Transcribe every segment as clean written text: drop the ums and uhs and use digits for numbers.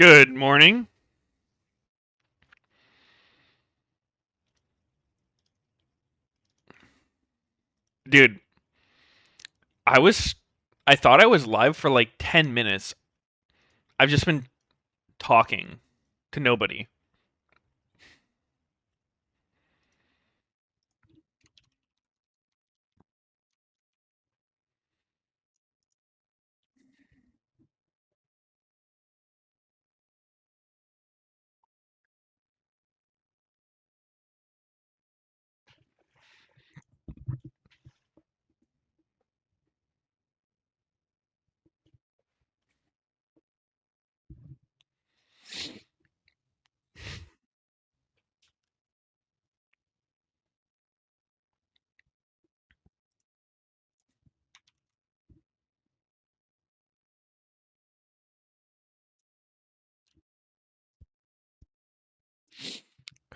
Good morning. Dude, I was I thought I was live for like 10 minutes. I've just been talking to nobody.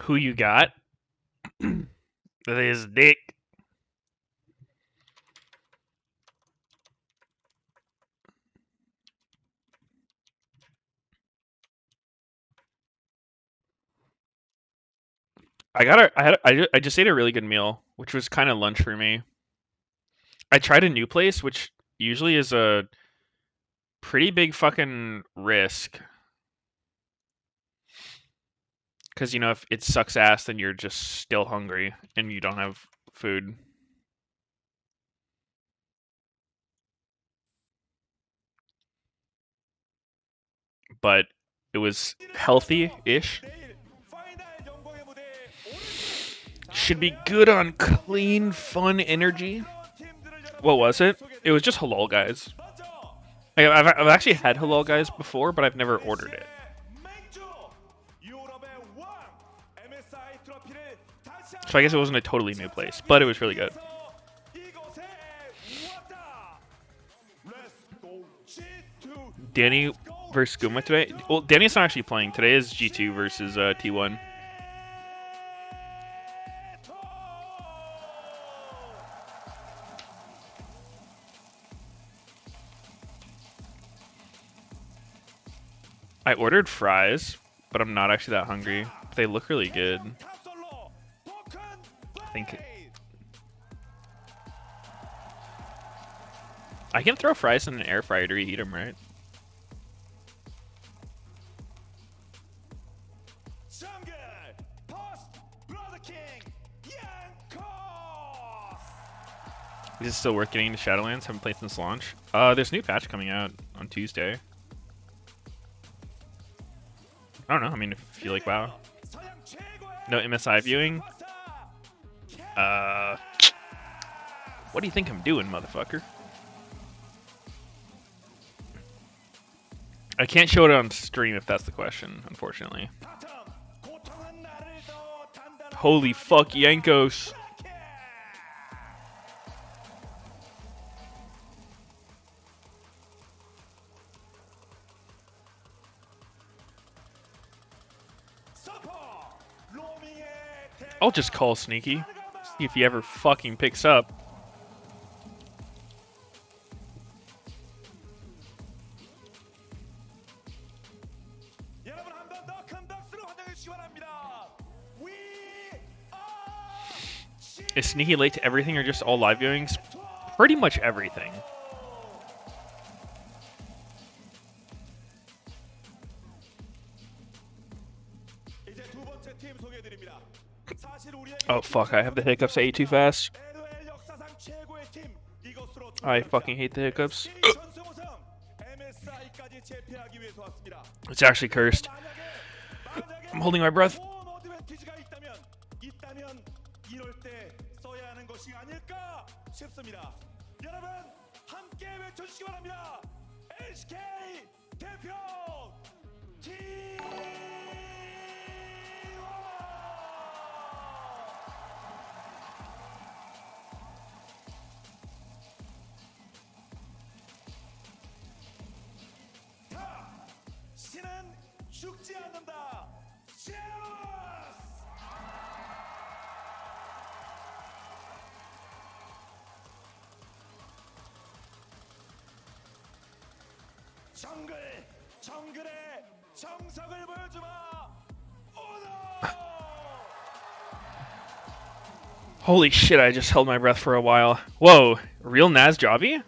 Who you got? This dick. I just ate a really good meal, which was kind of lunch for me. I tried a new place, which usually is a pretty big fucking risk. Because, if it sucks ass, then you're just still hungry and you don't have food. But it was healthy-ish. Should be good on clean, fun energy. What was it? It was just halal guys. I've actually had halal guys before, but I've never ordered it. So I guess it wasn't a totally new place, but it was really good. Danny versus Guma today. Well, Danny's not actually playing. Today is G2 versus T1. I ordered fries, but I'm not actually that hungry. They look really good. I think I can throw fries in an air fryer to reheat them, right? Is it still worth getting into Shadowlands? Haven't played since launch. There's a new patch coming out on Tuesday. I don't know. I mean, if you like WoW. No MSI viewing? What do you think I'm doing, motherfucker? I can't show it on stream if that's the question, unfortunately. Holy fuck, Yankos. I'll just call Sneaky. See if he ever fucking picks up. Is Sneaky late to everything or just all live viewings? Pretty much everything. Oh fuck, I have the hiccups. I ate too fast. I fucking hate the hiccups. It's actually cursed. I'm holding my breath. 죽지 않는다. 정글의 Holy shit, I just held my breath for a while. Whoa, real Naz Jobby?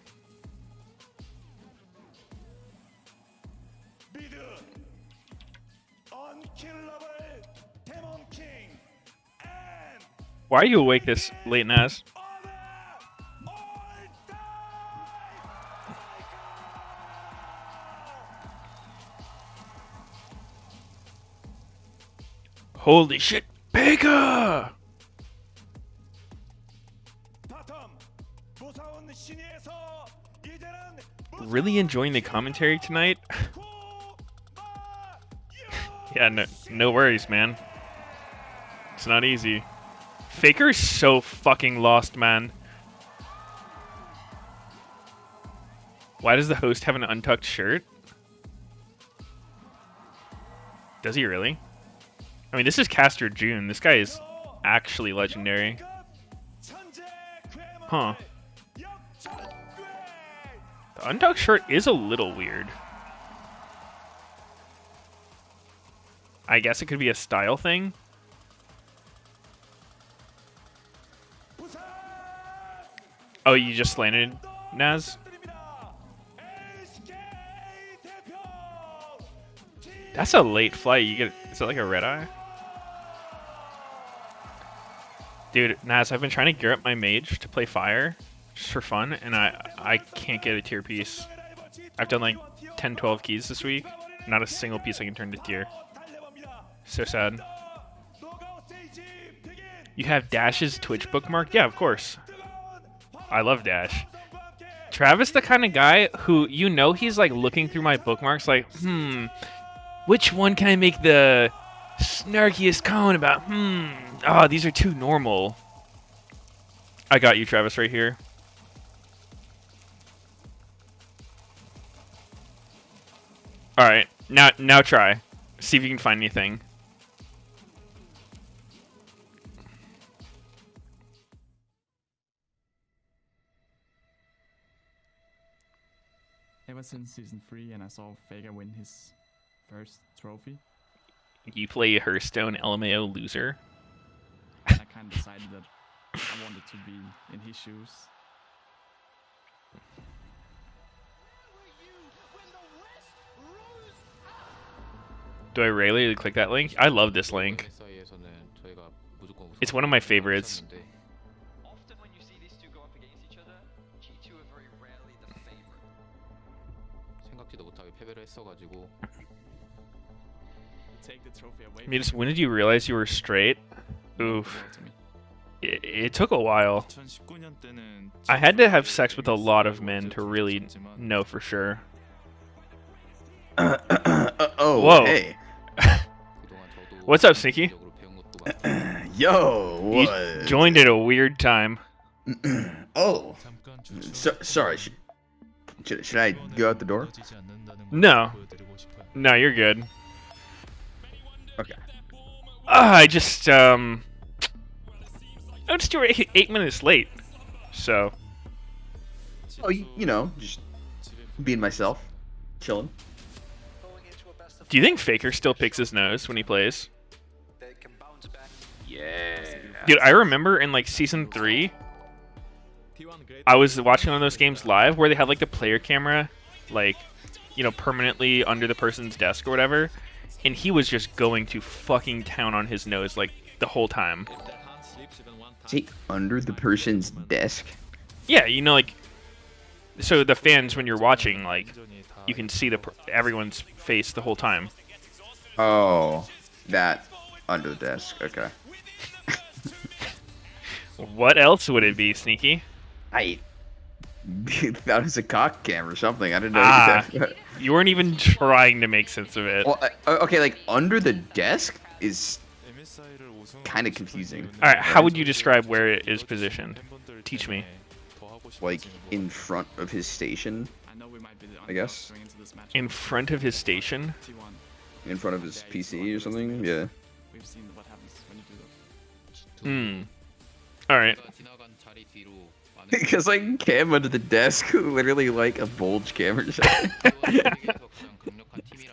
Why are you awake this late, Naz? Holy shit, Pega! Really enjoying the commentary tonight? Yeah, no worries, man. It's not easy. Faker's so fucking lost, man. Why does the host have an untucked shirt? Does he really? I mean, this is Caster June. This guy is actually legendary. Huh. The untucked shirt is a little weird. I guess it could be a style thing. Oh, you just landed, Naz? That's a late flight. You get, is it like a red eye? Dude, Naz, I've been trying to gear up my mage to play fire just for fun, and I can't get a tier piece. I've done like 10, 12 keys this week. Not a single piece I can turn to tier. So sad. You have Dash's Twitch bookmark? Yeah, of course. I love Dash. Travis the kind of guy who, you know, he's like looking through my bookmarks like, which one can I make the snarkiest comment about? Oh, these are too normal. I got you, Travis, right here. Alright, now try. See if you can find anything. Ever since season 3 and I saw Faker win his first trophy, You play Hearthstone LMAO loser. I kind of decided that I wanted to be in his shoes. Do I rarely click that link? I love this link. It's one of my favorites. Often when you see these two go up against each other, G2 are very rarely the favorite. 생각지도 못하게 패배를 했어가지고. Take the trophy away. Meteos, when did you realize you were straight? Oof. It took a while. I had to have sex with a lot of men to really know for sure. Oh, whoa. Hey. What's up, Sneaky? Yo, You what? joined at a weird time. Oh, sorry. Should I go out the door? No. No, you're good. Okay. I just, you were 8 minutes late. So. Oh, you know, just being myself, chilling. Do you think Faker still picks his nose when he plays? Yeah. Dude, I remember in like season 3, I was watching one of those games live where they had like the player camera, like, you know, permanently under the person's desk or whatever, and he was just going to fucking town on his nose like the whole time. See, under the person's desk? Yeah, you know, like, so the fans, when you're watching, like, you can see everyone's face the whole time. Oh, that under the desk. Okay. What else would it be, Sneaky? I thought it was a cock cam or something. I didn't know. You weren't even trying to make sense of it. Well, okay, like under the desk is kind of confusing. All right, how would you describe where it is positioned? Teach me. Like in front of his station, I guess. In front of his station? In front of his PC or something. Yeah. We've seen what happens when you do that. All right. Because like cam under the desk, literally like a bulge cam or something.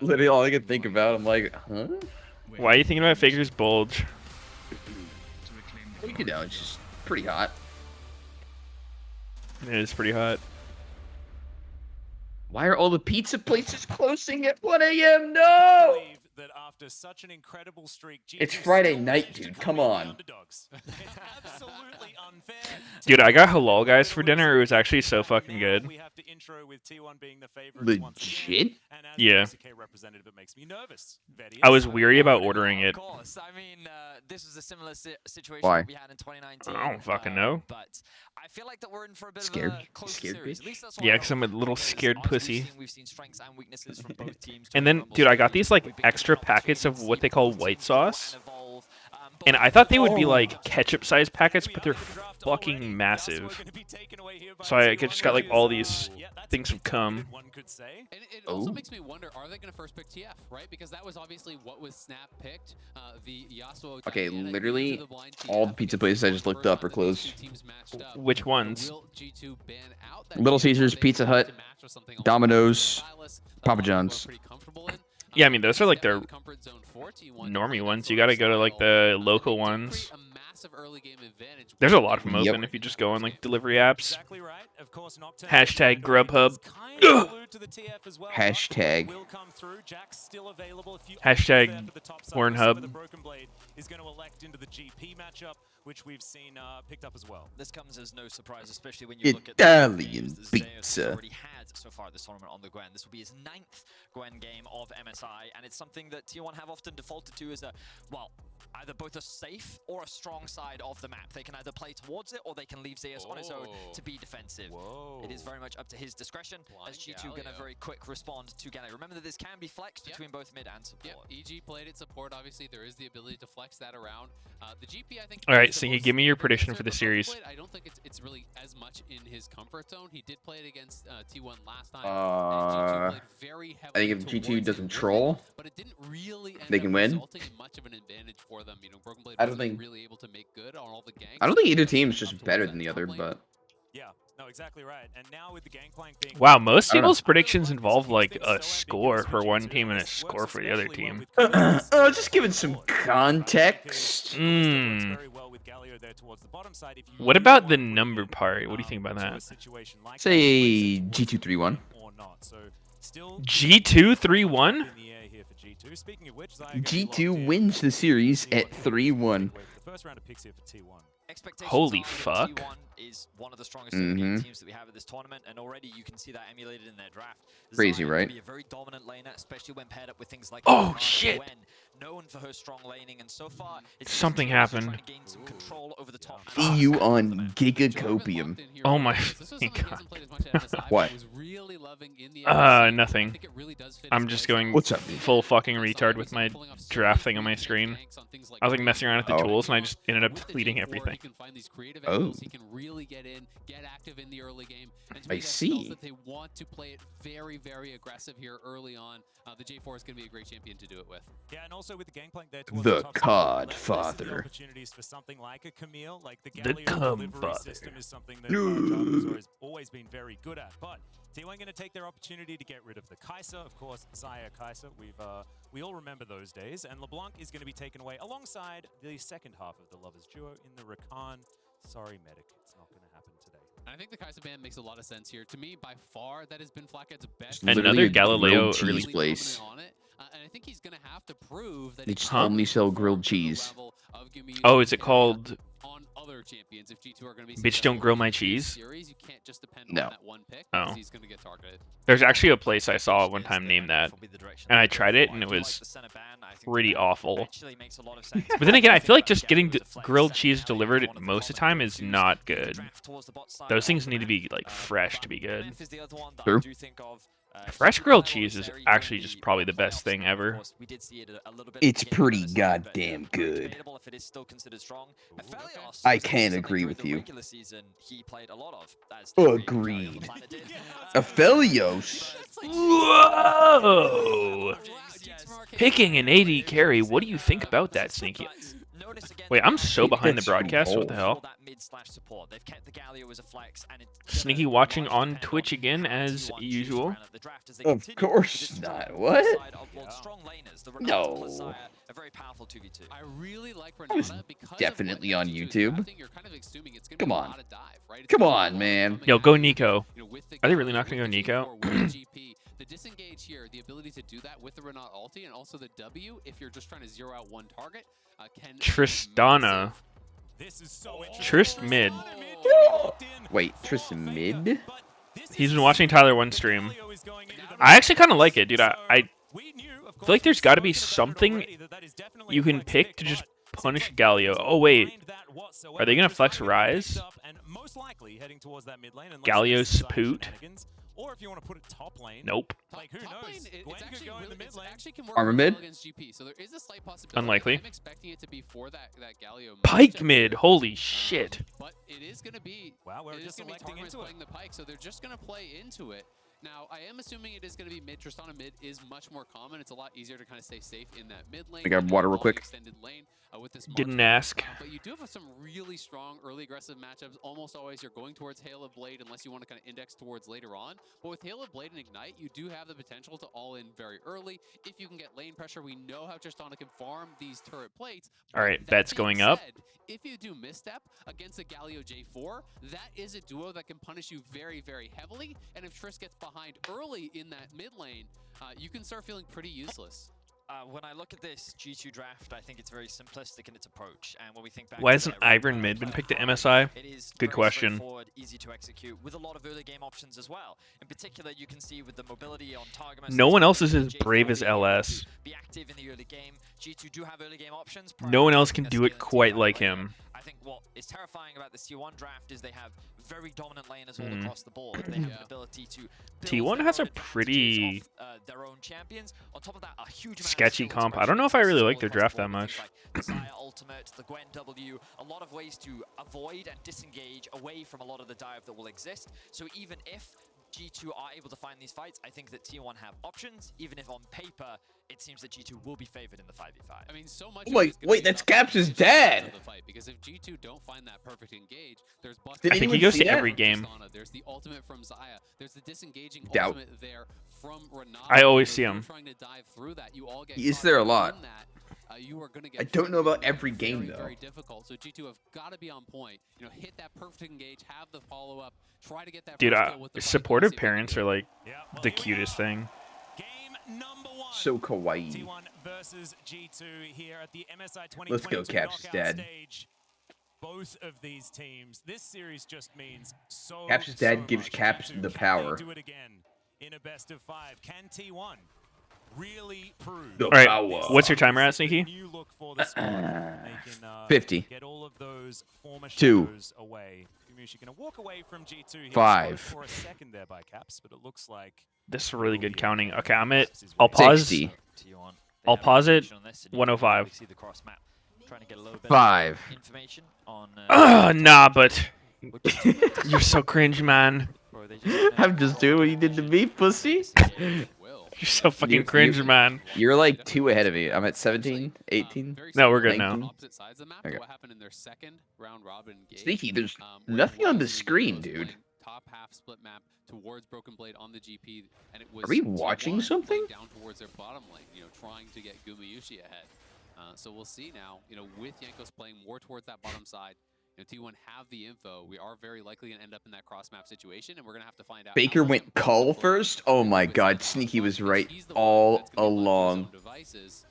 literally all I can think about. I'm like, huh? Why are you thinking about Faker's bulge? You know, it's just pretty hot. It is pretty hot. Why are all the pizza places closing at 1 a.m.? No! That after such an incredible streak, It's G2 Friday still night, managed to dude. come Come in the on. underdogs. It's absolutely unfair. Dude, I got halal guys for dinner. It was actually so fucking good. We have to intro with T1 being the favorites once again. Legit? And as Yeah. the SKT representative, it makes me nervous. I was weary about ordering it. Of course. I mean, this was a similar situation Why? that we had in 2019. I don't fucking know. But I feel like that we're in for a bit Scared? of a close Scared series. bitch? At least that's Yeah, what I 'cause I'm a hope, little because scared obviously pussy. We've seen strengths and weaknesses from both teams. And then, dude, I got these like extra packets of what they call white sauce. And I thought they would be like ketchup-sized packets, but they're fucking massive. So I just got like all these things of cum. And it also Oh. makes me wonder, are they going to first pick TF, right? Because that was obviously what was Snap picked. The Yasuo Okay, Diana literally, into the blind all TF. the pizza places I just looked up are First time that those closed. two teams matched up. Which ones? Will G2 ban out that Little TF, or Caesars, they Pizza going Hut, to match with something along Domino's, Silas, Papa a lot of people are John's. pretty comfortable in. Yeah, I mean, those are like their Definitely comfort zone for T1 normie in ones. that You gotta first go to like style. the They local did ones. create a massive early game advantage, There's a lot of which them Yep. open if you just go on like delivery apps. Exactly right. Of course, Nocturne Hashtag Grubhub. kind of allude to the TF as well, but Hashtag. will come through. Jack's still available. A few Hashtag options there for the top side. Pornhub. Some of the Broken Blade is going to elect into the GP matchup, which we've seen picked up as well. This comes as no surprise, especially when you look at the Italian games that Zeus pizza. already had so far this tournament on the Gwen. This will be his 9th Gwen game of MSI, and it's something that T1 have often defaulted to as a, well, either both a safe or a strong side of the map. They can either play towards it or they can leave Zeus on his own to be defensive. Whoa. It is very much up to his discretion, as G2 going to Galio. very quick respond to Galio. Remember that this can be flexed Yep. between both mid and support. Yep, EG played it support. Obviously, there is the ability to flex that around. The GP, I think. All right, is the Sinky, most give me your stable prediction answer, for the but series. Broken Blade, I don't think it's really as much in his comfort zone. He did play it against T1 last time. Uh, and G2 played very I think if heavily G2 towards doesn't it with troll, it, but it didn't really end they up can win. resulting in much of an advantage for them. You know, Broken Blade I don't wasn't think- really able to make good on all the ganks. I don't think either Up team's just towards better that than the top other, lane. but Yeah, no, exactly right. And now with the gangplank being Wow, most I don't know. people's predictions involve like a score for one team and a score for the other team. just giving some context. What about the number part? What do you think about that? Say G2-3-1. G2 3-1? G2 wins the series at 3-1. The first round of picks here for T1. Expectations Holy are that fuck. T1 is one of the strongest early game Mhm. teams that we have at this tournament, and already you can see that emulated in their draft. Crazy, Zion right? Will be a very dominant laner, especially when paired up with things like Oh, Aram, shit. Gwen, known for her strong laning, and so far it's Something T1 trying happened. to gain some control over the top. See you on Gigacopium. Oh my God. What? Nothing. I'm just going What's up, dude? full fucking retard with my draft thing on my screen. I was like messing around with the Oh. tools and I just ended up deleting everything. Oh. He can really get in, get active in the early game. And to I me, that spells see. that they want to play it very, very aggressive here early on. The J4 is going to be a great champion to do it with. Yeah, and also with the gangplank there towards The top side, less of the Codfather. opportunities for something like a Camille, like the The Galio delivery Codfather. system is something that Jarvis has always been very good at. But T1 going to take their opportunity to get rid of the Kaiser, of course, Zaya Kaiser. We all remember those days, and LeBlanc is going to be taken away alongside the second half of the Lovers duo in the Rakan. Sorry, Medic, it's not going to happen today. And I think the Kaiser ban makes a lot of sense here. To me, by far, that has been Flathead's best. Literally Another a Galileo grilled early- cheese place. On it. And I think he's going to have to prove that They he just can only sell perform grilled to the cheese. level of Gumi Oh, is it Yuki called on other champions if G2 are going to be Bitch Don't Grill My successful in this Cheese? series, you can't just depend No. on that one pick Oh. because he's going to get targeted. There's actually a place I saw one time named that, and I tried it and it was pretty awful. But then again, I feel like just getting grilled cheese delivered most of the time is not good. Those things need to be like fresh to be good. True. Fresh grilled cheese is actually just probably the best thing ever. It's pretty goddamn good. I can agree with you. Agreed. Aphelios. Whoa! Picking an AD carry, what do you think about that, Sneaky? bonus again, Wait, I'm so behind the That's pretty broadcast. What the bold. hell? that mid/support. They've kept the Galio as a flex, and it's Sneaky watching on Twitch again as usual. Of course not. What? Strong laners. The No. plus Xayah, a very powerful 2v2. I really like I was Renata because definitely of what on G2 is YouTube. drafting, you're kind of assuming it's gonna Come be a on. lot of dive, right? It's Come gonna be a on, lot man. coming Yo, at go you, Nico. you know, with the Are they really Galio, not gonna with go the Nico? G4, with the GP. The disengage here, the ability to do that with the Renata ulti, and also the W, if you're just trying to zero out one target, can be Tristana. massive. This is so Trist mid. Wait, Tristan mid? He's been watching Tyler one stream. I actually kind of like it, dude. I feel like there's got to be something you can pick to just punish Galio. Oh wait, are they gonna flex Rise? Galio Spoot? Or if you want to put it top lane. Nope. Like who Top knows? lane, Gwen it's could actually go in the really, mid it's lane. actually can work Armor really mid? well against GP, so there is a slight possibility. Unlikely. I'm expecting it to be for that Galio Pike matchup mid. here. Holy shit. But it is going to be Wow, we're it is just going to be selecting Targaryen's into it. playing the Pike, so they're just going to play into it. Now, I am assuming it is going to be mid. Tristana mid is much more common. It's a lot easier to kind of stay safe in that mid lane. I got water real quick. Extended lane with this Didn't marksman. ask. But you do have some really strong early aggressive matchups. Almost always you're going towards Hail of Blade unless you want to kind of index towards later on. But with Hail of Blade and Ignite, you do have the potential to all in very early. If you can get lane pressure, we know how Tristana can farm these turret plates. All right, That bet's being going up. said, if you do misstep against a Galio J4, that is a duo that can punish you very, very heavily. And if Triss gets behind early in that mid lane, you can start feeling pretty useless. When I look at this G2 draft, I think it's very simplistic in its approach. And when we think back Why to hasn't the Ivern mid been picked to MSI? it is Good very question. straightforward, easy to execute, with a lot of early game options as well. In particular, you can see with the mobility on Targamas. No one else is as brave as LS. Be active in the early game. G2 do have early game options. No one else can prioritizing do their it skill and quite team like play. him. I think what is terrifying about the T1 draft is they have very dominant laners all Mhm. across the board. They have an ability to build T1 their has own a pretty advantages off, their own champions. On top of that, a huge amount of sketchy skill comp. I expression don't know if I really exists like all their across draft the that board. much. Things like the Xayah ultimate, the Gwen W, a lot of ways to avoid and disengage away from a lot of the dive that will exist. So even if G2 are able to find these fights, I think that T1 have options, even if on paper it seems that G2 will be favored in the 5v5. I mean, so much. Wait, of it is gonna wait, be that's about Caps' position dad. of the fight, because if G2 don't find that perfect engage, there's Did I think he anyone goes see to that? every game. Tristana, there's the ultimate from Xayah. There's the disengaging Doubt. ultimate there from Renata. I always If see you're him. Trying to dive through that, you all get He is caught there a up lot. in that. You are gonna get I don't know about very, every game, very, though. Very difficult. So G2 have got to be on point. You know, hit that perfect engage, have the follow up, try to get that. Dude, first kill with the fight, supportive see if they can parents do are it. like Yeah, well, the here we cutest are. thing. Game number 1. So kawaii. T1 versus G2 here at the MSI 2022 Let's go, Caps' knockout dad. stage. Both of these teams. This series just means so Caps' dad so gives much. Caps G2, the can power. they do it again in a best of 5? Can T1 really prove? The All right, power. what's your timer at, Sneaky? New look for the squad. They can, 50. Get all of those former 2. shadows away. Gumayusi gonna walk away from G2 here. 5. Slowed for a second there by Caps, but it looks like This is really good counting. Okay, I'll Caps pause. 60. T1, they I'll have pause it, information on this, and you can 105. really see the cross map. Trying to get a little bit 5. of information on. Nah, but which- you're so cringe, man. Bro, they just I'm just doing what you did to me, pussy. Will. You're so fucking You- cringe, you- man. You're like 2 ahead of me. I'm at 17, 18. Very No, we're similar good now. on opposite sides of the map to Okay. what happened in their second round robin game. Sneaky, there's where nothing on the Wise and screen, Meteos dude. playing Top half split map towards Broken Blade on the GP, and it was Are we T1 watching playing something? down towards their bottom lane, you know, trying to get Gumayusi ahead. So we'll see now, you know, with Jankos playing more towards that bottom side. You know, T1 have the info. We are very likely going to end up in that cross map situation, and we're going to have to find out. Baker how much went Cull first? Oh my god, Sneaky was right all along. Devices,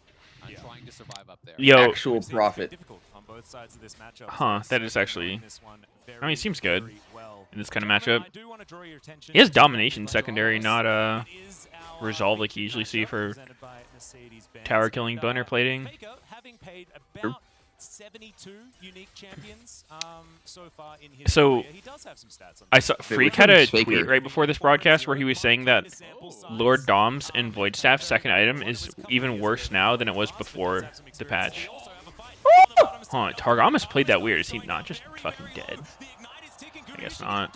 trying to survive up there. Yo, Actual Seems to be profit. difficult on both sides of this matchup. Huh, So that is Saka actually- playing this one I mean, it seems good very well. in this kind of Gentlemen, matchup. I do wanna draw your attention He has to domination the secondary, draws. not It is our resolve like you weekly usually see matchup for presented by Mercedes-Benz. tower killing And, bunner plating. Faker, having paid Sure. about 72 unique champions so far in his So, career. He does have some stats on I that. saw Wait, Freak which had a one's Faker? tweet right before this broadcast where he was saying that Lord Dom's and Void Staff's second item is even worse now than it was before the patch. Huh, Targamas played that weird. Is he not just fucking dead? I guess not.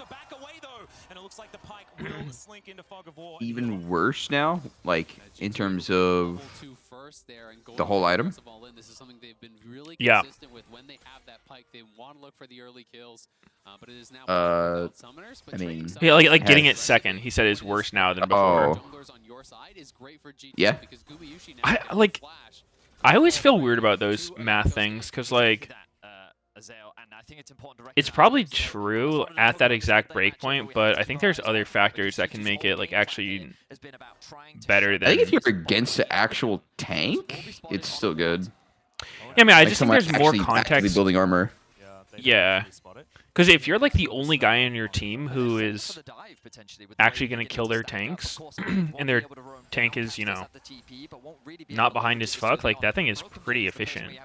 looks like the pike will slink into fog of war. Even worse now, like in terms of the whole item. This is something they've been really Yeah. consistent with. When they have that pike, they want to look for the early kills. But it is now summoners, but I mean, Yeah, like Has- getting it second. He said is worse now than before. junglers on your side is great for G2 Yeah. because Gumayushi now I can like. flash. I always feel weird about those math things because like it's probably true at that exact breakpoint, but I think there's other factors that can make it like actually better I than. think if you're against the actual tank, it's still good. Yeah, I mean, I Like just think someone there's more actually actively context. building armor. Yeah. Because if you're like the only guy on your team who is actually going to kill their tanks, and their tank is, you know, not behind as fuck, like that thing is pretty efficient.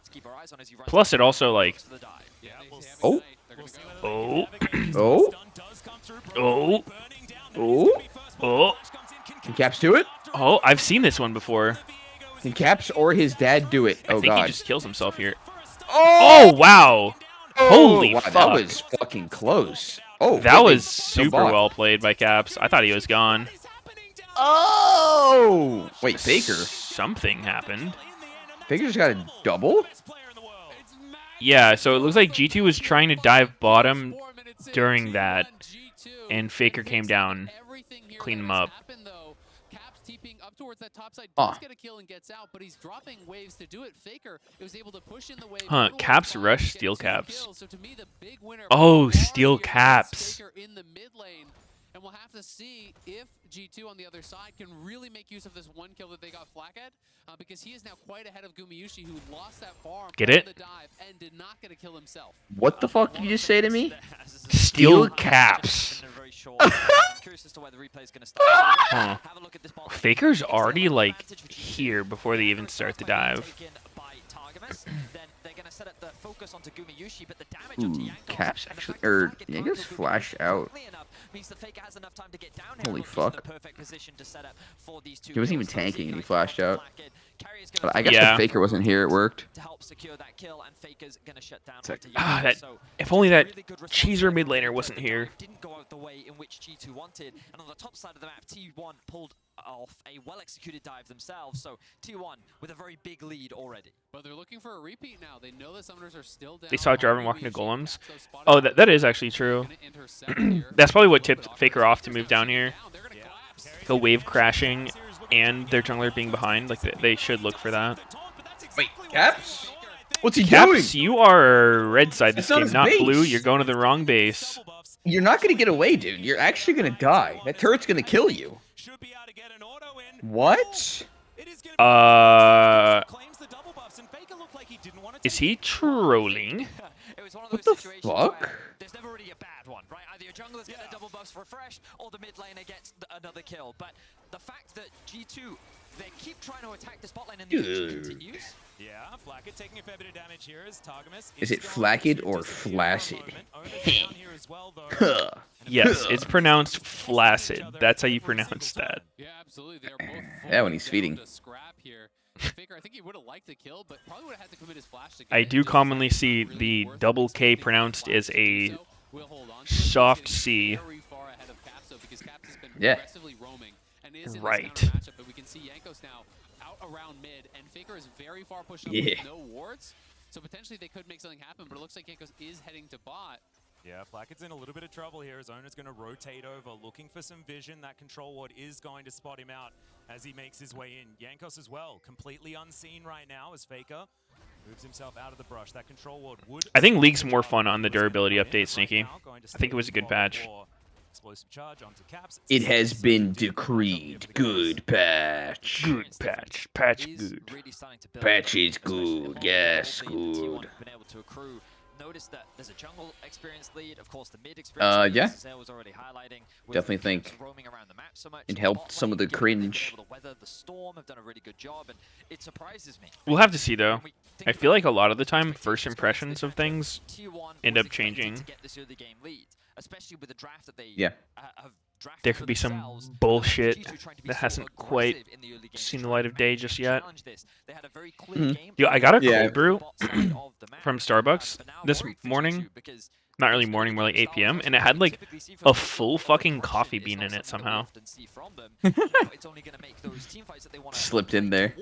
Plus, it also like, Oh, oh, oh, oh, oh. oh, Can Caps do it? oh, I've seen this one before. Can Caps or his dad do it? I Oh think he god. just kills himself here. Oh, Oh wow, holy wow, fuck. that was fucking close. Oh, that wait, was super bot. well played by Caps. I thought he was gone. Oh, wait, Faker. Something happened. Faker just got a double. Yeah, so it looks like G2 was trying to dive bottom during that, and Faker came down, cleaned him up. Up towards that top side, Ah. does get a kill and gets out, but he's dropping waves to do it. Faker was able to push in the wave. Huh, go to Caps one rush get steel 2 Caps. kills. So to me, the big winner Oh, by far steel here is Caps. Faker in the mid lane. And we'll have to see if G2 on the other side can really make use of this one kill that they got flak at, because he is now quite ahead of Gumayushi, who lost that farm Get on it? the dive and did not get a kill himself. What the fuck did you just say to me? Steel Steel Caps. Huh. Faker's already like here before they even start the dive. Ooh, Caps actually, or yeah, just flash out. Holy fuck. He wasn't even tanking and he flashed out. But I guess Yeah. if Faker wasn't here, it worked. Ah, that if only that cheeser mid laner wasn't here. Didn't go out the way in which G2 wanted, and on the top side of the map, T1 pulled off a well-executed dive themselves. So T1 with a very big lead already. But they're looking for a repeat now. They know the summoners are still down. They saw on Jarvan walking to Gumayushi. golems. Caps, though, spotted Oh, him. that is actually true. Gonna intercept here. That's probably what A little tipped bit Faker awkward. off to move down here. They're gonna collapse. The wave crashing and their jungler being behind, like they should look for that. Wait, Caps? What's he doing? Caps, you are red side this That's not game, his not base. blue. You're going to the wrong base. You're not gonna get away, dude. You're actually gonna die. That turret's gonna kill you. What? Is he trolling? It was one of What those the situations fuck? where there's never really a bad one, right? Either your jungler's get a double buffs refresh, or the mid laner gets another kill. But the fact that G2, they keep trying to attack the spot lane and the action Dude. continues. Yeah, Flackett taking a fair bit of damage here as Targamas Is it going Flackett to or disappear for a Flaccid? moment. Owners down here as well, though. Huh. Yes, it's pronounced flaccid. That's how you pronounce that. Yeah, absolutely. They're both Yeah, when he's down feeding. to scrap here. Faker, I think he would have liked the kill, but probably would have had to commit his flash to get I it. do Just commonly like see really the worth it. double K Taking pronounced flash as to do a so. We'll hold on to it. soft He's C. very far ahead of Caps, though, because Caps has been Yeah. aggressively roaming and is in Right. this counter matchup. But we can see Jankos now out around mid, and Faker is very far pushed up Yeah. with no wards. So potentially they could make something happen, but it looks like Jankos is heading to bot. Yeah, Flackett's in a little bit of trouble here. His owner's going to rotate over, looking for some vision. That control ward is going to spot him out as he makes his way in. Jankos as well, completely unseen right now as Faker moves himself out of the brush. That control ward would... I think League's more fun on the durability update, Sneaky. I think it was a good patch. Explosive charge onto Caps. It has been decreed. Good patch. Good patch. Patch Is good. really starting to build, Patch is especially good. if Yes, all the T1 good. have been able to accrue. Notice that there's a jungle experience lead, of course the mid experience lead, Yeah. as Zale was already highlighting, with Definitely Caps think roaming around the map so much. it The helped bot some of lane, the given that they've been cringe. able to weather the storm, have done a really good job, and it surprises me. We'll have to see though. When we think I feel about like a lot of the time, expectations first going into impressions this of matchup, things T1 end was up expected changing. to get this early game lead, especially with the draft that they Yeah. have drafted There for could be some themselves. bullshit G2 trying to be that so hasn't quite aggressive in the early game to seen the try light and of day manage just and yet. challenge this. They had a very clear Mhm. game Yo, plan I got a Yeah. cold brew bot side of the map, from Starbucks but now this worrying for morning. G2 because Not early morning, more like 8 p.m. And it had like a full fucking coffee bean in it somehow. Slipped in there.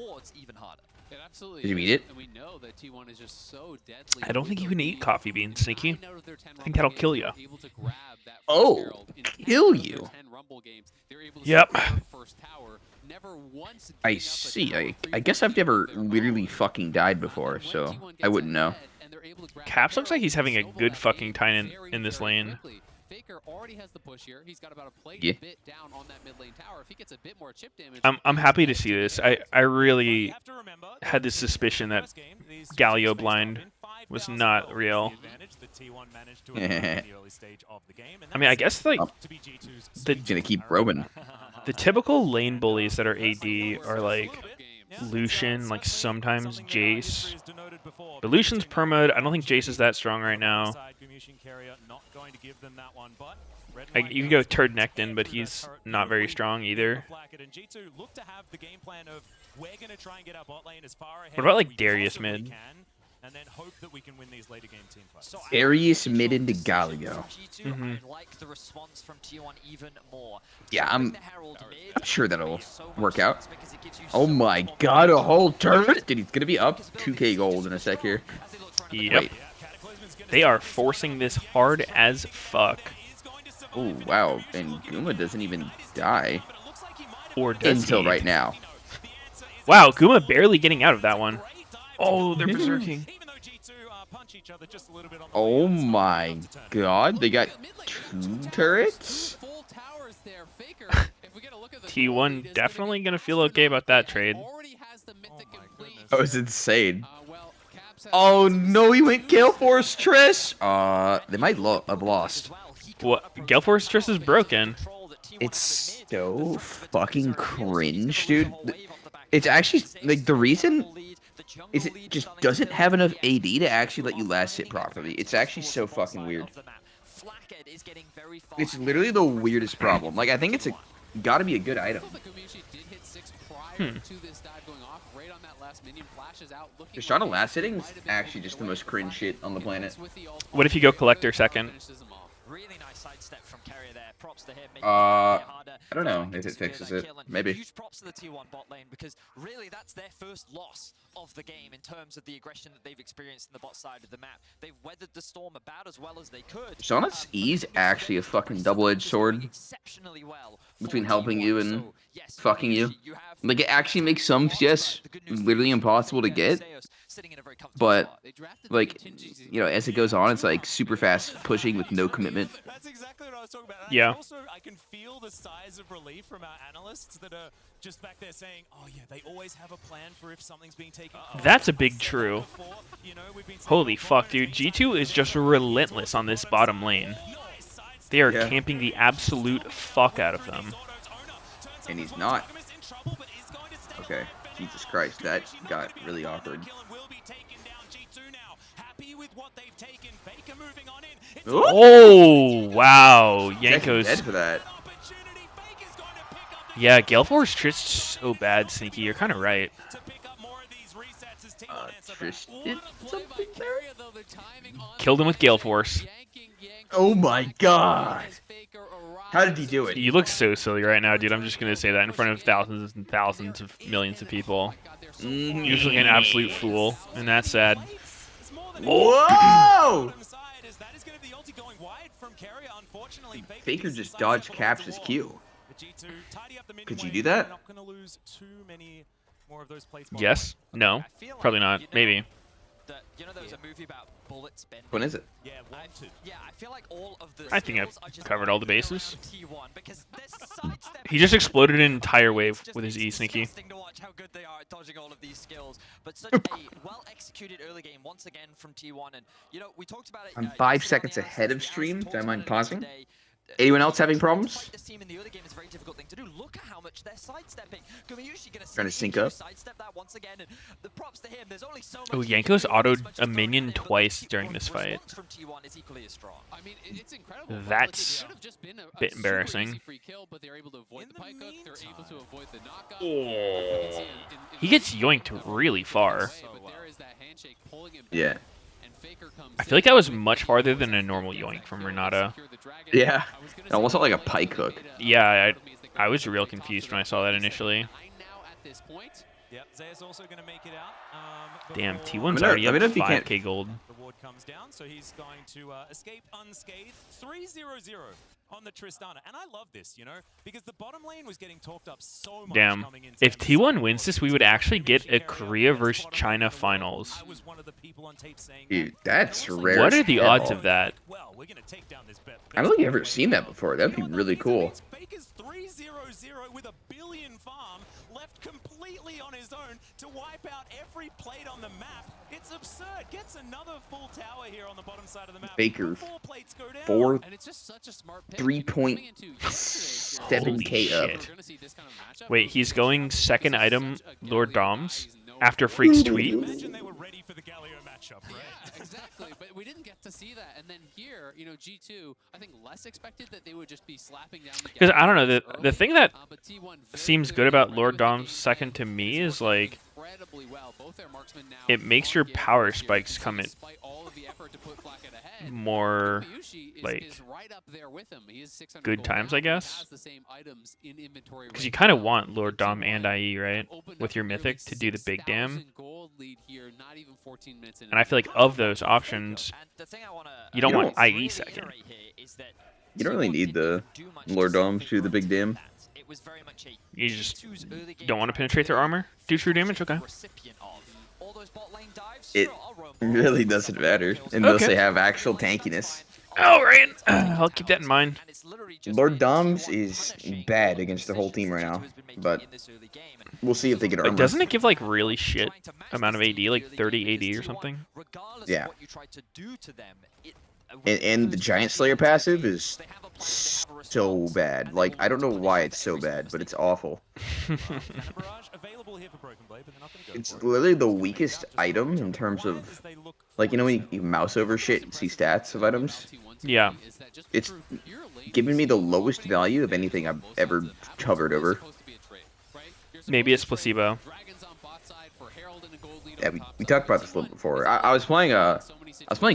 It absolutely Did you is, eat it? and we know that T1 is just so deadly I don't with think the you can eat lead. coffee beans, Sneaky. 9 out of their 10 I think Rumble that'll kill games, you. they were able to grab that first Oh, Herald. In 10 kill out of their you. 10 Rumble games, they were able to Yep. secure the first tower, never once I giving up a see. tower I free guess from I've T1 never of their literally own. fucking died And before, when so T1 I gets wouldn't know. ahead and they're able to grab Caps the looks like he's Herald, having a snowball good that fucking game time very, in this very lane. quickly. Faker already has the push here. He's got about a plate Yeah. bit down on that mid lane tower. If he gets a bit more chip damage, I'm happy to see this. I really You have to remember, had this in the suspicion that first game, these two Galio teams faced blind off in was 5,000 not goals. real. The advantage that T1 managed to emerge in the early stage of the game, and I mean, I that's guess like to be G2's the He's gonna keep roaming. the typical lane bullies that are AD are like Yeah, Lucian, it's like certainly sometimes something that our history Jace. has denoted before, But but Lucian's continuing permad. I don't think Jace is that strong right now. side, Gumushi and Carrier not going to give them that one, but Red Like, Knight you can goes go Turd to Nectin, get but through that he's turret not very beautifully, strong leave either. the flag it, and G2 look to have the game plan of we're going to try and get our bot lane as far ahead What about, as like, we Darius possibly mid? can, and then hope that we can win these later game team fights. So Darius mid into Galio. Mhm. I like the response from T1 even more. Yeah, Dropping I'm the Herald mid sure that'll makes so much work out. sense because it gives you Oh so my much more god, a momentum. whole turret? Dude, he's gonna be up 2k gold in a sec here. As they look for another Yep. Wait. They are forcing this hard as fuck. Oh, wow. And Guma doesn't even die Or does until he? right now. Wow, Guma barely getting out of that one. Oh, they're berserking. Oh my god, they got 2 turrets? Full towers there. Faker, if we get a look at the T1 goal lead, is definitely gonna gonna feel okay about that trade. already has the mythic complete. That was insane. Well, Caps has Oh no, he went Gale Force Triss! They might have lost. What? Gale Force Triss is broken. It's so fucking cringe, dude. It's actually, like, the reason is it just doesn't have enough AD to actually let you last hit properly. It's actually so fucking weird. It's literally the weirdest problem. Like, I think it's gotta be a good item. Just on a last hitting is actually just the most cringe shit on the planet. What if you go Collector second? Really nice sidestep from Carrier there. Props to him. I don't know if it fixes it. Maybe. Huge props to the T1 bot lane because really that's their first loss of the game in terms of the aggression that they've experienced in the bot side of the map. They've weathered the storm about as well as they could. Shauna's E's actually a fucking double-edged sword Exceptionally well between for helping T1. you and So, yes, fucking you. you have Like, it actually makes some CS literally impossible to get, but, like, you know, as it goes on, it's like super fast pushing with no commitment. That's exactly what I was talking about. And Yeah. Also, I can feel the sighs of relief from our analysts that are just back there saying, "Oh yeah, they always have a plan for if something's being taken." That's a big true. Holy fuck, dude. G2 is just relentless on this bottom lane. They are Yeah. camping the absolute fuck out of them. And he's not. Okay, Jesus Christ, that got really awkward. Ooh, Oh, wow. he's actually dead Yanko's. for that. Yeah, Gale Force Triss so bad, Sneaky. You're kind of right. Trish did something there? Killed him with Gale Force. Oh my god! How did he do it? You look so silly right now, dude. I'm just going to say that in front of thousands and thousands of millions of people. You're just looking an absolute fool, and that's sad. Whoa! Faker just dodged Caps' Q. Could you do that? Yes? No? Probably not. Maybe. You know, there was a movie about bullets bending. When is it? Yeah, wanted. Yeah, I feel like all of the I think I've skills are just covered all the wrapping bases. around T1 because their sidestep He just exploded an entire wave with his E, It's Sneaky. disgusting to watch how good they are at dodging all of these skills, but such a well-executed early game once again from T1. And you know, we talked about it. I'm yesterday 5 on seconds the ahead of analysis, stream. Alex Do I talked mind about it pausing? today. Anyone else having To problems? fight this team in the early game is a very difficult thing to do. Look at how much they're sidestepping. Gumushi gonna Trying to sync Ichigo up. sidestep that once again, and the props to him. There's only so much Oh, he can Yanko's do, autoed but just a throwing minion it in, but the twice T1 during this fight. response from T1 is equally as strong. I mean, it's incredible. That's It should have just been a bit super embarrassing. easy free kill, but they're able to avoid the pike hook. They're able to avoid the knockup. Oh. He gets yoinked really far. But there is that handshake pulling him back. Yeah. And I feel like that was much farther than a normal yoink from Renata. Yeah, it almost felt like a pike hook. Yeah, I was real confused when I saw that initially. Yep, Zaya's also going to make it out. Damn, before T1's Let already me up know if you can't- 5k gold. the ward comes down, so he's going to escape unscathed. 3-0-0 on the Tristana, and I love this, you know, because the bottom lane was getting talked up so much. Damn, coming into if MSI. T1 wins this, we would actually get a Korea versus China finals. I was one of the people on tape saying Dude, that. that's And also, rare. What as are the hell. odds of that? Well, we're gonna take down this bet. I don't think I've ever seen that before. That'd be really cool. Baker's 3-0-0 with a billion farm left completely on his own to wipe out every plate on the map. It's absurd. Gets another full tower here on the bottom side of the map. Baker, Four plates go down. 4 And it's just such a smart pick. 3.7k up. Holy shit. Wait, he's going second item, Lord Doms, after Freak's tweet? Imagine they were ready for the Galio matchup, right? Yeah, exactly. But we didn't get to see that. And then here, you know, G2, I think less expected that they would just be slapping down the Because I don't know, the early, thing that but T1 very seems good clearly about ready Lord with the game Dom's plan. second to me It's is working like incredibly well. Both their marksmen now it makes your on power Gary spikes here, come in despite all of the effort to put Flacket ahead. more Kobayushi is like right up there with him. He is 600 good gold times, now, I but he guess. has the same items in inventory because you right kind of now. want Lord But Dom T1 and IE, right? opened With up your a nearly mythic to do the big dam. 6,000 gold lead here, not even 14 minutes in. And I feel like of those options, And the thing I wanna, you don't You want don't- IE really second. iterate here is that You don't really T1 need didn't the even do much to Lord Doms self to the big influence dam. that. It was very much a You just G2's early game don't want to drive penetrate their today. armor. Do true damage, okay. Recipient of. All those bot lane dives, It sure, I'll roam really bot, doesn't stuff matter kills. unless Okay. they have actual That's tankiness. fine. Oh, right. I'll keep that in mind. And it's literally just Lord been Doms T1 is punishing bad all the against the whole team right decisions now, G2 has been making but in this early game. we'll see if they get But armor. doesn't it give like really shit Trying to match amount of this AD, team like early game 30 because AD or T1, something? regardless Yeah. of what you try to do to them, And the Giant Slayer passive is they have a plan, they have a so response, bad. and they Like, will I don't know look to why punish it's you so for every bad, single but it's mistake. awful. Cannon Barrage available here for Broken Blade, but they're not gonna go It's for it. literally the weakest item in terms of, like, you know when you mouse over shit and see stats of items? Yeah. It's giving me the lowest value of anything I've ever hovered over. Maybe it's placebo. Yeah, we talked about this a little before. I was playing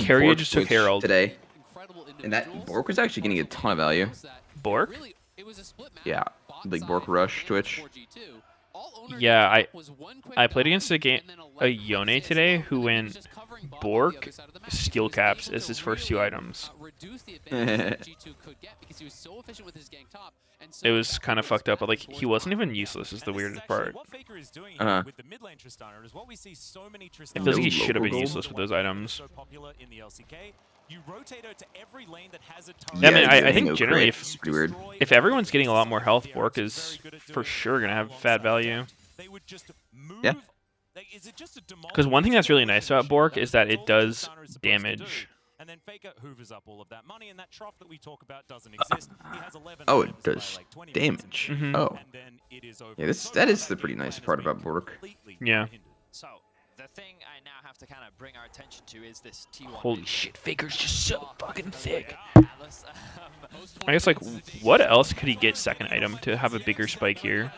Carrier Bork just took Switch Herald. today, and that Bork was actually getting a ton of value. Bork? Yeah, like Bork Rush Twitch. Yeah, I played against a Yone today who went Bork, Steel Caps as his first two items. It was kind of fucked up, but like he wasn't even useless is the weirdest part. What Faker is doing Uh-huh. with the mid lane Tristana is what we see so many It Tristana. feels like he No should have been local useless with those items. So popular in the LCK. You rotate her to every lane that has a turret. Yeah, I mean, Yeah, I getting think no generally crit is pretty weird. if everyone's getting a lot more health, Bork is for sure gonna have fat value. They would just move. Yeah. Like, is it just a demolish? Because one thing that's really nice about Bork is that it does Tristana is supposed to damage. do? And then Faker hoovers up all of that money, and that trough that we talk about doesn't exist. He has 11 Oh, items it by, does like, 20 damage. minutes into Mhm. Oh, and then it is over. yeah, So that far, is the pretty game nice plan part has about been Bork. completely Yeah. unhindered. So, the thing I now have to kind of bring our attention to is this T1. Holy shit, Faker's just so fucking thick. Atlas, I guess like what else could he get second item to have a bigger spike here?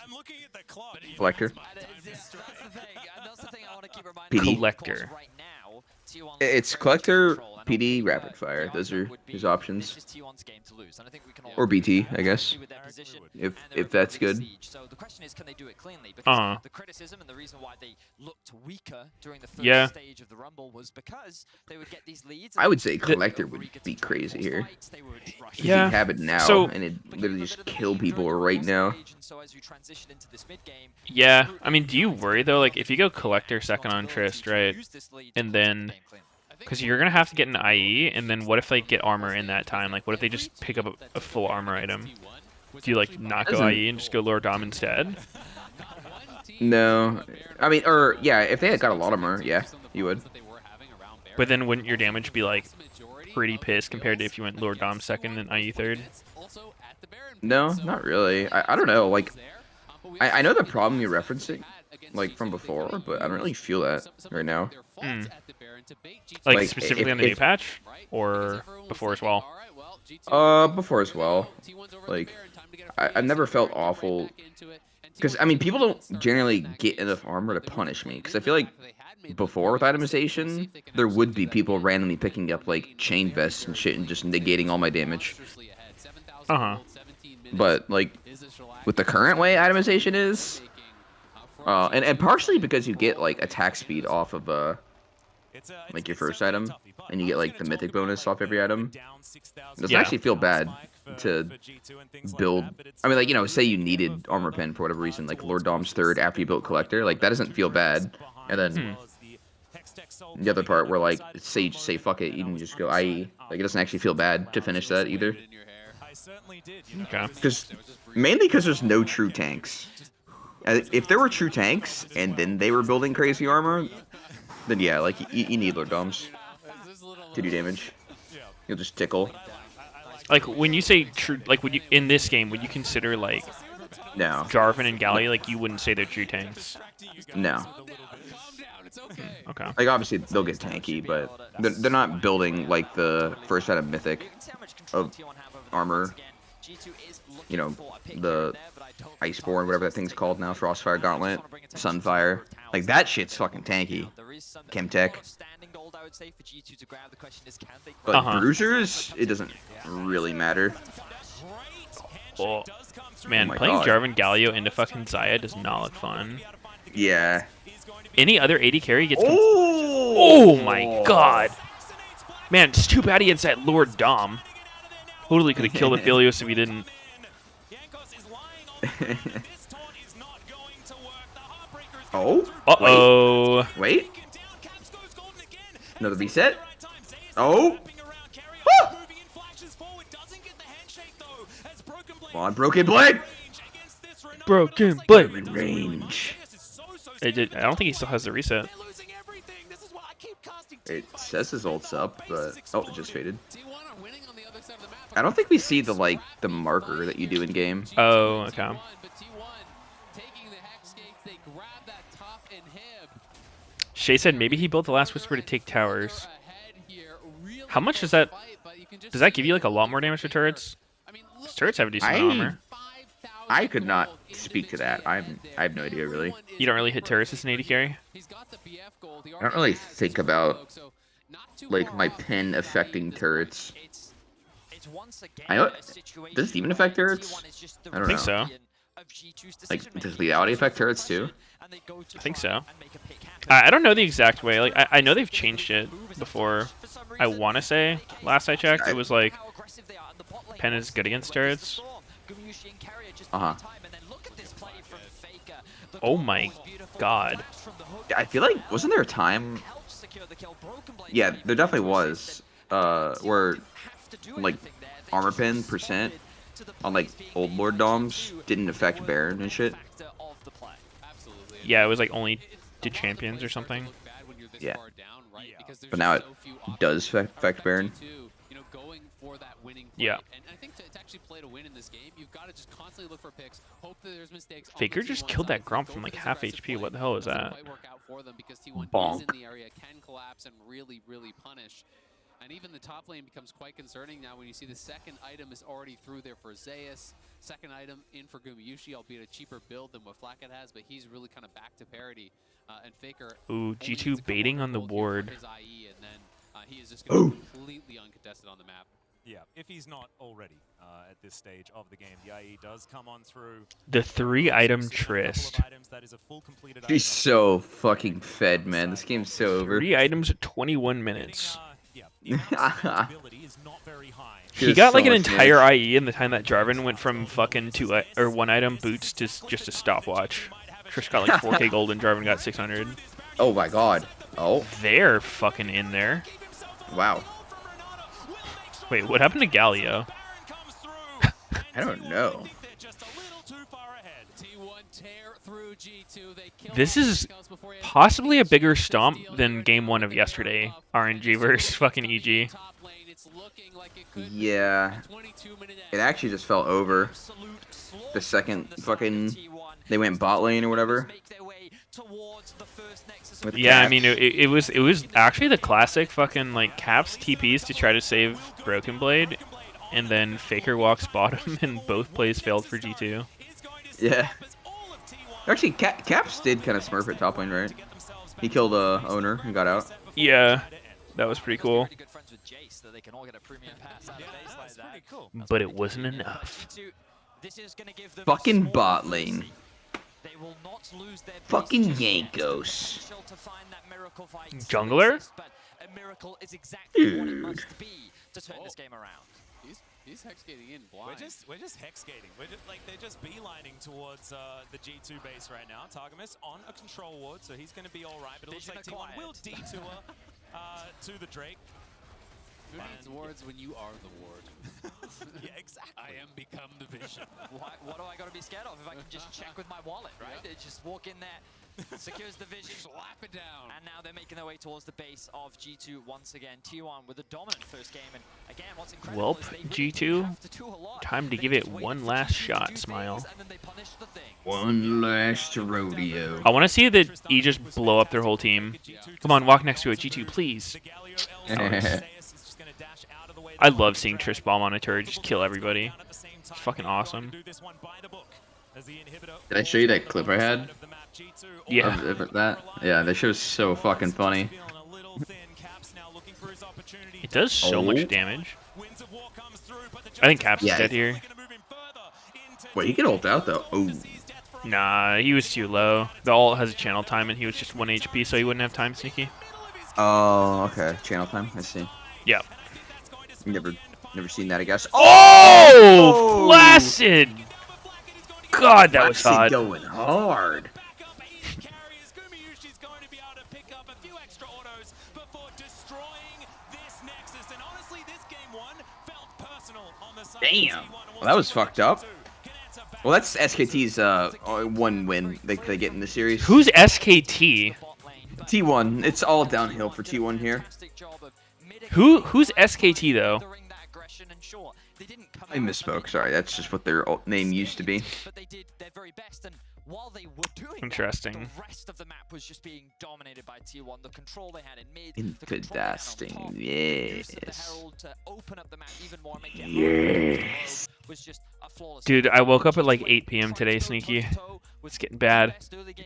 I'm looking at the clock. Collector. that's the thing. And that's the thing I want to keep reminding PD. you of, Collector. right now, T1 It's very Collector, much in control, and PD, obviously, Rapid Fire. the Those are argument would his be options. This is T1's game to lose, and I think we can all Or agree BT, with that. I guess. With their position If and their that's ability to good. siege. So the question is, can they do it cleanly? Because Uh-huh. the criticism and the reason why they looked weaker during the first Yeah. stage of the Rumble was because they would get these leads. I would say and Collector they would would get be to try and crazy force here. fights, they would rush Yeah. He'd have it now, So- and it'd but you literally lose a just bit of kill the people lead during right the now. stage, and so as you transition into this mid game, Yeah, I mean, do you worry though? Like if you go Collector second on Trist, right? And then because you're gonna have to get an IE, and then what if they get armor in that time? Like what if they just pick up a full armor item? Do you like not go Doesn't- IE and just go Lord Dom instead? No, I mean, or yeah, if they had got a lot of armor, yeah, you would. But then wouldn't your damage be like pretty pissed compared to if you went Lord Dom second and IE third? No, not really. I don't know. Like, I know the problem you're referencing, like from before, but I don't really feel that right now. Hmm. Like, Like, specifically on the new patch or before as well? Before as well. Like, I've never felt awful. Because, I mean, people don't generally get enough armor to punish me. Because I feel like before with itemization, there would be people randomly picking up like chain vests and shit and just negating all my damage. Uh-huh. But like with the current way itemization is, and partially because you get like attack speed off of like your first item, and you get like the mythic bonus off every item. It doesn't actually feel bad to build. I mean, like, you know, say you needed armor pen for whatever reason, like Lord Dom's third after you built collector, like that doesn't feel bad. And then the other part where like say you just say fuck it, you can just go IE. Like it doesn't actually feel bad to finish that either. Okay. Mainly because there's no true tanks. If there were true tanks and then they were building crazy armor, then yeah, like you need Lord Doms to do damage. You'll just tickle. Like when you say true, like would you in this game would you consider like No, Jarvan and Galio, like you wouldn't say they're true tanks? no. Okay. Like obviously they'll get tanky, but they're not building like the first item mythic of armor. You know, the Iceborne, whatever that thing's called now, Frostfire Gauntlet, Sunfire. Like that shit's fucking tanky. Chemtech. But bruisers, it doesn't really matter. Oh, man, Oh my playing God. Jarvan Galio into fucking Xayah does not look fun. Yeah. Any other AD carry gets. Oh! Oh my God! Man, it's too bad he had that Lord Dom. Totally could have killed Aphelios if he didn't. Oh? Uh-oh. Wait. Another reset. Oh! Ah! Come on, Broken Blade! Broken Blade. Range. I don't think he still has the reset. It says his ult's up, but oh, it just faded. I don't think we see the the marker that you do in game. Oh, okay. Shay said maybe he built the Last Whisper to take towers. How much does that... Does that give you like a lot more damage to turrets? 'Cause turrets have a decent amount of armor. I could not speak to that. I have no idea really. You don't really hit turrets as an AD carry? I don't really think about like my pin affecting turrets. I know. Does it even affect turrets? I don't I think know. so. Like, does lethality affect turrets too? I think so. I don't know the exact way. Like I know they've changed it before. I want to say last I checked it was like pen is good against turrets. Uh-huh. Oh my God. I feel like wasn't there a time? Yeah, there definitely was. Where like armor pin percent on like old Lord Doms didn't affect Baron and shit. Yeah, it was like only to champions or something. Yeah. But now it does affect Baron. Yeah. And I think to actually play to win in this game, you've got to just constantly look for picks, hope that there's mistakes. Faker just killed that Gromp from like half HP. What the hell is that? Bonk. In the area, can collapse and really, really punish. And even the top lane becomes quite concerning now when you see the second item is already through there for Zeus. Second item in for Gumayushi, albeit a cheaper build than what Flacket has, but he's really kind of back to parity. And Faker. Ooh, G2 baiting on the ward. His IE, and then he is just going to be completely uncontested on the map. Yeah, if he's not already at this stage of the game, the IE does come on through. The 3-item Trist. He's so fucking fed, man. This game's so over. 3 items at 21 minutes. He There's got so like an much entire damage. IE in the time that Jarvan went from fucking 1 item boots to just a stopwatch. Trish got like 4k gold and Jarvan got 600. Oh my God. Oh, They're fucking in there. wow. Wait, what happened to Galio? I don't know. This is possibly a bigger stomp than game 1 of yesterday. RNG versus fucking EG. Yeah. It actually just fell over. The second fucking they went bot lane or whatever. With Yeah, I Caps. mean it was actually the classic fucking like Caps TPs to try to save Broken Blade, and then Faker walks bottom and both plays failed for G2. Yeah. Actually, Caps did kind of smurf at top lane, right? He killed owner and got out. Yeah, that was pretty cool. Good friends with Jace, that they can all get a premium pass out of base like That's pretty that. cool. But it wasn't enough. This is gonna give them Fucking small bot mercy. lane. They will not lose their Fucking base just yet. Yankos. Potential to find that miracle fight Jungler? exists, but a miracle is exactly what it Dude. must be to turn this game around. He's hex skating in blind. We're just hex skating. We're just, like they're just beelining towards the G2 base right now. Targamas on a control ward, so he's going to be all right. But it looks Vision like T1 will acquired. detour to the Drake. Who needs wards when you are the ward? Yeah, exactly. I am become the vision. What do I got to be scared of if I can just check with my wallet, right? Yeah. They just walk in there, secures the vision, Slap it down. and now they're making their way towards the base of G2 once again. T1 with a dominant first game, and again, what's incredible Welp, is they really G2, have to do a lot. time to They give just it wait one for last G2 to shot, do Smile. things, and then they punish the things. One last rodeo. I want to see the E just blow up their whole team. Come on, walk next to it, G2, please. I love seeing Trish bomb on a turret just kill everybody. It's fucking awesome. Did I show you that clip I had? Yeah. Of that? Yeah, that show's so fucking funny. It does so Oh. much damage. I think Caps Yeah. is dead here. Wait, he can ult out though. Oh. Nah, he was too low. The ult has a channel time and he was just 1 HP, so he wouldn't have time sneaky. Oh, okay. Channel time. I see. Yeah. Never seen that, I guess. Oh! Flaccid! God, that was Flaccid hot. going hard. Damn. Well, that was fucked up. Well, that's SKT's one win they get in the series. Who's SKT? T1? It's all downhill for T1 here. Who's SKT though? I misspoke. Sorry, that's just what their name used to be. But they did their very best, and while they were doing Interesting. that, the rest of the map was just being dominated by T1. The control they had in mid, the control they had on Interesting. top, the use of the Yes. Herald to open up the map even more, make it Yes. was just a flawless. Dude, I woke up at like 8 p.m. today, Sneaky. It's getting bad.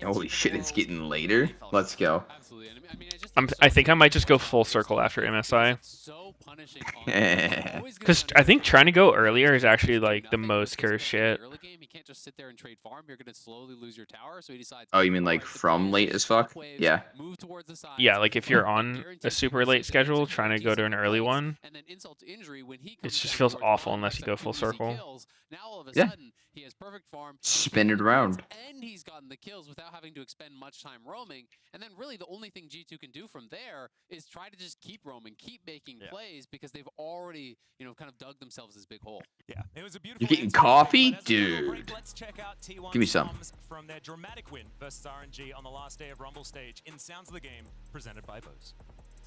Holy shit, it's getting later. Let's go. Absolutely. And I mean, it just I think I might just go full circle after MSI. so punishing on Because I think trying to go earlier is actually like the most cursed shit. Early game, you can't just sit there and trade farm. You're gonna slowly lose your tower. So he decides. Oh, you mean like "Alright, the from plan late is as fuck? waves, Yeah. Move towards the sides, Yeah, like if you're on guaranteed a super late sit there and schedule, take trying to go to an decent early fights, one, and then insult to injury when he it comes just down feels towards awful bottom, unless picks you go up full 2 easy circle. kills. Now all of a Yeah. sudden, he has perfect farm. Spin it around. And he's gotten the kills without having to expend much time roaming. And then really the only thing G2 can do from there is try to just keep roaming, keep making plays because they've already, kind of dug themselves this big hole. Yeah, it was a beautiful. You're getting answer, coffee? but as we go to break, Dude. let's check out T1's Give me some. comms from their dramatic win versus RNG on the last day of Rumble stage in Sounds of the Game, presented by Bose.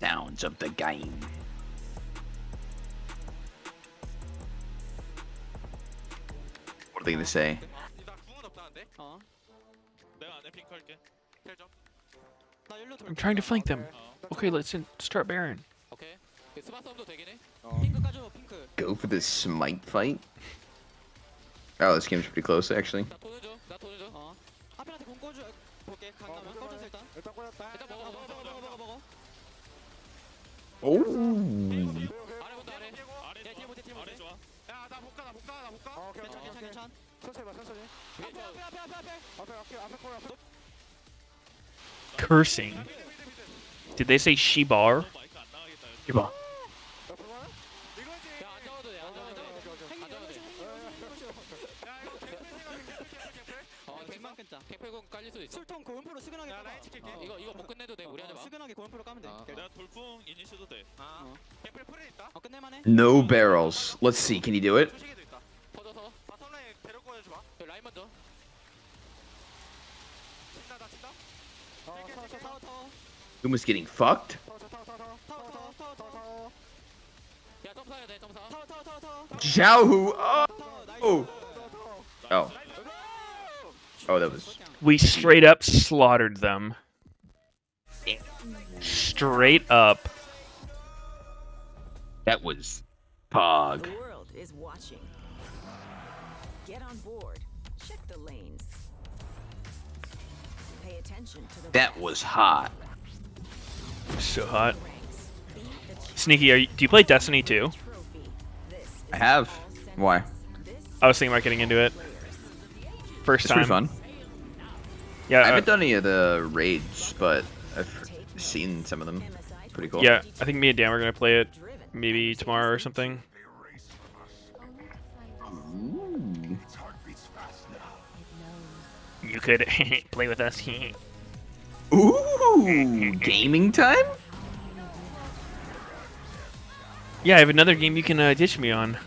Sounds of the game. What are they gonna say? I'm trying to flank them. Okay, let's start Baron. 오케이. 스마 싸움도 되긴 해. 핑크 까줘 핑크. Go for this smite fight? Oh, this game's pretty close actually. 나 돈 해줘. 나 돈 해줘. 앞에한테 공 꺼줘 볼게. 강남은 꺼줘서 일단. 일단 먹어. 먹어. Oh. 아래부터 아래. 야 뒤에 못해 뒤에 못해. 야, 나 못 가. 괜찮. 앞에. Cursing. Did they say Shibar? Shibar. 야, 안 잡아도 돼. 안 잡아도 돼. 안 잡아도 돼. 백만 끈자. 갱패공 깔릴 수도 있어. 술통 고음프로 스근하게 까봐. 이거 못 끝내도 돼. 무리하지 마. 스근하게 고음프로 까면 돼. 내가 돌풍 이니시도 돼. 갱패 풀에 있다. 끝낼만해. No barrels. Let's see. Can you do it? 초식에도 있다. 터져서. 바텀라인 배를 꺼내줘봐. 라인 먼저. 친다 나 친다. 타워. Uma's getting fucked. 야, 점프 사야 돼. 점프 사. 타워. Xiaohu. Oh. Oh. Oh, that was. We straight up slaughtered them. Straight up. That was pog. The world is watching. Get on board. Check the lanes. Pay attention to the That was hot. So hot. Sneaky, do you play Destiny 2? I have. Why? I was thinking about getting into it. First It's time. pretty fun. Yeah. I haven't done any of the raids, but I've seen some of them. Pretty cool. Yeah, I think me and Dan were gonna play it maybe tomorrow or something. Ooh. You could play with us. Ooh, gaming time? Yeah, I have another game you can ditch me on.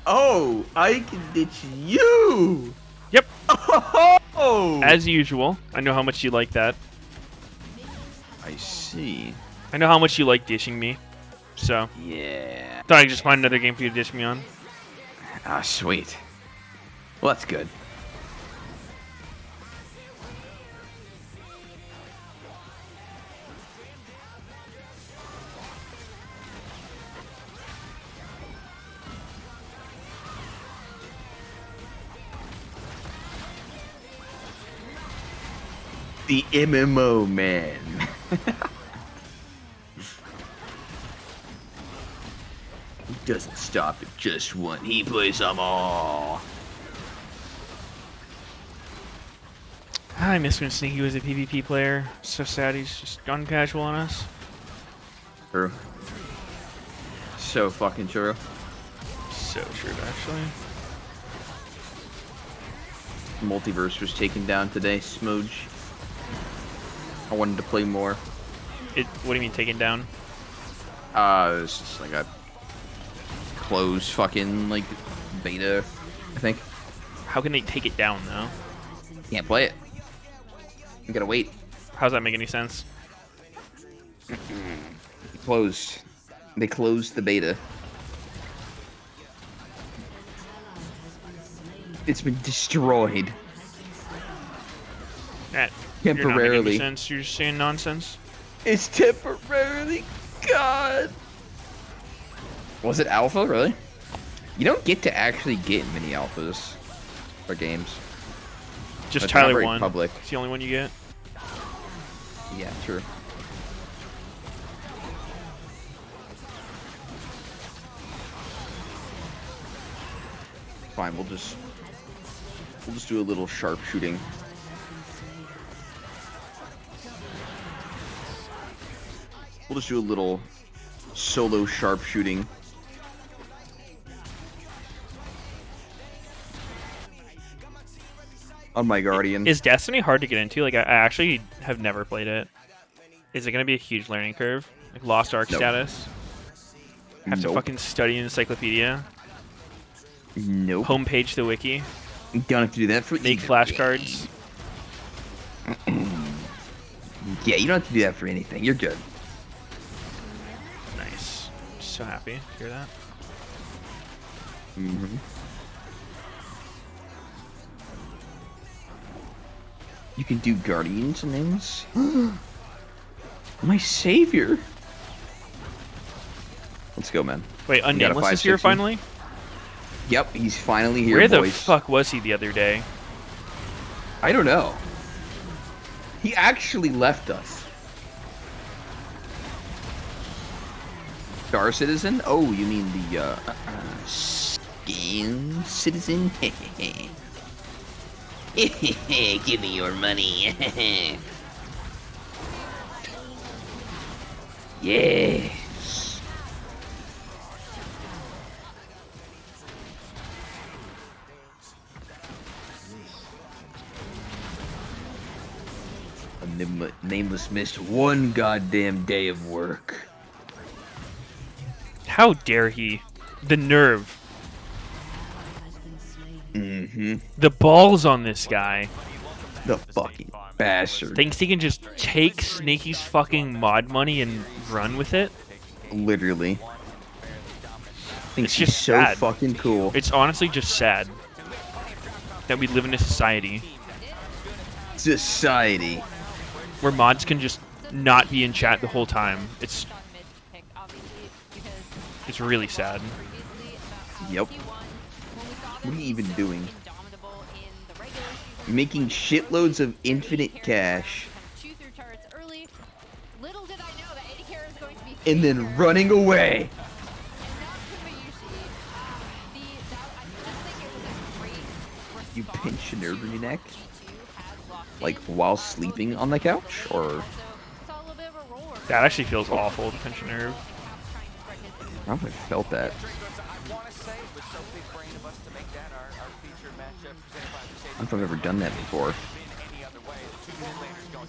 Oh, I can ditch you. Yep. Oh, As usual. I know how much you like that. I see. I know how much you like dishing me. So, Yeah. thought I'd just find another game for you to dish me on. Ah, sweet. Well, that's good. The MMO man. He doesn't stop at just one. He plays them all. I miss when Sneaky was a PvP player. So sad he's just gone casual on us. True. So fucking true. So true, actually. Multiverse was taken down today, Smooge. I wanted to play more. What do you mean taken down? It was just like a closed fucking like beta, I think. How can they take it down though? Can't play it. You gotta wait. How does that make any sense? Closed. They closed the beta. It's been destroyed. That You're not making any Temporarily. sense. You're just saying nonsense. It's temporarily. God. Was it alpha, really? You don't get to actually get many alphas for games. Just It's not Tyler very 1. public. It's the only one you get. Yeah, true. Fine, we'll just do a little sharpshooting. We'll just do a little solo sharpshooting. On my Guardian. Is Destiny hard to get into? Like, I actually have never played it. Is it going to be a huge learning curve? Like Lost Ark Nope. status? Have to Nope. fucking study an encyclopedia? Nope. Homepage the wiki? You don't have to do that for Make either flashcards? game. Yeah, you don't have to do that for anything. You're good. Nice. So happy to hear that. Mm-hmm. You can do Guardians names. My savior. Let's go, man. Wait, got a Unnameless is here 560? finally? Yep, he's finally here, Where the boys. fuck was he the other day? I don't know. He actually left us. Star Citizen? Oh, you mean the Skin Citizen? Give me your money. Yes. Nameless missed one goddamn day of work. How dare he? The nerve. Mm-hmm. The balls on this guy. The fucking bastard. Thinks he can just take Snaky's fucking mod money and run with it? Literally. Thinks It's he's just so sad. fucking cool. It's honestly just sad that we live in a society Society. where mods can just not be in chat the whole time. It's really sad. Yep. What are you even doing? Making shitloads of infinite cash. and then running away. You pinch your nerve in your neck? Like while sleeping on the couch? Or That actually feels awful, the pinch a nerve. I don't know if I felt that. I don't know if I've ever done that before.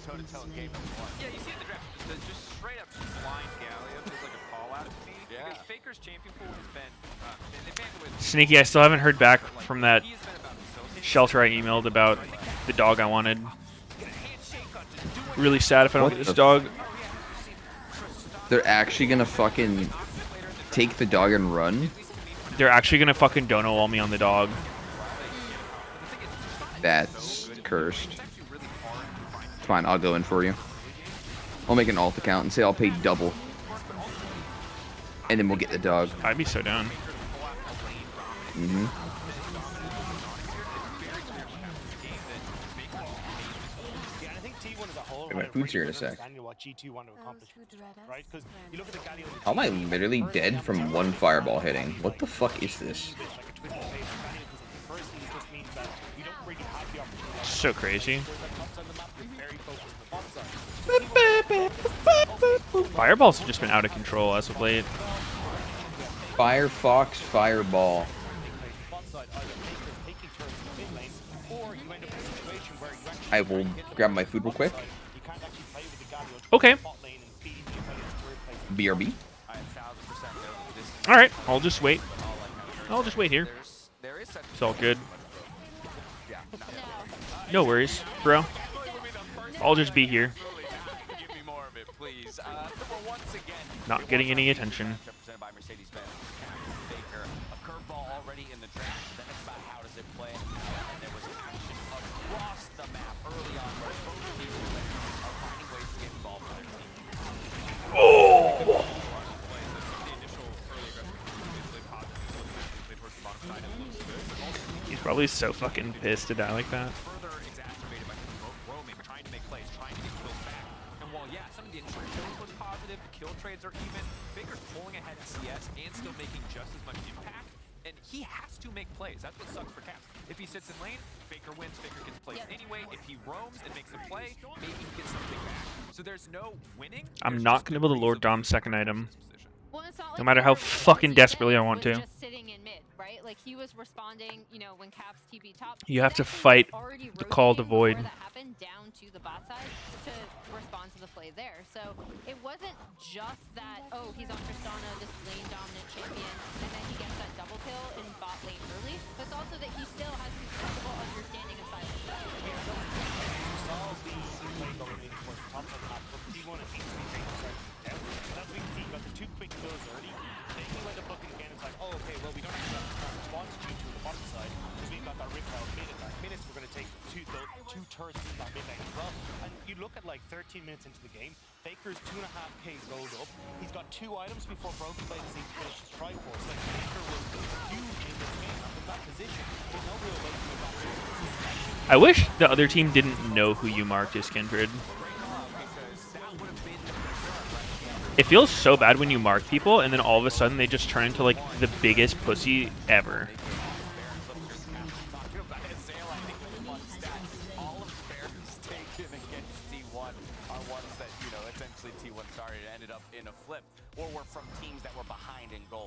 Yeah, you see in the draft, just straight up blind Gallia feels like a call out to me. Because Faker's champion pool has been, they've been with Sneaky, I still haven't heard back from that shelter I emailed about the dog I wanted. Really sad if I don't get this dog. They're actually gonna fucking take the dog and run? They're actually gonna fucking dono wall me on the dog. That's cursed. Fine, I'll go in for you. I'll make an alt account and say I'll pay double. And then we'll get the dog. I'd be so down. Mm-hmm. Okay, my food's here in a sec. How am I literally dead from one fireball hitting? What the fuck is this? So crazy. Fireballs have just been out of control as of late. Firefox Fireball. I will grab my food real quick. Okay. BRB. Alright, I'll just wait. I'll just wait here. It's all good. No worries, bro. I'll just be here. Not getting any attention. Oh! He's probably so fucking pissed to die like that. Kill trades are even. Faker's pulling ahead in CS and still making just as much impact, and he has to make plays. That's what sucks for Caps. If he sits in lane, Faker wins, Faker gets plays anyway. If he roams and makes a play, maybe he gets something back. So there's no winning. I'm not gonna be able to Lord Dom's second item. No matter how fucking desperately I want to. Like he was responding, you know, when Caps TB top. You have to fight the call to void. That happened down to the bot side to respond to the play there. So it wasn't just that, oh, he's on Tristana, this lane dominant champion, and then he gets that double kill in bot lane early. But it's also that he still has incredible understanding of silence. Two quick kills early. Then he went up looking again. It's like, oh, okay, well, we don't have a response due to the bottom side because we've got that rip out mid. In that minutes, we're going to take two turns in that mid lane as well. And you look at like 13 minutes into the game, Faker's 2.5k rolled up. He's got 2 items before Broken Blade has even finished his Triforce. Like, Faker was huge in this game. From that position, there's no real way to go back. I wish the other team didn't know who you marked as Kindred. It feels so bad when you mark people and then all of a sudden they just turn into like the biggest pussy ever.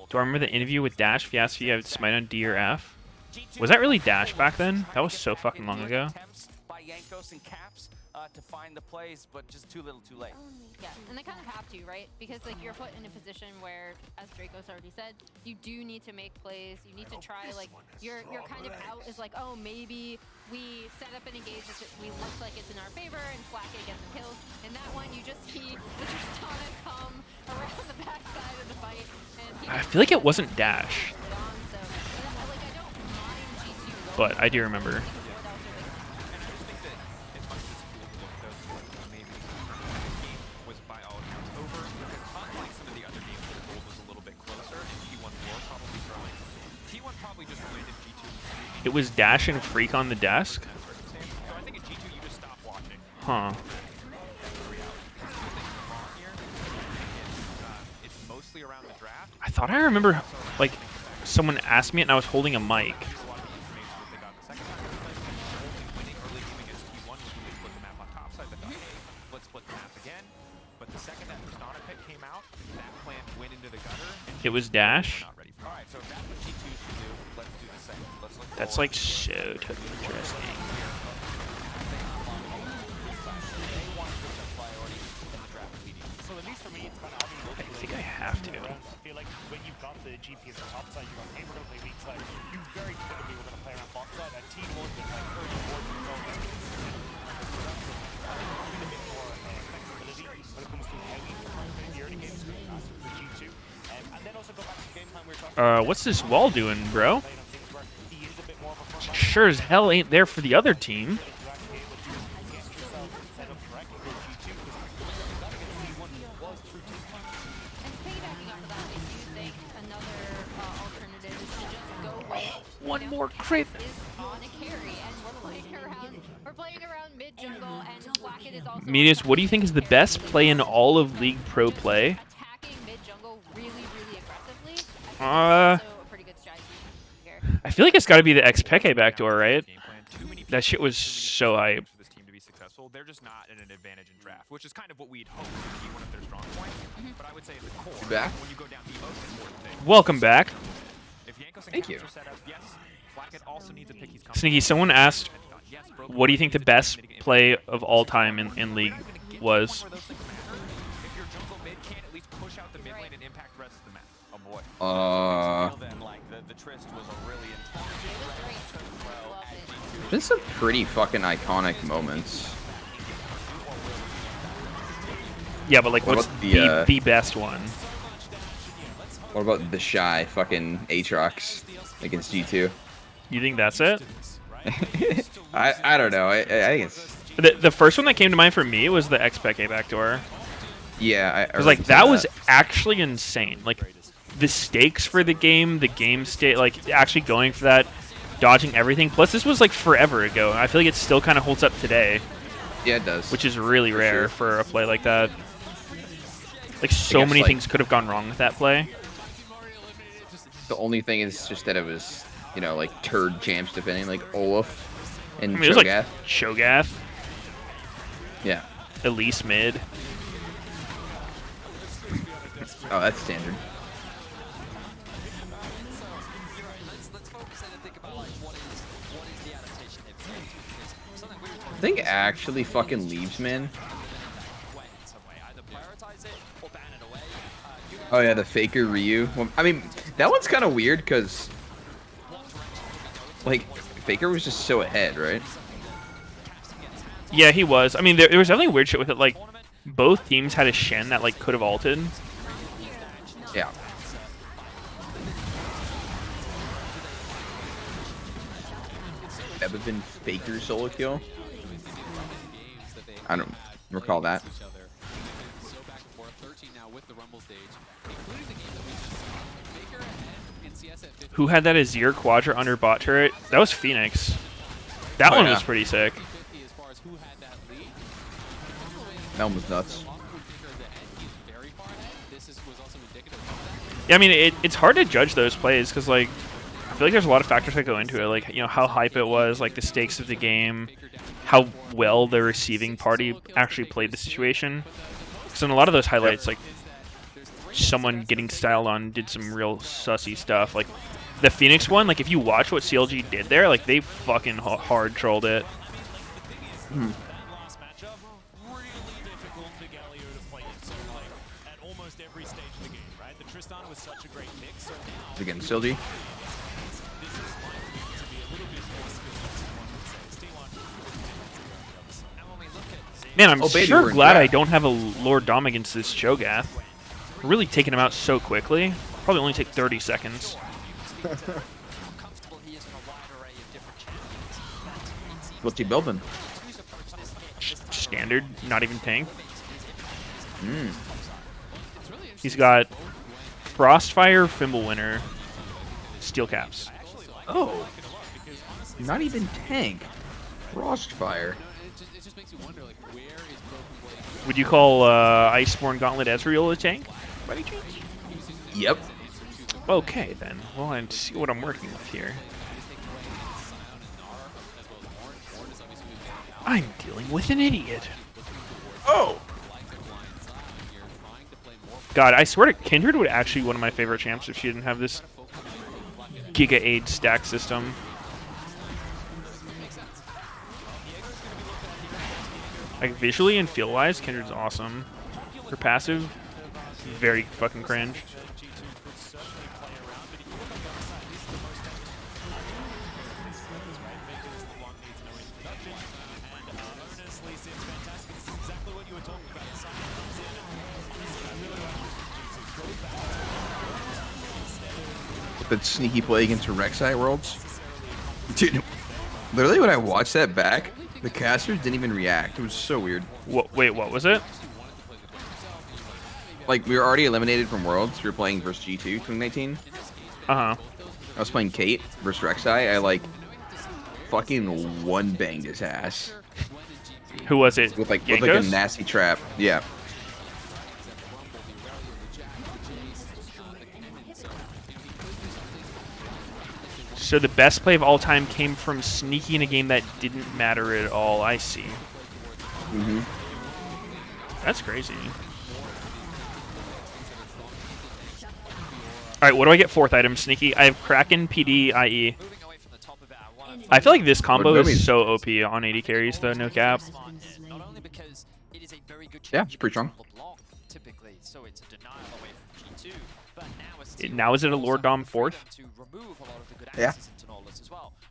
Do I remember the interview with Dash? If you asked if you had Smite on D or F? Was that really Dash back then? That was so fucking long ago. To find the plays, but just too little, too late. Yeah, and they kind of have to, right? Because like you're put in a position where, as Draco's already said, you do need to make plays. You need to try, like you're kind of out is like, oh, maybe we set up an engage that we looks like it's in our favor and flack it, get some kills. And that one, you just see the Tristana come around the backside of the fight. And I feel like it wasn't Dash, but I do remember. It was Dash and Freak on the desk? Huh. thought I remember, like, someone asked me it and I was holding a mic. It was Dash. That's like so interesting. I think I have to. I feel like when you've got the GP at the top side, you're going, hey, we're going to play weak side. You very typically were going to play around bot side, and T1 with like early board control. I think a bit more flexibility when it comes to how you in the early games for G2. And then also go back to the game plan we were talking What's this wall doing, bro? playing on things where he is a bit more of a front Sure as hell ain't there for the other team. Piggybacking off of that, I do think another alternative is to just go with One more crit. is on a carry, and we're playing around mid jungle, and Blackett is also Meteos, what do you think is the best play in all of League Pro play? attacking mid jungle really aggressively. I think Uh, that's also a pretty good strategy here. I feel like it's got to be the XPK backdoor, right? That shit was so hype. For this team to be successful, they're just not at an advantage in draft, which is kind of what we'd hope would be one of their strong points. But I would say at the core, back? when you go down the most important thing. Welcome back. If Jankos and Thank Caps you. are set up, yes. Blackett also needs a pick he's Sneaky, someone asked, yes, broken what do you think the is best mitigating. play of all time in League was? One where those things matter. If your jungle mid can't at least push out the mid lane and impact the rest of the map. Oh boy. Then, like, the Trist was a really Been some pretty fucking iconic moments. Yeah, but like, What what's about the, the best one? What about the shy fucking Aatrox against G2? You think that's it? I don't know. I think it's The first one that came to mind for me was the XPK backdoor. yeah. Because like that was actually insane. Like the stakes for the game state, like actually going for that, dodging everything. Plus this was like forever ago. I feel like it still kind of holds up today, yeah, it does. which is really For rare sure. for a play like that. Like so guess, many like- things could have gone wrong with that play. The only thing is just that it was, you know, like turd champs defending, like Olaf and I mean, it was like Cho'Gath. Cho'Gath, Yeah. Elise mid. Oh, that's standard. Let's focus in and think about like what is the adaptation here for G2, because something we were talking I think actually fucking leaves, man. way in some way. Either prioritize it or ban it away. Oh yeah, the Faker Ryu. Well, I mean, that one's kind of weird because, like, Faker was just so ahead, right? Yeah, he was. I mean, there was definitely weird shit with it. Like both teams had a Shen that like could have ulted. Yeah. That would have been Faker solo kill. I don't recall that. So back and forth, 13 now with the Rumble stage, including the game that we just saw. Faker ahead in CS at 50. Who had that Azir Quadra under bot turret? That was Phoenix. That Oh, one yeah. was pretty sick. 50 as far as who had that lead. That one was nuts. Along with Faker at the end, he's very far ahead. This was also indicative of that. Yeah, I mean, it's hard to judge those plays because, like, I feel like there's a lot of factors that go into it. Like, you know, how hype it was, like the stakes of the game, how well the receiving party actually played the situation. Because in a lot of those highlights, like, someone getting styled on did some real sussy stuff. Like, the Phoenix one, like, if you watch what CLG did there, like, they fucking hard trolled it. last matchup, really difficult for Galio to play into, like, at almost every stage of the game, right? The Tristana was such a great pick, so now Against Silgy. this is likely to be a little bit more skill-tested, one would say. It's T1 And when we look at Man, I'm Oh, baby, sure we're in glad I draft. don't have a Lord Dom against this Cho'Gath. Really taking him out so quickly. Probably only take 30 seconds. how comfortable he is in a wide array of different champions. What's he building? Who's approached this Standard, not even tank. Hmm. He's got Frostfire, Fimbulwinter, Steel Caps. Oh. Not even tank. Frostfire. It just makes you wonder, like, where is Broken Blade? Would you call Iceborne Gauntlet Ezreal a tank? By any chance? Yep. Okay, then. Well, and see what I'm working with here. I'm dealing with an idiot. Oh! God, I swear to Kindred would actually be one of my favorite champs if she didn't have this Giga Aid stack system. Like, visually and feel-wise, Kindred's awesome. Her passive, very fucking cringe. That sneaky play against the Rek'Sai Worlds. Dude, literally when I watched that back, the casters didn't even react. It was so weird. Wait, what was it? Like, we were already eliminated from Worlds. We were playing versus G2 2019. Uh-huh. I was playing Kate versus Rek'Sai. I, like, fucking one-banged his ass. Who was it? With like a nasty trap. Yeah. So the best play of all time came from sneaky in a game that didn't matter at all. I see. Mm-hmm. That's crazy. All right, what do I get? Fourth item, sneaky. I have Kraken, PD, IE. I feel like this combo is so OP on 80 carries, though. No cap. Yeah, it's pretty strong. Now is it a Lord Dom fourth? Yeah.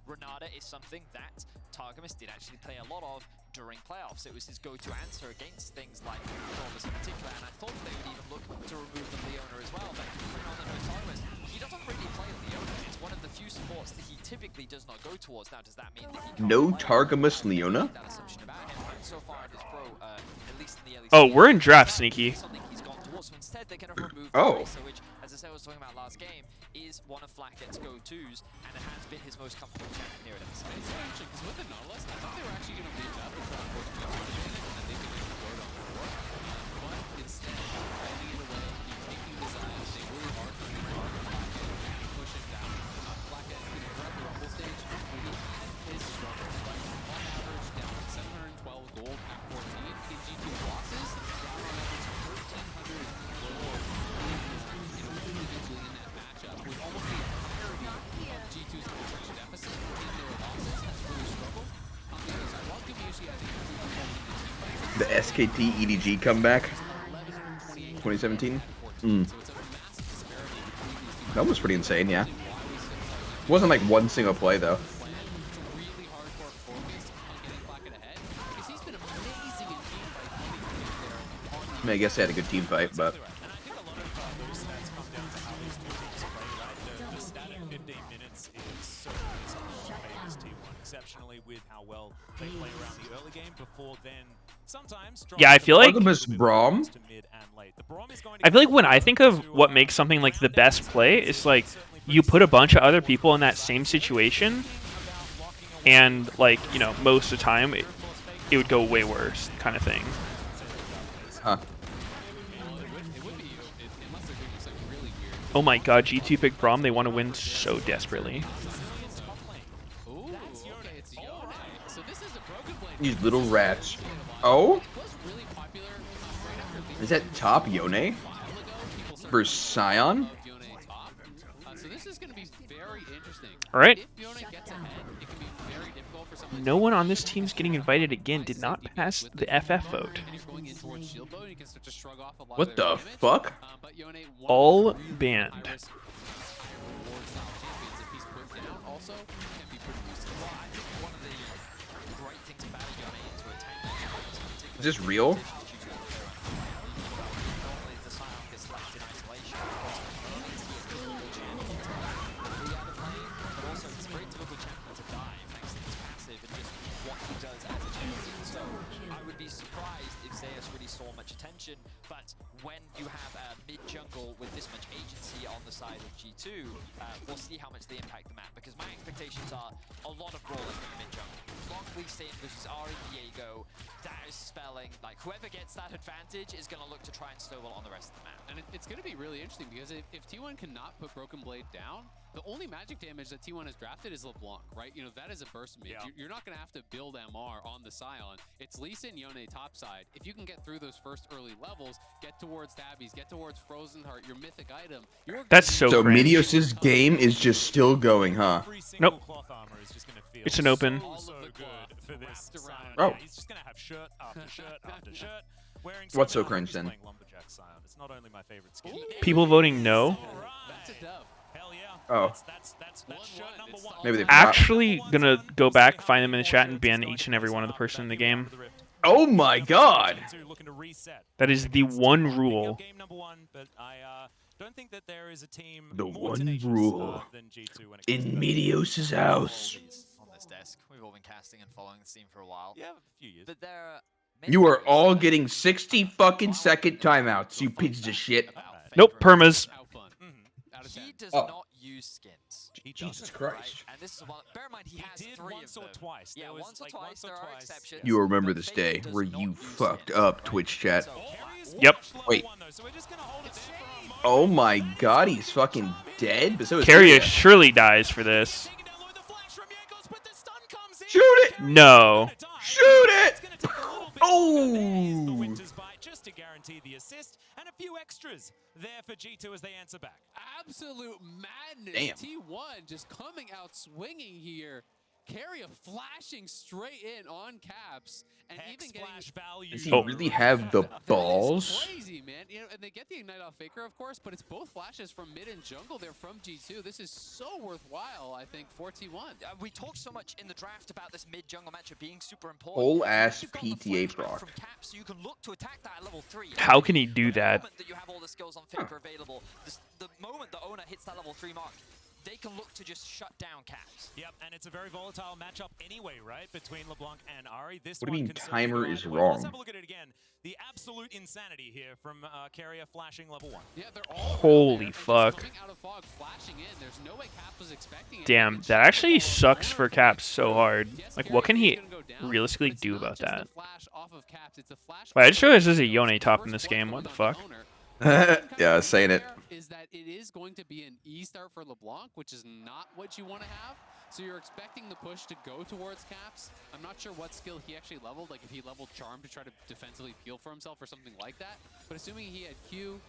Renata is something that Targamas did actually play a lot of during playoffs. It was his go-to answer against things like Enormous in particular, and I thought they would even look to remove the Leona as well, but Renata knows Targamas. He doesn't really play Leona. It's one of the few supports that he typically does not go towards. Now, does that mean that he can't No Targamas Leona? that assumption about him? So far in his pro, at least in the early Oh, we're in draft, sneaky. something he's gone towards. So instead, they're going to remove Oh. Tracer, which, as I said, I was talking about last game, is one of Flacket's go-tos, and it has been his most comfortable champion here at MSI. It's so interesting because with the Nautilus, I thought they were actually going to leave that for unfortunately advantage, and that they could explode on the board. But instead, finding it away, taking the Zion, they really are trying to guard Flacket and push him down. Flacket, throughout the Rumble stage, he had his struggles, right? On average, down 712 gold at 14. In G2 losses, down on average 1,300 gold individually in that matchup, with almost the entirety of G2's penetration deficit in their losses has really struggled. On the other side, while Kamiyoshi, I think, The SKT EDG comeback. 2017. That was pretty insane, yeah. Wasn't like one single play though. really hardcore focus on getting Flacket ahead, because he's been amazing in team fight I mean, I guess they had a good team fight, but And I think a lot of those stats come down to how these two teams play, right? The stat at 15 minutes is certainly something that favors T1 exceptionally with how well they play around the early game. Before then, sometimes Yeah, I feel like Artemis Braum. to mid and late. The Braum is going to I feel like when I think of what makes something like the best play, it's like you put a bunch of other people in that same situation, and like, you know, most of the time it would go way worse, kind of thing. huh. Oh my god, G2 picked Braum, they want to win so desperately. Ooh, okay, it's Yone. So this is a broken blade. These little rats. Oh? Was really popular right after Is that top Yone? Versus Scion? Yone top. So this is going to be very interesting. Alright. If Yone gets ahead, it can be very difficult for someone. No one on this team's getting invited again, did not pass the FF vote. And you're going in towards shield bow, and you can start to shrug off a lot What of the their damage. fuck? But Yone, one All of those really banned. high-risk, high-reward style champions, if he's put down, also can be pretty useful. Well, I think one of the great things about Yone into a tank matchup Is this real? normally the Scion gets left in isolation because he's a difficult champion to play, but also it's a very difficult champion to die thanks to his passive and just what he does as a champion. So I would be surprised if Zeus really saw much attention, but when you have a mid-jungle with this much agency on the side of G2, we'll see how much they impact the map, because my expectations are a lot of brawling in the mid-jungle. As long Lee Sin versus Ari Diego, Darius Spelling, like whoever gets that advantage is going to look to try and snowball on the rest of the map. And it's going to be really interesting because if T1 cannot put Broken Blade down, the only magic damage that T1 has drafted is LeBlanc, right? You know, that is a burst mid. Yeah. You're not going to have to build MR on the Scion. It's Lee Sin, Yone top side. If you can get through those first early levels, get towards Tabbies, get towards Frozen Heart, your mythic item. That's so cringe. Meteos' game is just still going, huh? Nope. Cloth armor is just gonna feel It's an open. So good for this Scion. Oh. Yeah, he's just gonna have shirt after shirt after shirt. Wearing What's so something cringe he's then? playing Lumberjack Scion. It's not only my favorite skin. People voting no. That's a dub. Hell yeah. Oh. That's shirt number one. Maybe they forgot. Actually gonna go back, find them in the chat, and ban each and every one of the person in the game. Oh my god! Looking to reset. That is the one rule. Game number one, but I don't think that there is a team The more one tenacious, rule than G2 when it in comes to that. Meteos' house. On this desk, we've all been casting and following the scene for a while. Yeah, a few years. But there are You are all getting 60 fucking second timeouts, you pieces of shit. Nope, permas. How fun. Out of 10. He does Oh. not use skins. He Jesus doesn't. Christ. And this is one. Bear in mind, he has did three once of or them. twice. Yeah, There was, once or like, twice. once or There are twice. exceptions. You will remember but this Faker day does where not you use fucked skins. up, Twitch chat. So, Yep. Wait. So we're just gonna hold it there for a moment. Oh my god, he's fucking dead? But so is Carrier he. surely dies for this. Taking down low, the flash from Jankos, but the stun comes in. Shoot it! No. Shoot it! It's gonna take a little bit Oh! longer. There's the Winter's Bite just to guarantee the assist, and a few extras there for G2 as they answer back. Absolute madness. Damn. T1 just coming out swinging here. Carrier flashing straight in on Caps. And Hex even getting... flash value. Does he Oh. really have the That is balls? crazy, man. You know, and they get the Ignite off Faker, of course, but it's both flashes from mid and jungle. They're from G2. This is so worthwhile, I think, for T1. We talked so much in the draft about this mid-jungle matchup being super important. Whole ass You've got the PTA flashback proc. from Caps, so you can look to attack that at level 3. How can he do The that? moment that you have all the skills on Faker available, the moment the owner hits that level 3 mark, they can look to just shut down Caps. Yep, and it's a very volatile matchup anyway, right? Between LeBlanc and Ari. This What do you one mean can certainly timer go is either way. Let's wrong? have a look at it again. The absolute insanity here from Carrier flashing level 1. Yeah, they're all Holy around there and just fuck. coming out of fog, flashing in. There's no way Caps was expecting it. Damn, Even that Shadow actually Fall sucks owner for from Caps G2. so hard. Yes, Like, Carrier what can is he gonna go down, realistically but it's do not about just that? the flash off of Caps, it's a flash Wait, I just off realized of there's a Caps. Yone top in First this blood game. What the going on fuck? owner. Yeah, saying it. Is that it is going to be an E start for LeBlanc, which is not what you want to have. So you're expecting the push to go towards Caps. I'm not sure what skill he actually leveled, like if he leveled Charm to try to defensively peel for himself or something like that. But assuming he had Q,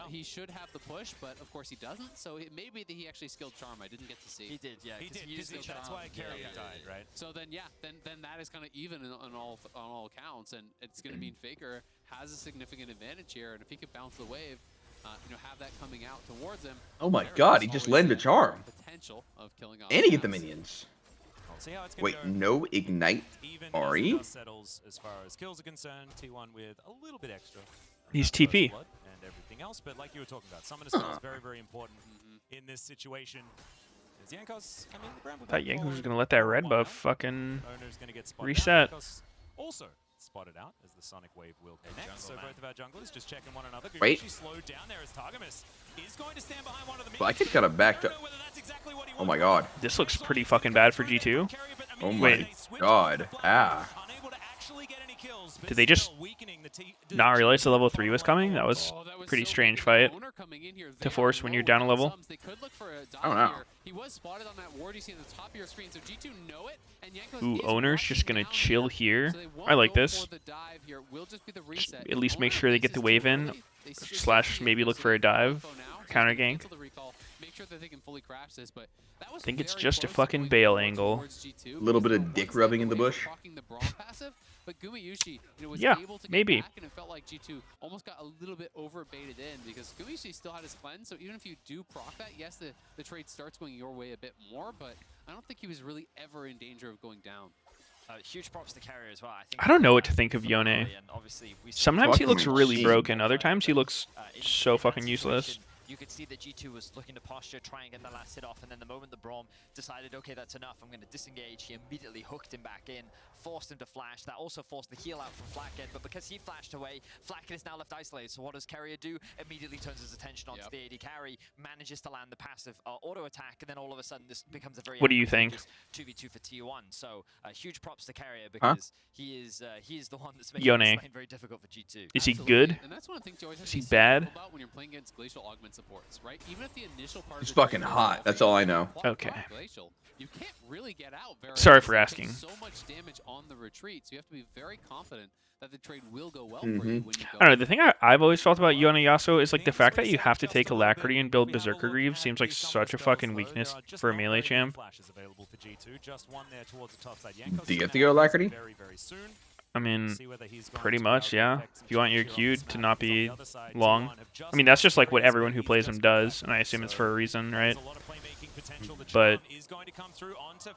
he should have the push, but of course he doesn't. So it may be that he actually skilled Charm. I didn't get to see. He did, yeah. He 'cause did, used the that's charm. why Carrier died, right? So then, yeah, then that is kind of even on all accounts, and it's going to mean Faker has a significant advantage here, and if he could bounce the wave, have that coming out towards him. Oh my there god, is he just always led the that charm. Potential of killing off And he get the Caps. minions. We'll see how it's gonna Wait, go. no Ignite Even Ari? as the dust settles as far as kills are concerned, T1 with a little bit extra. He's first TP. blood and everything else, but like you were talking about, summoner skill is very, very important in this situation. As Jankos, I mean, the Bramble Thought Belt Jankos was falling gonna let that for a red while. buff fucking Owner's gonna get spotted reset. out. Jankos also spotted out as the Sonic Wave will connect. So both of our junglers just checking one another. Wait. Gucci slowed down there as Targamas is going to stand behind one of the Black minions, Kid got a but backed don't up. know whether that's exactly what he Oh my wanted. god. This looks pretty fucking bad for G2. Oh my Wait. god. Ah. Did they just not realize the level 3 was coming? That was pretty strange fight to force when you're down a level. They could look for a dive I don't know. here. He was spotted on that ward you see on the top of your screen, so G2 know it, and Jankos Ooh, is Owner's just rushing gonna down chill here. here. So they won't I like go this. for the dive here. Will just be the Just reset. at least make Owner sure they thinks get the it's wave too in, early. They see the slash CC maybe look so for they a can dive, info now, so counter they can gank. cancel the recall, make sure that they can fully crash this, but that was I think it's very just a close to fucking going bail more angle. towards G2 Little bit because of they were dick one step rubbing in the away bush. from proccing the Brawl passive, but Gumayushi, was Yeah, able to get maybe. back, and it felt like G2 almost got a little bit over-baited in because Gumayushi still had his cleanse, so even if you do proc that, yes, the trade starts going your way a bit more, but I don't think he was really ever in danger of going down. Huge props to Carrier as well. I think I don't know what to think of Yone. and obviously we saw Sometimes he Fucking looks really shit. broken. Other times he looks in so that fucking useless. situation, you could see that G2 was looking to posture, try and get the last hit off, and then the moment the Braum decided, okay, that's enough, I'm going to disengage, he immediately hooked him back in, forced him to flash. That also forced the heal out from Flackhead, but because he flashed away, Flackhead is now left isolated. So what does Carrier do? Immediately turns his attention onto the AD carry, manages to land the passive auto attack, and then all of a sudden this becomes a very What do you think? 2v2 for T1. So huge props to Carrier because he is the one that's making Yone. this lane very difficult for G2. Is he good? And that's one of the things you always have Is to he be bad? careful about when you're playing against Glacial Augment supports, right? Even if the initial part He's of the fucking game is hot. That's all I know. Okay. Glacial, you can't really get out very Sorry easily. for You asking. take so much damage on the retreat, so you have to be very confident that the trade will go well for you when you go. I don't know. The thing I've always felt about Yone Yasuo is like the fact that you have to take Alacrity and build Berserker Greaves seems like such a fucking weakness for a melee champ. Do you have to go Alacrity? I mean, pretty much, yeah. If you want your Q to not be long. I mean, that's just like what everyone who plays him does, and I assume it's for a reason, right? But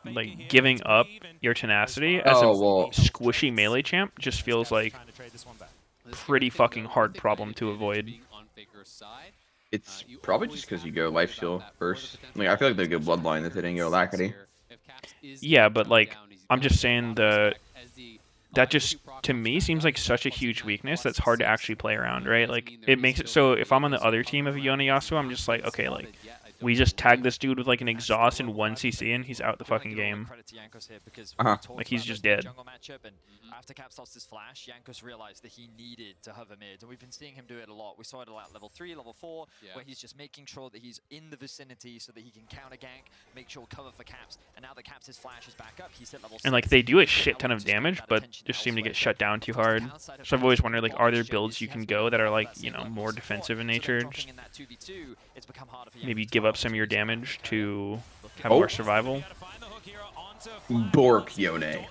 like giving up your tenacity as a squishy melee champ just feels like pretty fucking hard problem to avoid. It's probably just because you go Lifesteal first. Like I feel like they're a good bloodline that they didn't go Alacrity. Yeah, but like I'm just saying that just to me seems like such a huge weakness that's hard to actually play around, right? Like it makes it so if I'm on the other team of Yone Yasuo, I'm just like, okay, like we just tag this dude with like an exhaust and 1 CC and he's out the fucking game. Like he's just dead. After Caps lost his flash, Jankos realized that he needed to hover mid, and we've been seeing him do it a lot. We saw it a lot at level 3, level 4, where he's just making sure that he's in the vicinity so that he can counter gank, make sure cover for Caps, and now that Caps' flash is back up, he's hit level 6. And like they do a shit ton of damage, but just seem to get shut down too hard. So I've always wondered, like, are there builds you can go that are like, you know, more defensive in nature? Just maybe give up some of your damage to have more survival. Bork Yone.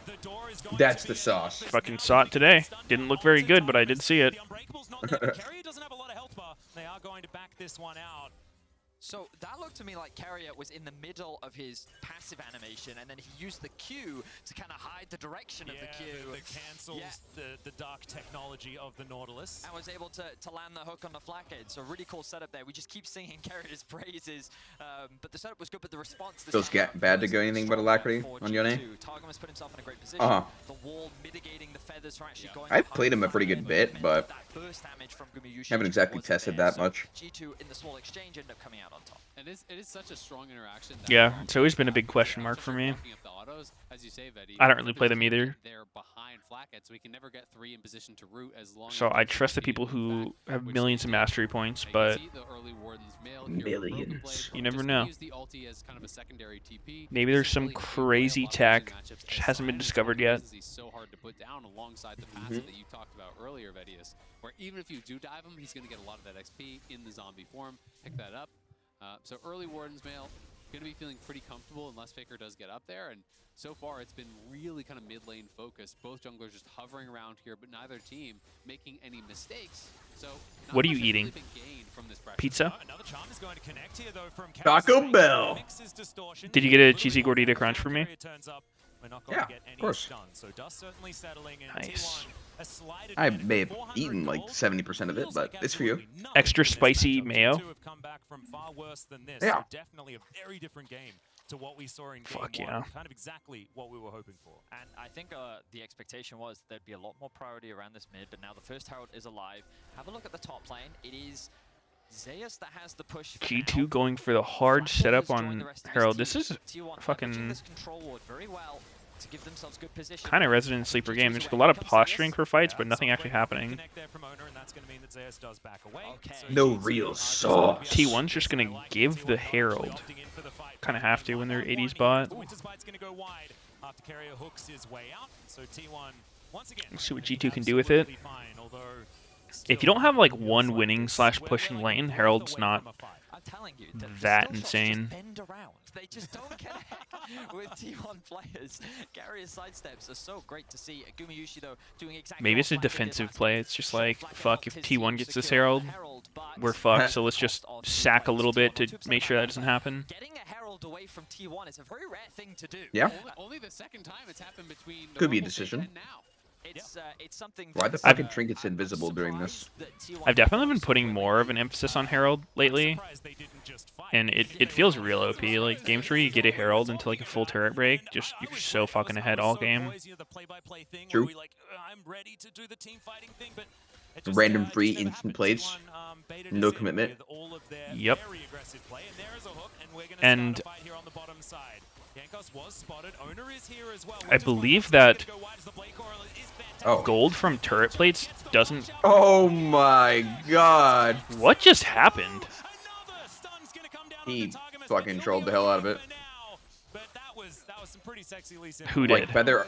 That's the sauce. Fucking saw it today. Didn't look very good, but I did see it. They are going to back this one out. So that looked to me like Carrier was in the middle of his passive animation, and then he used the Q to kind of hide the direction of the Q. The cancels the dark technology of the Nautilus. And was able to land the hook on the Flackhead. So really cool setup there. We just keep singing Carrier's praises, but the setup was good, but the response... Feels bad to go anything but Alacrity on Yone. Targum has put himself in a great position. The wall mitigating the feathers are actually going... I've played him a pretty good bit, but haven't exactly tested that much. G2 in the small exchange ended up coming out on top. And it is such a strong interaction. Yeah, it's always been a big question mark for me. As you say, Vedi, I don't really play them either. They're behind Flackhead, so we can never get 3 in position to root as long So I trust the people who have millions of mastery points, but millions. You never know. Maybe there's some crazy tech which hasn't been discovered yet. He's so hard to put down alongside the passive that you talked about earlier, Vedius, where even if you do dive him, he's going to get a lot of that XP in the zombie form. Pick that up. So early Warden's Mail, going to be feeling pretty comfortable unless Faker does get up there. And so far, it's been really kind of mid-lane focused. Both junglers just hovering around here, but neither team making any mistakes. So what are you eating? Pizza? Taco Bell. Did you get a cheesy gordita crunch for me? Yeah, of course. Nice. I may have eaten like 70% of it, but it's for you. Extra spicy mayo? Yeah. Definitely a very different game to what we saw in game Fuck 1. yeah. Kind of exactly what we were hoping for. And I think the expectation was there'd be a lot more priority around this mid, but now the first Herald is alive. Have a look at the top lane. It is Zeus that has the push. G2 going for the hard setup on Herald. This is fucking kind of resident sleeper game. There's a lot of posturing for fights, but nothing actually happening. No real sauce. T1's just going to give the Herald. Kind of have to when they're 80s bot. Let's see what G2 can do with it. If you don't have like one winning / pushing lane, Herald's not that insane. They just don't connect with T1 players. Carrier's sidesteps are so great to see. Gumayushi though doing exactly. Maybe it's a defensive play. It's just like, fuck, if T1 gets this Herald, we're fucked. So let's just sack a little bit to make sure that doesn't happen. Getting a Herald away from T1 is a very rare thing to do. Yeah. Only the second time it's happened between Could be a decision. it's something. Why the that, fucking trinket's invisible during this? I've definitely been putting more of an emphasis on Herald lately, and it feels real OP. Like games where you get a Herald into like a full turret break, just you're so fucking ahead all game. True. Random free instant plays, no commitment. Yep. And I believe that gold from turret plates doesn't. Oh my god! What just happened? He fucking trolled the hell out of it. Who did? Like Feather,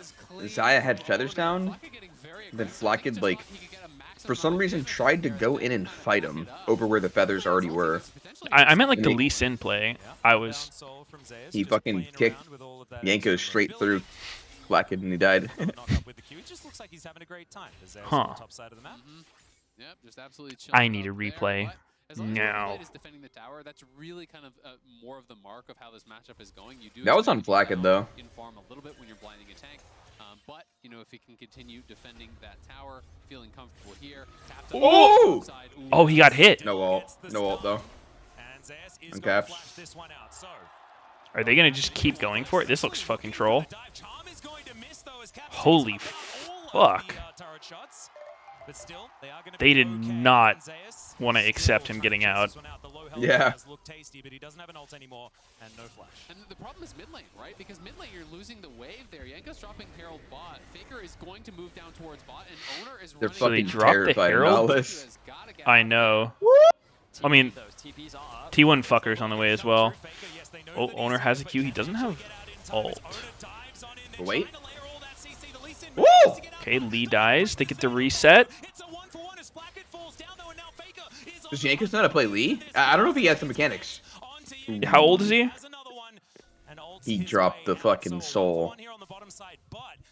Zaya had feathers down, then Flacked like for some reason tried to go in and fight him over where the feathers already were. I meant like the Lee Sin play. He fucking kicked Yanko straight through Flacked and he died. Huh. Yep, just absolutely I need a replay. As long as now. is defending the tower, that's really kind of more of the mark of how this matchup is going. You do That was on expect Flacked though. in farm a little bit when you're blinding a tank, but you know if he can continue defending that tower, feeling comfortable here. Oh! Oh, he got hit. No ult. No ult though. On caps. Are they gonna just keep going for it? This looks fucking troll. Holy fuck. They did not want to accept him getting out. Yeah. And the problem is mid lane, right? Because mid lane, you're losing the wave there. Yanko's dropping Herald bot. Faker is going to move down towards bot, and Owner is They're running. So they fucking dropped the terrified of Herald? Malice. I know. I mean, T1 fucker's on the way as well. Oh, Owner has a Q. He doesn't have ult. Wait. Woo! Okay, Lee dies. They get the reset. Does Yanko's know how to play Lee? I don't know if he has the mechanics. How old is he? He dropped the fucking soul.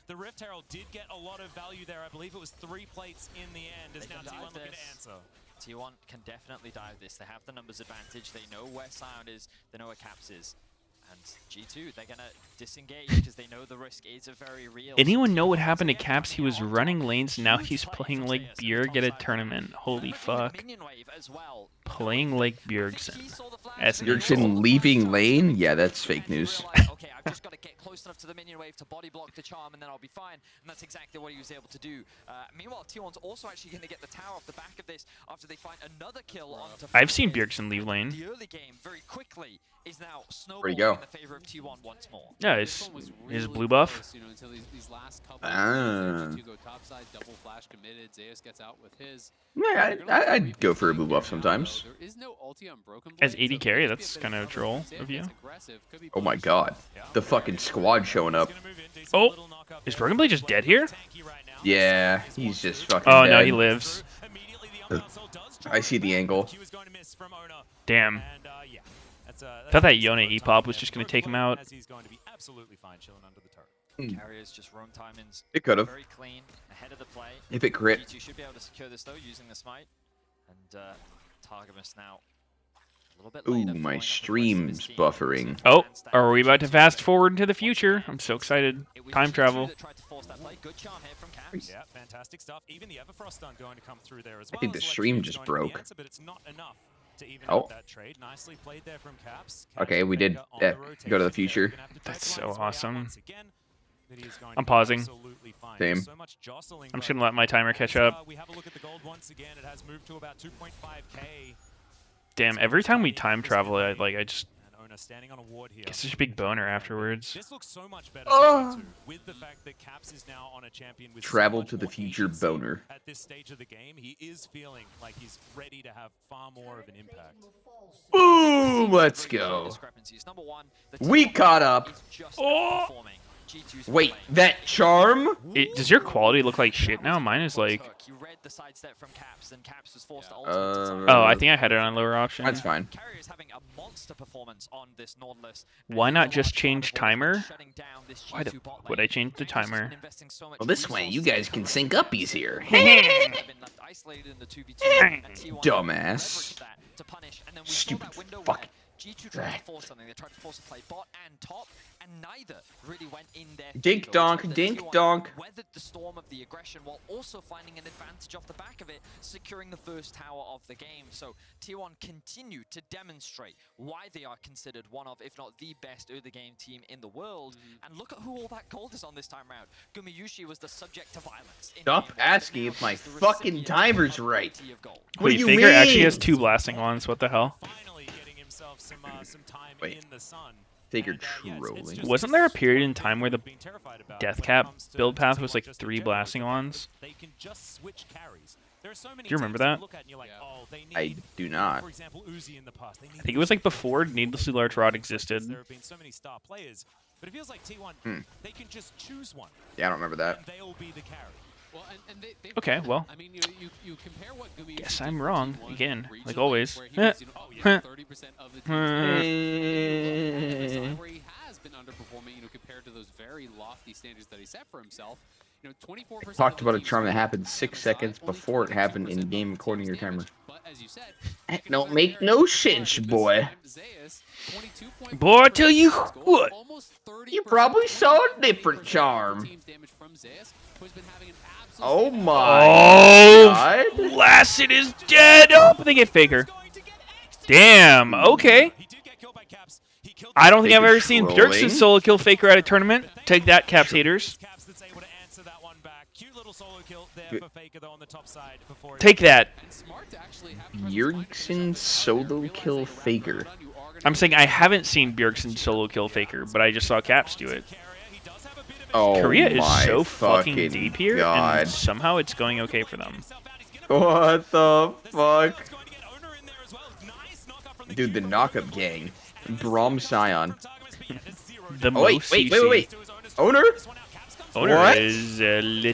The Rift Herald did get a lot of value there. I believe it was 3 plates in the end. As now T1 looking to answer. T1 can definitely dive this. They have the numbers advantage. They know where Sound is. They know where Caps is. And G2, they're going to disengage because they know the risk is a very real. Anyone know what happened to Caps? He was running lanes. Now he's playing like Bjerg at a tournament. Holy fuck. Playing like Bjergsen. Bjergsen leaving lane? Yeah, that's fake news. Okay, I've just got to get close enough to the minion wave to body block the charm, and then I'll be fine. And that's exactly what he was able to do. Meanwhile, T1's also actually going to get the tower off the back of this after they find another kill onto. I've seen Bjergsen leave lane. The early game very quickly is now Where'd he go? in the favor of T1 once more. Yeah, his blue buff. You know, until these last couple Ah. G2 go topside, double flash committed. Zeus gets out with his. Yeah, I'd go for a blue buff sometimes. There is no ulti on Broken As Blade, AD so carry, it could be that's a bit kind of a troll Zeus of you. gets aggressive, could be Oh my pushing god. The fucking squad showing up. Oh, is Broken Blade just dead here? Yeah, he's just fucking Oh dead. no, he lives. I see the angle. Damn. Thought that Yone E-pop was just going to take him out. Carriers just roam timings. It could have. Very clean, ahead of the play. If it crit. G2 should be able to secure this though using the smite. And Targamas now a little bit Ooh, later, my following up the stream's rest of his team. buffering. Oh, are we about to fast forward into the future? I'm so excited. It was Time G2 travel. that tried to force that play. Good charm here from Caps. Yeah, fantastic stuff. Even the Everfrost stun going to come through there as I well. think the Select stream is just going to be broke. the answer, but it's not enough to even Oh. out that trade. Nicely played there from Caps. Okay, we did go to the future. That's so awesome. I'm I'm pausing. Same. I'm just going to let my timer catch up. We have a look at the gold once again. It has moved to about 2.5k. Damn, every time we time travel, I just And Ona standing on a ward here. get such a big boner afterwards. This looks so much better Oh. too, with the fact that Caps is now on a champion with so Travel much to the more future agency boner. At this stage of the game, he is feeling like he's ready to have far more of an impact. Boom! Let's go. Discrepancies. Number one, the We T1 caught up. is just Oh. outperforming G2's Wait, play. that charm? Does your quality look like shit now? Mine is like... You read the sidestep from Caps, and Caps was forced to Oh, I think I had it on lower option. That's fine. Carrier is having a monster performance on this Nautilus. Why not And just Overwatch change Carnival timer? shutting down this Why the G2 bot fuck would lane. I change the Carrier's just timer? been investing so much Well, this way you resources guys can into sync up easier. They've been left isolated in the 2v2, and T1 Dumbass. leveraged that to punish, and then we saw that Stupid window fuck. where G2 tried to force something. They tried to force a play bot and top, and neither really went in there. Dink donk, dink donk. Weathered the storm of the aggression while also finding an advantage off the back of it, securing the first tower of the game. So T1 continue to demonstrate why they are considered one of, if not the best early game team in the world. And look at who all that gold is on this time round. Gumiyushi was the subject of violence. Stop asking if my fucking timer's right. What Wait, do you Faker mean? actually has 2 blasting ones. What the hell? Some time Wait. in the sun. Faker And, trolling. Wasn't there a period in time where the being terrified about death when it cap comes to build path was T1 like just in 3 general, blasting is the fact wands? that they can just switch carries. There are so many Do you remember teams that? look at and you're like, oh, they I need, do not. for example, Uzi in the past. They need I think it was like before Needlessly Large Rod existed. There have been so many star players, but it feels like T1, they can just choose one. Yeah, I don't remember that. And they'll be the carry. Well, and they've Okay, done that. well. I mean, you compare what Gumi Guess used to I'm do for wrong, T1 again, like regionally, always. where he was, you know, Huh. 30% of the team's Eh. where he has been underperforming, you know, compared to those very lofty standards that he set for himself. You know, 24% Talked of about the a team's charm that scoring happened on 6 MSI, seconds only before it 22% happened in of game the according to your team's timer. damage. But as you said, That you can don't compare make that no to sense, this boy. time, Zeus, 22.4% Boy, I tell you goal, what. almost 30%, You probably saw a 28% different of the charm. team's damage from Zeus, who's been having an absolute Oh standout. my Oh, god. Blasted is dead. Oh, they get Faker. Damn. Okay. He did get killed by Caps. He killed I don't think I've Faker ever seen trolling. Bjergsen solo kill Faker at a tournament. Take that, Caps haters. Caps that's able to answer that one back. Cute little solo kill there for Faker though on the top side before he Take that. And smart to actually have Bjergsen solo kill Faker. I'm saying I haven't seen Bjergsen solo kill Faker, but I just saw Caps do it. Oh Korea is my so fucking deep here, god. and somehow it's going okay for them. What the fuck? Dude, the knockup gang. Braum Scion. The Oh, wait, most wait, CC. wait. Owner? Owner What? is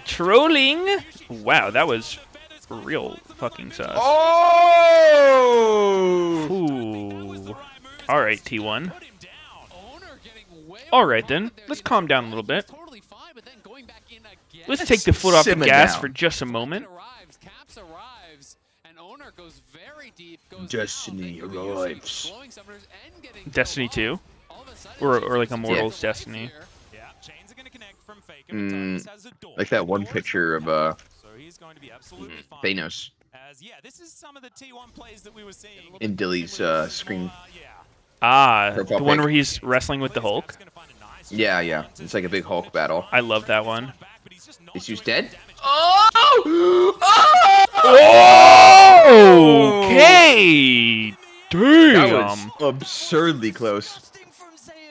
trolling. Wow, that was real fucking sus. Oh! Ooh. All right, T1. All right then, let's calm down a little bit. Let's take the foot off the Simmer gas down. for just a moment. Caps arrives, and Owner goes very deep, goes Destiny down, Gumiyushi arrives. blowing summoners and getting Destiny killed 2? off. All of a sudden, Or like G2 Immortals is Destiny. here. Yeah, chains are gonna connect from Faker, but Thomas has a door. Like that one picture of So he's going to be absolutely fine. Thanos As yeah, this is some of the T1 plays that we were seeing. in Dilly's screen. Yeah. Ah, Purple the one pick. where he's wrestling with the Hulk. Yeah, yeah. It's like a big Hulk battle. I love that one. Is Zeus dead? Oh! Oh! Okay! That was Damn! absurdly close.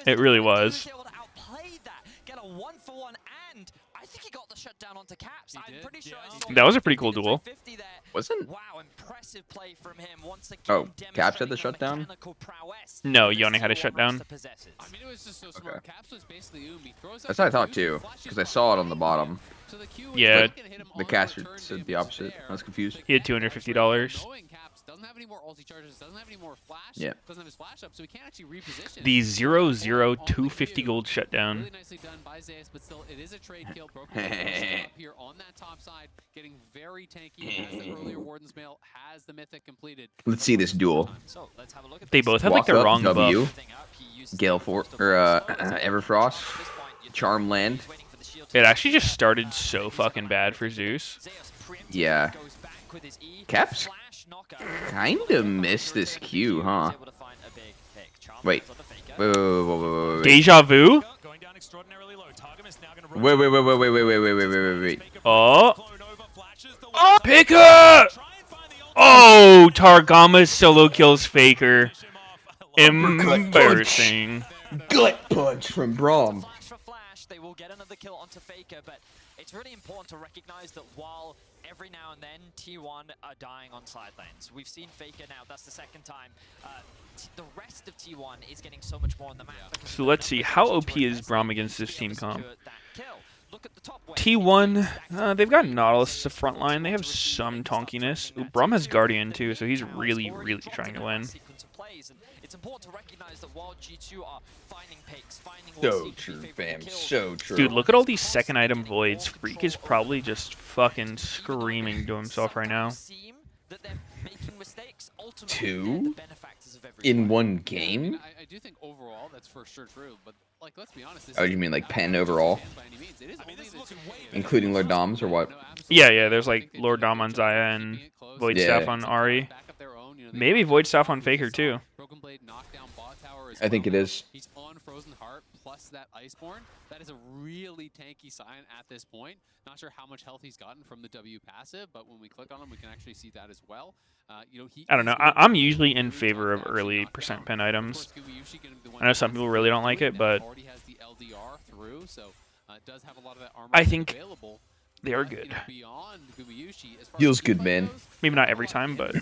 It really was. Able to outplay that, get a 1-for-1, and I think he got the shutdown onto Caps. I'm pretty sure I saw That was a him pretty cool 50 to duel. 350 there. Wasn't? Wow, impressive play from him once again. Oh, Caps had the demonstrating shutdown? mechanical prowess No, that this Yone had a T1 shutdown. roster possesses. I mean, it was just so smart. Caps was basically Umi. Throws That's out what I thought the too, flashes because I saw it on the bottom. So the Q is Yeah. not gonna hit him The on caster return said damage the opposite. there. I was confused. He had $250. Knowing Caps doesn't have any more ulti charges, doesn't have any more flash, Yeah. doesn't have his flash up, so he can't actually reposition. The it. 0-0 On the 250 Q. gold shutdown. Really nicely done by Zeus, but still, it is a trade kill. Broken up here on that top side, getting very tanky. Has the earlier Warden's Mail, has the mythic completed. Let's see this duel. So let's have a look at They this. both have like Walk the up, wrong W. buff. Thing up, he uses Gale the for boost of or Warden's Mail. At Everfrost, this point, you'd Charm think Land. he's waiting for the shield to It go actually just down. started so fucking bad for Zeus. Zeus preemptively Yeah. goes back with his E. Caps Flash knockout. kinda missed this Q, huh? Able to find a big pick. Charm Wait. lands on the Faker. Wait. Deja vu? Going down extraordinarily low. Targamas now gonna Wait. Oh. clone over, flashes the Oh, Picker! Oh, Targama solo kills Faker. Embarrassing. Gut punch from Braum. Flash for Flash, they will get another kill onto Faker, but it's really important to recognize that while every now and then T1 are dying on side lanes, we've seen Faker now, that's the second time. The rest of T1 is getting so much more on the map. because So let's see, how OP is Braum against this team comp? secure that kill. Look at the top wave. T1, they've got Nautilus as a front line. They have some tonkiness. Ooh, Braum has Guardian too, so he's really trying to win. It's important to recognize that while G2 are finding picks, finding So ways to true, be favorable fam. kills, So true. Dude, look at all these second item voids. Freak is probably just fucking screaming to himself right now. seem that they're making mistakes, ultimately Two? they're the benefactors of every In one game? I do think overall that's for sure true, but like let's be honest. Oh, you mean like pen overall? Including Lord Doms or what? Yeah, there's like Lord Dom on Zaya and Void Staff on Ari. Maybe Void Staff on Faker too. I think it is. He's on Frozen Heart plus that Iceborne. That is a really tanky sign at this point. Not sure how much health he's gotten from the W passive, but when we click on him, we can actually see that as well. I don't know. I'm usually in favor of early percent pen items. I know some people really don't like it, but I think they are good. Feels good, man. Maybe not every time, but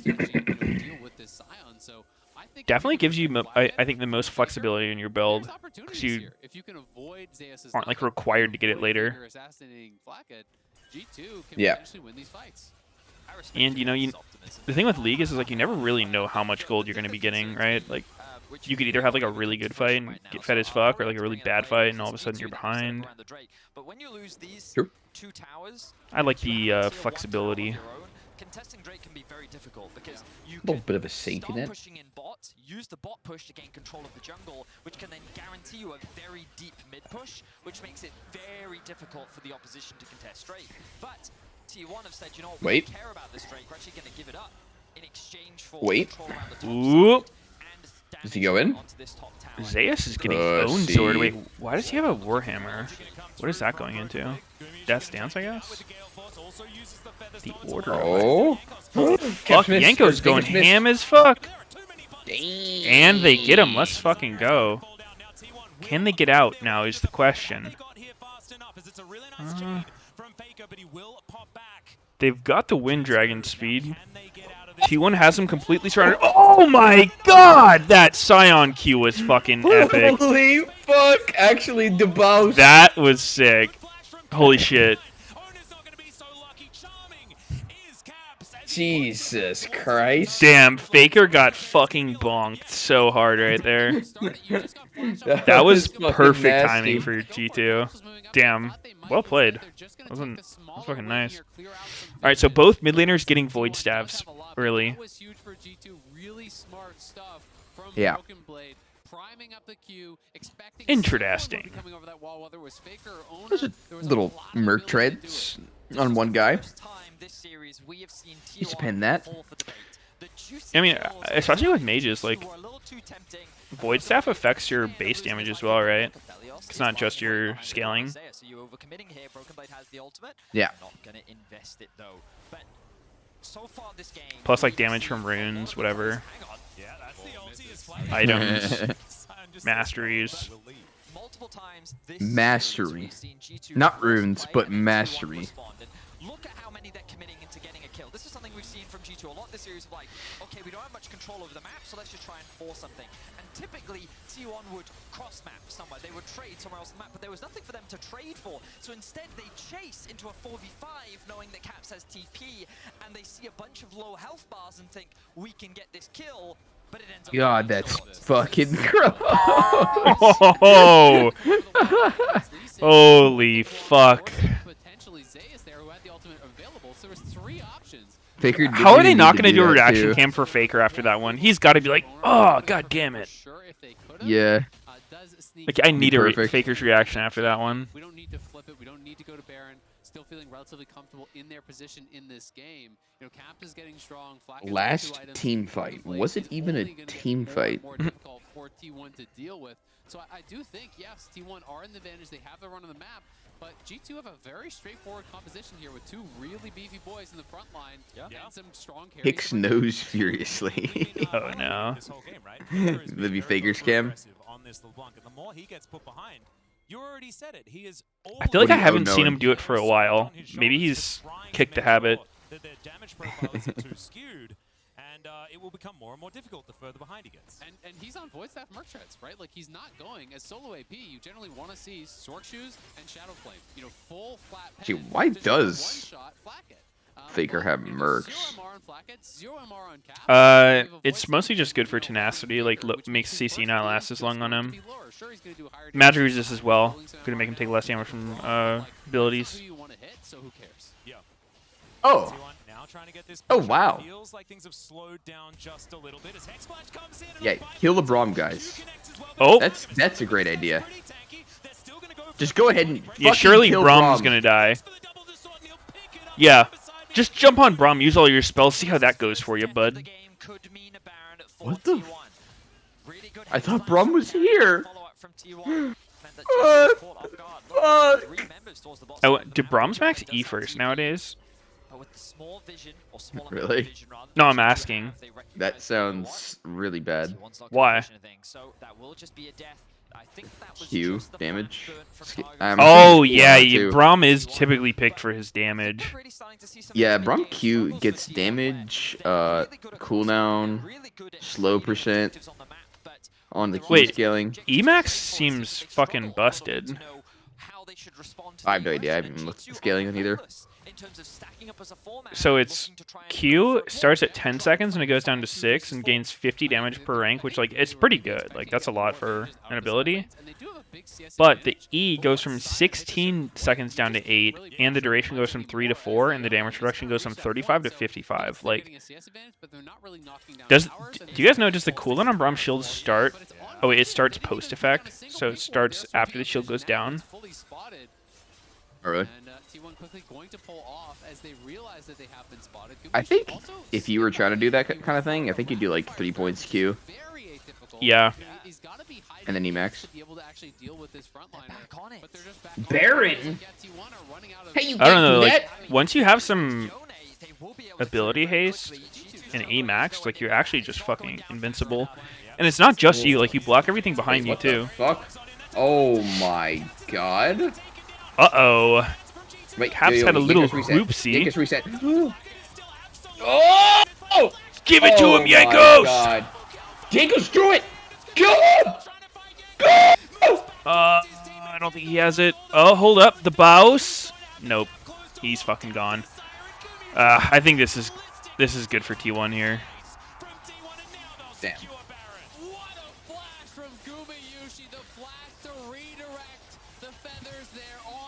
definitely gives you, I think, the most flexibility in your build, because you aren't like required to get it later. Yeah. And the thing with League is like you never really know how much gold you're going to be getting, right? Like you could either have like a really good fight and get fed as fuck, or like a really bad fight and all of a sudden you're behind. True. I like the flexibility. Contesting Drake can be very difficult because you A little bit of a safety net. pushing in bot, use the bot push to gain control of the jungle, which can then guarantee you a very deep mid push, which makes it very difficult for the opposition to contest Drake. But T1 have said, you know what, we don't care about this Drake, we're actually going to give it up in exchange for control around the top Ooh. side and Does he go in? onto this top tower. Zeus is getting bone sword. Wait, why does he have a Warhammer? What is that going into? Death's Dance, I guess? The Order. Oh. Fuck, Yanko's going ham as fuck. And they get him. Let's fucking go. Can they get out now is the question. They've got the Wind Dragon speed. T1 has him completely surrounded. Oh my god! That Scion Q was fucking epic. Holy fuck! Actually, debauched. That was sick. Holy shit. Jesus Christ. Damn, Faker got fucking bonked so hard right there. That was perfect timing for G2. Damn, well played. That was fucking nice. Alright, so both mid laners getting Void Staves early. Yeah. Interesting. Those are little merc treads on one guy. He's pin that. I mean, especially with mages, like Void Staff affects your base damage as well, right? It's not just your scaling. Yeah. Plus, like damage from runes, whatever. Items, masteries. Mastery. Not runes, but mastery. Look at how many they're committing into getting a kill. This is something we've seen from G2 a lot this series of like, okay, we don't have much control over the map, so let's just try and force something. And typically, T1 would cross-map somewhere. They would trade somewhere else on the map, but there was nothing for them to trade for. So instead, they chase into a 4v5, knowing that Caps has TP, and they see a bunch of low health bars and think, we can get this kill. But it ends up God, that's fucking gross. Oh, holy fuck. Faker How are they not going to do a reaction cam for Faker after that one? He's got to be like, oh, god damn it. Yeah. Like, I need a Faker's reaction after that one. We don't need to flip it. We don't need to go to Baron. Still feeling relatively comfortable in their position in this game. You know, Cap is getting strong. Last team fight. Was it even a team fight? More difficult for T1 to deal with. So I do think, yes, T1 are in the advantage. They have the run on the map. But G2 have a very straightforward composition here with two really beefy boys in the front line and some strong carries. Hicks knows furiously. Oh no. Libby Faker's cam. I feel like I haven't seen him do it for a while. Maybe he's kicked the habit. And it will become more and more difficult the further behind he gets. And he's on Void Staff Merc Treads, right? Like, he's not going as solo AP. You generally want to see Sork Shoes and Shadow Flame. You know, full flat. Actually, why does Faker have mercs? It's mostly just good for tenacity. Like, makes CC not last as long on him. Magic resist as well. Gonna make him take less damage from abilities. Oh. now trying to get this Oh, push up. wow. Feels like things have slowed down just a little bit as Hexflash comes in and Yeah, kill the Braum guys. Oh, That's a great idea. Just go ahead and yeah, fucking surely kill Braum's Braum. gonna die. Yeah, just jump on Braum, use all your spells, see how that goes for you, bud. What the? I thought Braum was here. Oh, do Brahms max E first nowadays? Really? No, I'm asking. That sounds really bad. Why? Q damage. Oh yeah, Braum is typically picked for his damage. Yeah, Braum Q gets damage, cooldown, slow percent on the Q Wait, scaling. Emax seems fucking busted. I have no idea. I haven't even looked at the scaling on either. So it's Q starts at 10 seconds and it goes down to 6 and gains 50 damage per rank, which like it's pretty good. Like that's a lot for an ability. But the E goes from 16 seconds down to 8, and the duration goes from 3 to 4, and the damage reduction goes from 35 to 55. Like, do you guys know, does the cooldown on Braum shield start? Oh wait, it starts post effect, so it starts after the shield goes down. Oh, really? T1 quickly going to pull off as they realize that they have been spotted. I think if you were trying to do that kind of thing, I think you'd do like 3 points Q. Yeah. And then Emax. Baron? Hey, you I don't can't know, do like, that? once you have some ability haste and Emax, like, you're actually just fucking invincible. And it's not just you, like, you block everything behind you, What too. the fuck? Oh my god. Uh-oh. Wait, Caps had a little Yankees whoopsie. reset. Oh! Give it to him, my Yankos! God. Yankos, do it! Kill him! Go! I don't think he has it. Oh, hold up. The Baus? Nope. He's fucking gone. I think this is good for T1 here. Damn.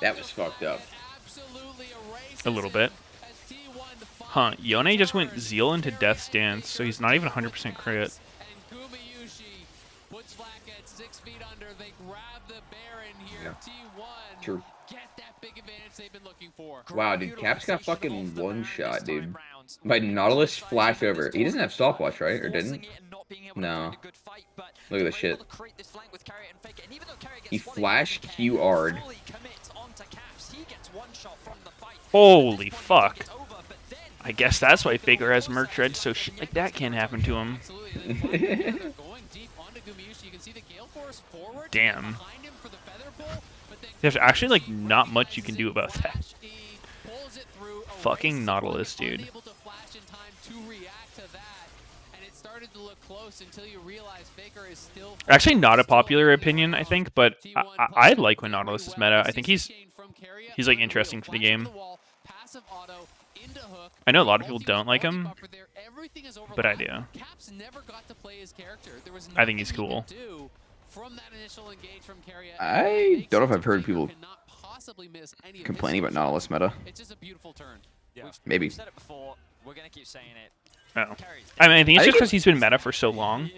That was fucked up. A little bit. Huh, Yone just went Zeal into Death's Dance, so he's not even 100% crit. Yeah. True. Wow, dude, Cap's got fucking one shot, dude. By Nautilus flashover. He doesn't have stopwatch, right? Or didn't? No. Look at this shit. He flashed QR'd. Holy fuck. I guess that's why Faker has Merc Tread, so shit like that can't happen to him. Damn. There's actually like not much you can do about that. Fucking Nautilus, dude. Actually not a popular opinion, I think, but I like when Nautilus is meta. I think he's like interesting for the game. I know a lot of people don't like him, but I do. I think he's cool. I don't know if I've heard people complaining about Nautilus meta. Maybe. Oh. I mean, I think it's just because he's been meta for so long.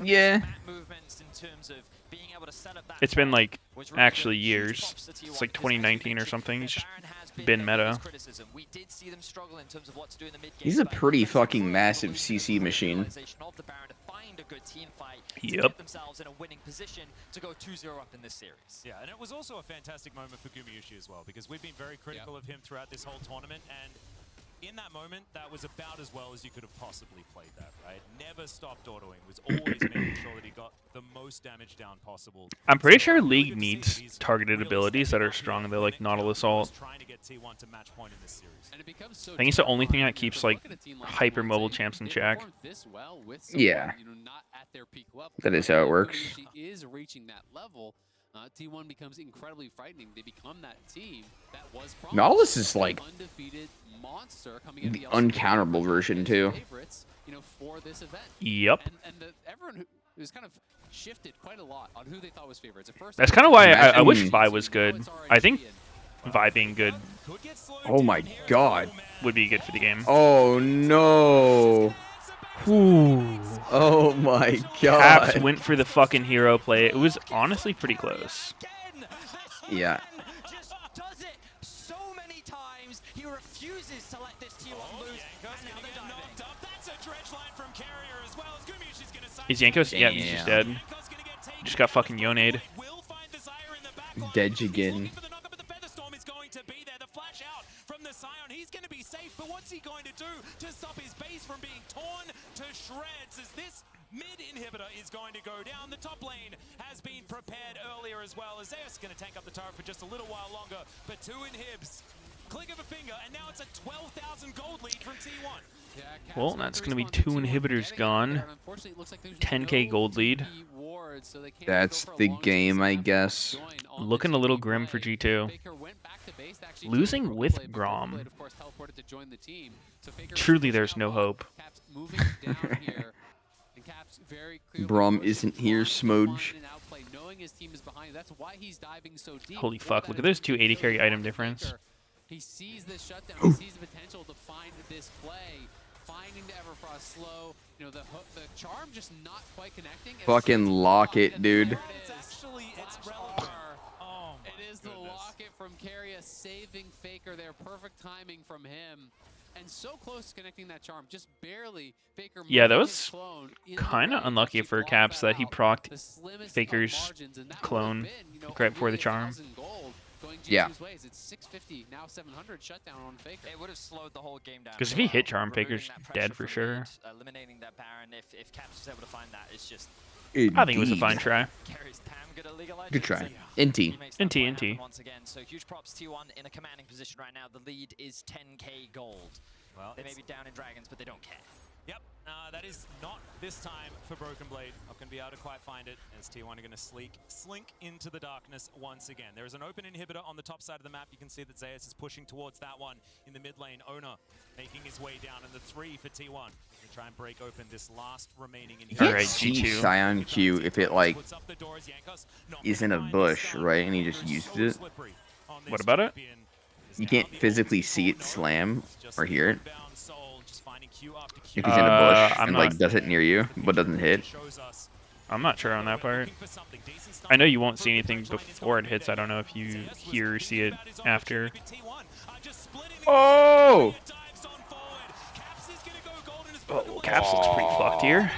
Yeah. It's been like actually years. It's like 2019 or something. He's just been meta. He's a pretty fucking massive CC machine. Yep. Yeah, and it was also a fantastic moment for Gumayushi as well, because we've been very critical of him throughout this whole tournament, and in that moment, that was about as well as you could have possibly played that, right? Never stopped autoing, was always making sure that he got the most damage down possible. I'm pretty sure League needs targeted abilities that are strong, though, like Nautilus Ult. Trying to get T1 to match point in this series. I think it's the only thing that keeps like hyper mobile champs in check. Yeah. That is how it works. T1 becomes incredibly frightening. They become that team that was Nautilus is like undefeated monster coming the uncounterable version too. For this event. Yep. And everyone who's kind of shifted quite a lot on who they thought was favorites. At first, That's kind of why I wish Vi was good. I think Vi being good Oh my god. would be good for the game. Oh no. Ooh. Oh my Caps god. went for the fucking hero play. It was honestly pretty close. Yeah. Just does it so many times. He refuses to let this T1 lose. And now they're diving. Is Yankos? Yeah, he's just dead. Just got fucking Yonade. Dead again. He's going to be safe, but what's he going to do to stop his base from being torn to shreds as this mid inhibitor is going to go down? The top lane has been prepared earlier as well, as Zeus is going to tank up the turret for just a little while longer, but 2 inhibs. Click of a finger, and now it's a 12,000 gold lead from T1. Well, that's going to be 2 inhibitors gone. 10k gold lead. That's the game, I guess. Looking a little grim for G2. Losing with Grom. Truly, there's no hope. Brom isn't here, Smooge. Holy fuck, look at those 2 80 carry item difference. He sees this shutdown, he sees the potential to find this play, finding the Everfrost slow, you know, the charm just not quite connecting. Fucking lock it, dude. It is the locket from Keria saving Faker there, perfect timing from him. And so close to connecting that charm, just barely. Faker yeah, that was kind of unlucky for Caps that he procced Faker's clone right before the charm. Yeah. It's 650, now 700 shutdown on Faker. It would have slowed the whole game down. Because if he hit charm, Faker's dead for sure. Eliminating that Baron, if Caps was able to find that, it's just... I think it was a fine try. Good try. NT. NT. Once again, so huge props T1 in a commanding position right now. The lead is 10k gold. Well, they may be down in Dragons, but they don't care. Yep, that is not this time for Broken Blade. Not going to be able to quite find it as T1 are going to slink into the darkness once again. There is an open inhibitor on the top side of the map. You can see that Zeus is pushing towards that one in the mid lane. Owner making his way down in the 3 for T1. To try and break open this last remaining inhibitor. You can't see Scion Q if it, like, is in a bush, right? And he just used it. What about it? You can't physically see it slam or hear it. If he's in a bush and like does it near you, but doesn't hit. I'm not sure on that part. I know you won't see anything before it hits. I don't know if you hear or see it after. Oh! Oh, Caps looks pretty fucked here.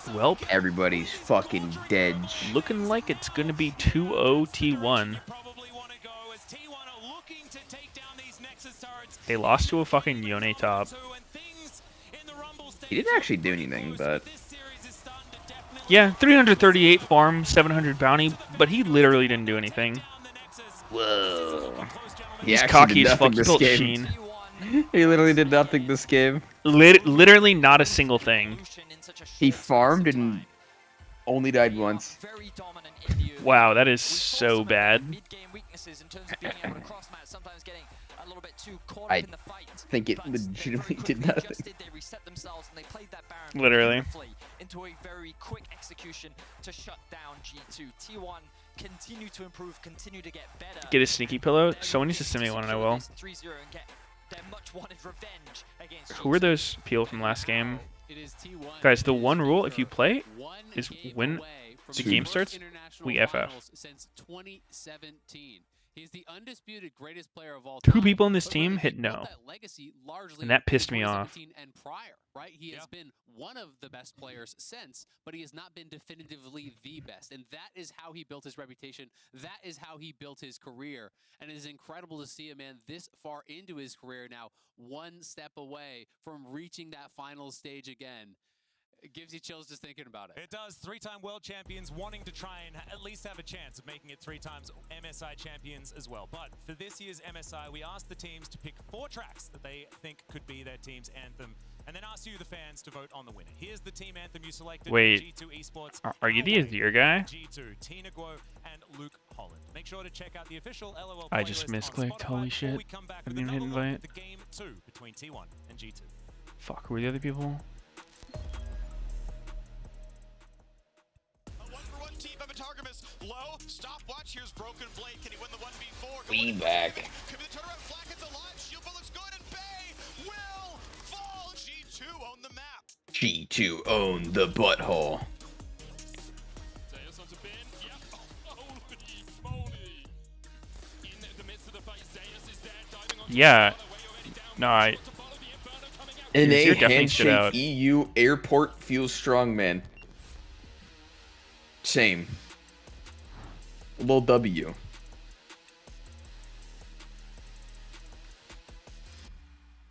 Welp. Everybody's fucking dead. Looking like it's going to be 2-0 T1. They lost to a fucking Yone top. He didn't actually do anything, but... Yeah, 338 farm, 700 bounty, but he literally didn't do anything. Whoa. He's cocky as fuck. He built Sheen. He literally did nothing this game. Literally not a single thing. He farmed and only died once. Wow, that is so bad. I think it legitimately did nothing. Literally. Into a very quick execution to shut down G2. T1 continue to improve, continue to get better. Get a sneaky pillow. Someone needs to send me one and I will. Who are those people from last game? Guys, the one rule if you play is when the game starts, we FF. Since 2017. He's the undisputed greatest player of all 2 people on this team hit no. And that pissed me off. And prior, right? He has been one of the best players since, but he has not been definitively the best. And that is how he built his reputation. That is how he built his career. And it is incredible to see a man this far into his career now, one step away from reaching that final stage again. It gives you chills just thinking about it. It does. 3-time world champions wanting to try and at least have a chance of making it 3 times MSI champions as well. But for this year's MSI, we asked the teams to pick 4 tracks that they think could be their team's anthem, and then asked you, the fans, to vote on the winner. Here's the team anthem you selected. Wait, G2 Esports. Are you the Azir guy? G2, Tina Guo, and Luke Holland. Make sure to check out the official LOL I just misclicked. Holy shit. I didn't hit invite. The game 2 between T1 and G2. Fuck, who are the other people? Low, stopwatch Here's Broken Blade. Can he win the 1v4? We back. Could be the turnaround. Flackett's alive. Shield looks good, and Bay will fall. G2 own the map. G2 own the butthole. Zeus onto Ben. Yep. Holy moly. In the midst of the fight, Zeus is there, diving onto Yeah. No, I. NA You're definitely stood handshake out. EU airport feels strong, man. Same. Lil W.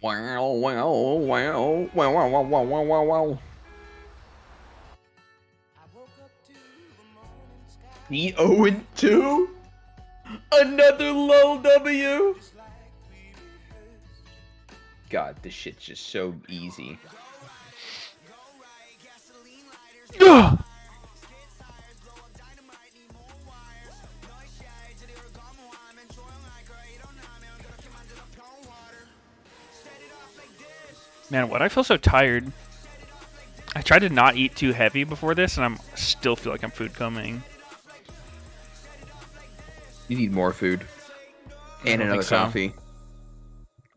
Wow, wow, wow, wow, wow, wow, wow, wow, wow, wow. He 0-2? Another Lil W? God, this shit's just so easy. Ugh. Man, what? I feel so tired. I tried to not eat too heavy before this, and I still feel like I'm food coming. You need more food. And don't another think so. coffee.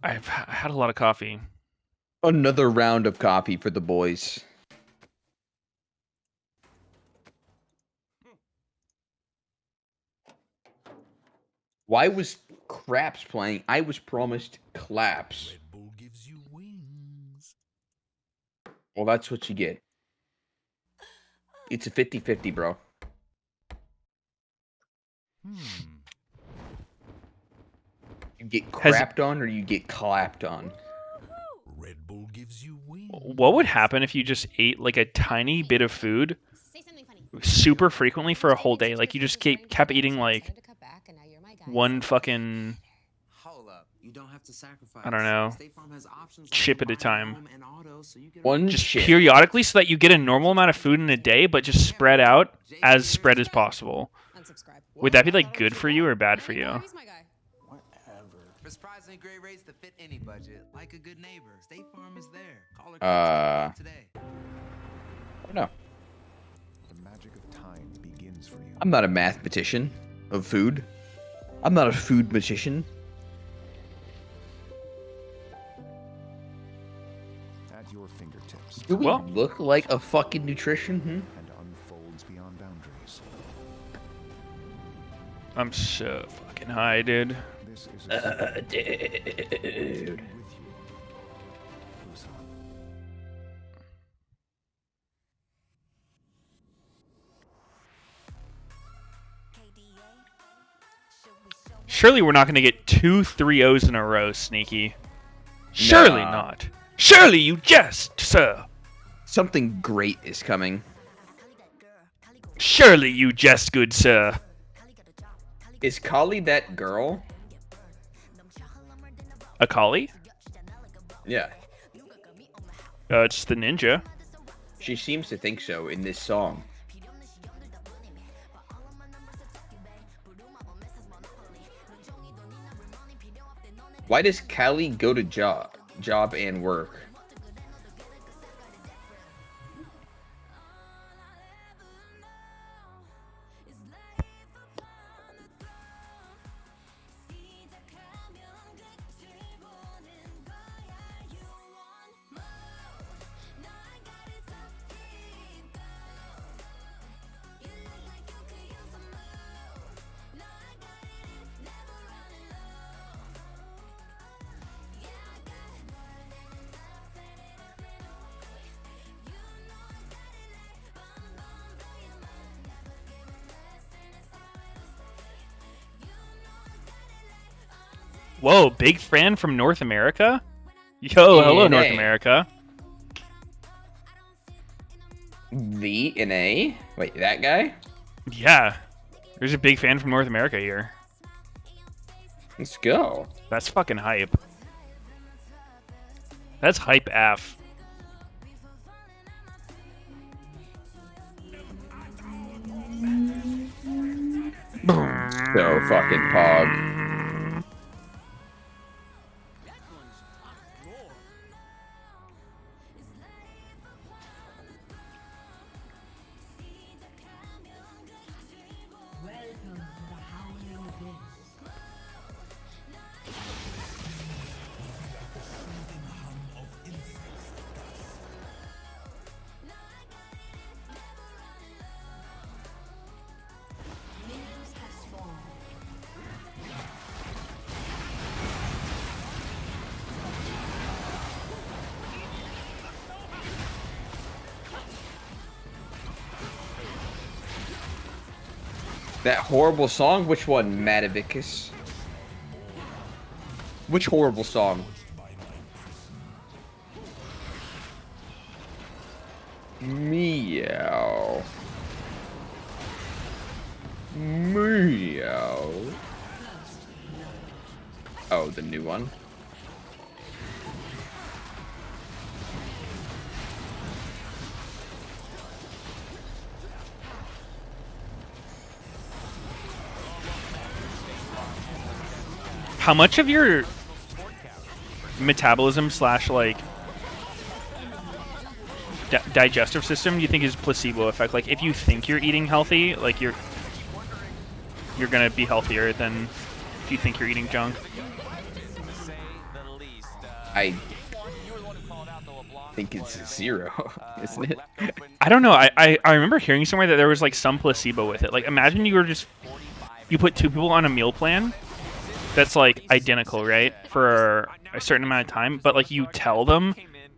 I've had a lot of coffee. Another round of coffee for the boys. Why was Craps playing? I was promised Claps. Red Bull gives you wings. Well, that's what you get. It's a 50-50, bro. You get crapped on or you get clapped on. Red Bull gives you wings. What would happen if you just ate like a tiny bit of food super frequently for a whole day? Like you just kept eating like one fucking, I don't know, chip at a time. One Just chip. periodically so that you get a normal amount of food in a day, but just spread out as spread as possible. Would that be like good for you or bad for you? For surprisingly great rates that fit any budget, like a good neighbor, State Farm is there. Call her today. I don't know. The magic of time begins for you. I'm not a mathematician of food. I'm not a food magician. At your fingertips. Do we Well- look like a fucking nutrition? And unfolds beyond boundaries. I'm so fucking high, dude. This is Dude. Surely we're not going to get 2 3-0s in a row, Sneaky. Surely Nah. not. Surely you jest, sir. Something great is coming. Surely you jest, good sir. Is Kali that girl? A collie? Yeah. It's the ninja. She seems to think so in this song. Why does Kali go to job and work? Whoa, big fan from North America? Yo, hello, North America. V&A? Wait, that guy? Yeah. There's a big fan from North America here. Let's go. That's fucking hype. That's hype AF. So fucking pog. That horrible song? Which one, Matavicus? Which horrible song? Meow. Meow. Oh, the new one? How much of your metabolism slash like digestive system do you think is placebo effect? Like if you think you're eating healthy, like you're gonna be healthier than if you think you're eating junk. I think it's 0, isn't it? I don't know. I remember hearing somewhere that there was like some placebo with it. Like imagine you put 2 people on a meal plan that's like identical, right, for a certain amount of time, but like you tell them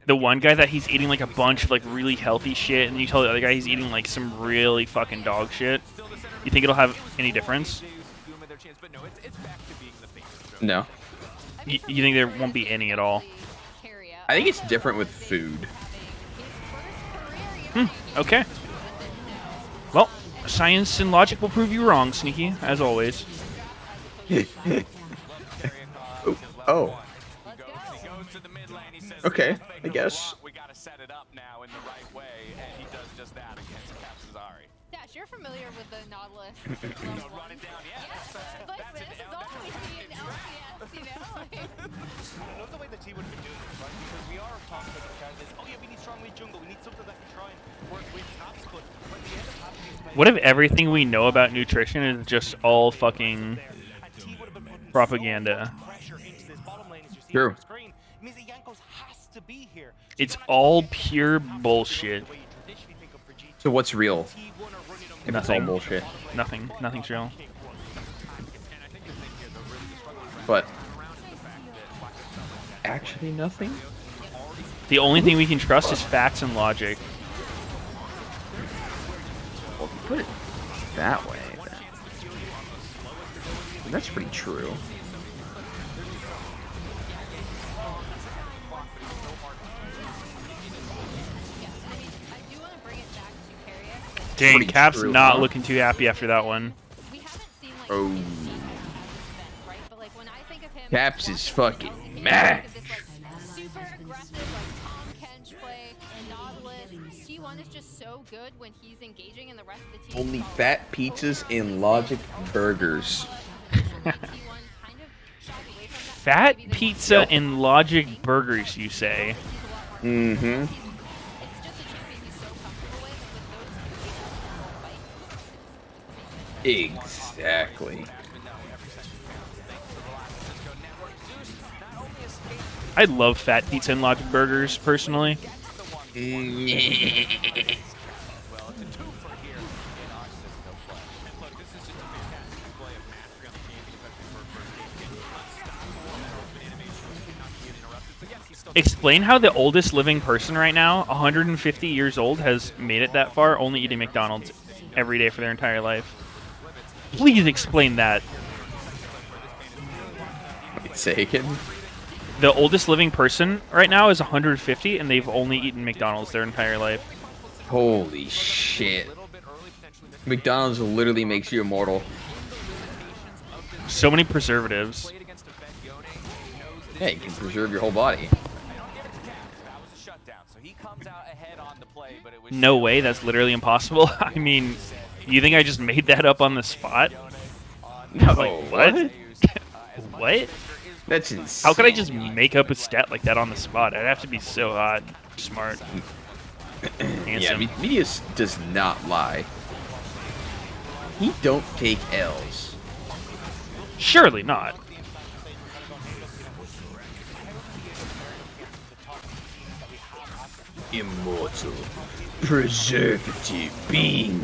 the one guy that he's eating like a bunch of like really healthy shit, and you tell the other guy he's eating like some really fucking dog shit. You think it'll have any difference? No. You think there won't be any at all? I think it's different with food. Okay. Well, science and logic will prove you wrong, Sneaky, as always. Oh. Okay, I guess. We gotta set it up now in the right way, and he does just that against Capsazari. Dash, you're familiar with the Nautilus. Run it down, yeah. Yes, like this is all we see in LCS, you know? I love the way the team would have been doing this, right? Because we are talking about the characters. Oh yeah, we need strong lead jungle. We need something that can try and work with Caps, but when they end up having these players... What if everything we know about nutrition is just all fucking propaganda? True. It's all pure bullshit. So what's real? If it's all bullshit. Nothing's real. But actually nothing? The only thing we can trust is facts and logic. Well, if you put it that way, then that's pretty true. Dang, Cap's not looking too happy after that one. Oh. Caps is fucking mad. Super aggressive, like Tom Kench play, Nautilus. T1 is just so good when he's engaging, and the rest of the team. Only fat pizzas and Logic burgers. Fat pizza and Logic burgers, you say? Mm-hmm. Exactly. I love fat pizza and Logic burgers, personally. Explain how the oldest living person right now, 150 years old, has made it that far only eating McDonald's every day for their entire life. Please explain that. Say again? The oldest living person right now is 150, and they've only eaten McDonald's their entire life. Holy shit. McDonald's literally makes you immortal. So many preservatives. Yeah, you can preserve your whole body. No way, that's literally impossible. I mean, you think I just made that up on the spot? No, like, what? What? That's insane. How could I just make up a stat like that on the spot? I'd have to be so hot, smart, handsome. Yeah, Meteos does not lie. He don't take L's. Surely not. Immortal. Preservative being.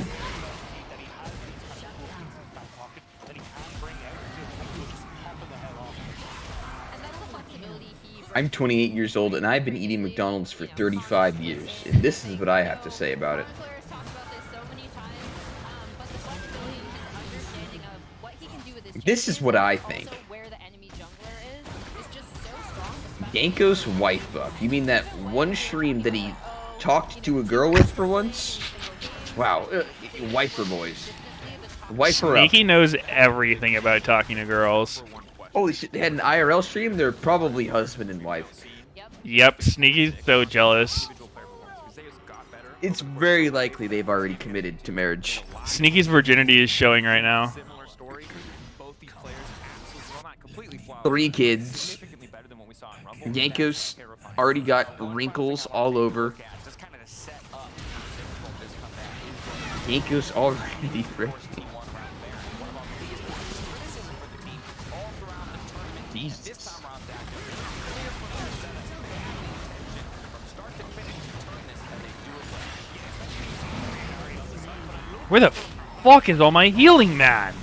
I'm 28 years old and I've been eating McDonald's for 35 years, and this is what I have to say about it. This is what I think. Yanko's wife buff. You mean that one stream that he talked to a girl with for once? Wow, wifer boys. Wifer up. Sneaky knows everything about talking to girls. Holy shit, they had an IRL stream? They're probably husband and wife. Yep, Sneaky's so jealous. It's very likely they've already committed to marriage. Sneaky's virginity is showing right now. 3 kids. Yanko's already got wrinkles all over. Yanko's already ready. Jesus. Where the fuck is all my healing, man?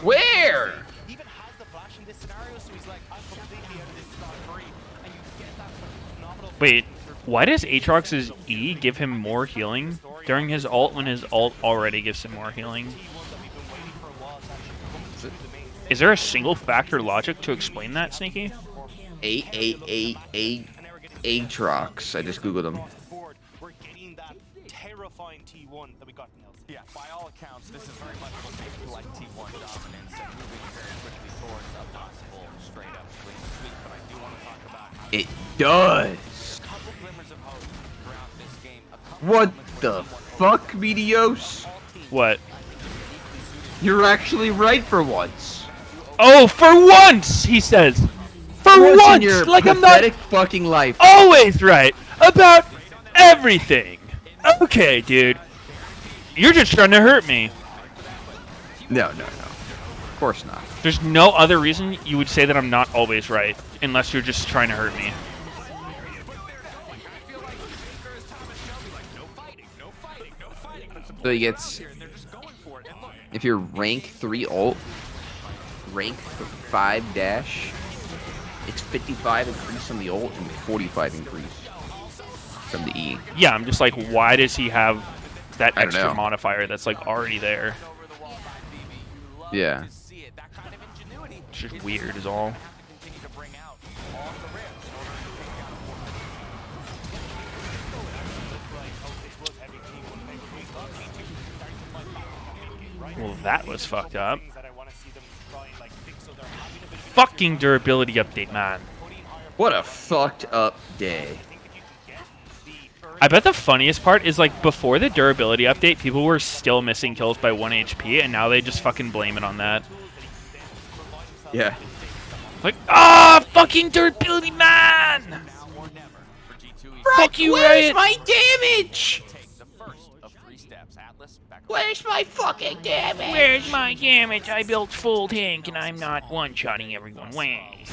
Where? Wait, why does Aatrox's E give him more healing during his ult when his ult already gives him more healing? Is there a single factor logic to explain that, Sneaky? Aatrox. I just googled him. We're getting that terrifying T1 that we got in LCS. Yeah, by all accounts, this is very much looking like T1 dominance and moving very quickly towards a possible straight-up sweep. But I do want to talk about how It does. a couple glimmers of hope throughout this game. What the fuck, Meteos? What? You're actually right for once. Oh, for once, he says. For once, in your like I'm pathetic not fucking life. always right about everything. Okay, dude. You're just trying to hurt me. No. Of course not. There's no other reason you would say that I'm not always right, unless you're just trying to hurt me. So he gets, if you're rank 3 ult, rank 5 dash, it's 55 increase on the ult and 45 increase from the E. Yeah, I'm just like, why does he have that I don't extra know. modifier that's like already there? Yeah. It's just weird is all. Well, that was fucked up. Fucking durability update, man. What a fucked up day. I bet the funniest part is like before the durability update, people were still missing kills by 1 HP, and now they just fucking blame it on that. Yeah. Like, fucking durability, man! Fuck you, Where's Riot! my damage? Where's my fucking damage? Where's my damage? I built full tank and I'm not one-shotting everyone. Way.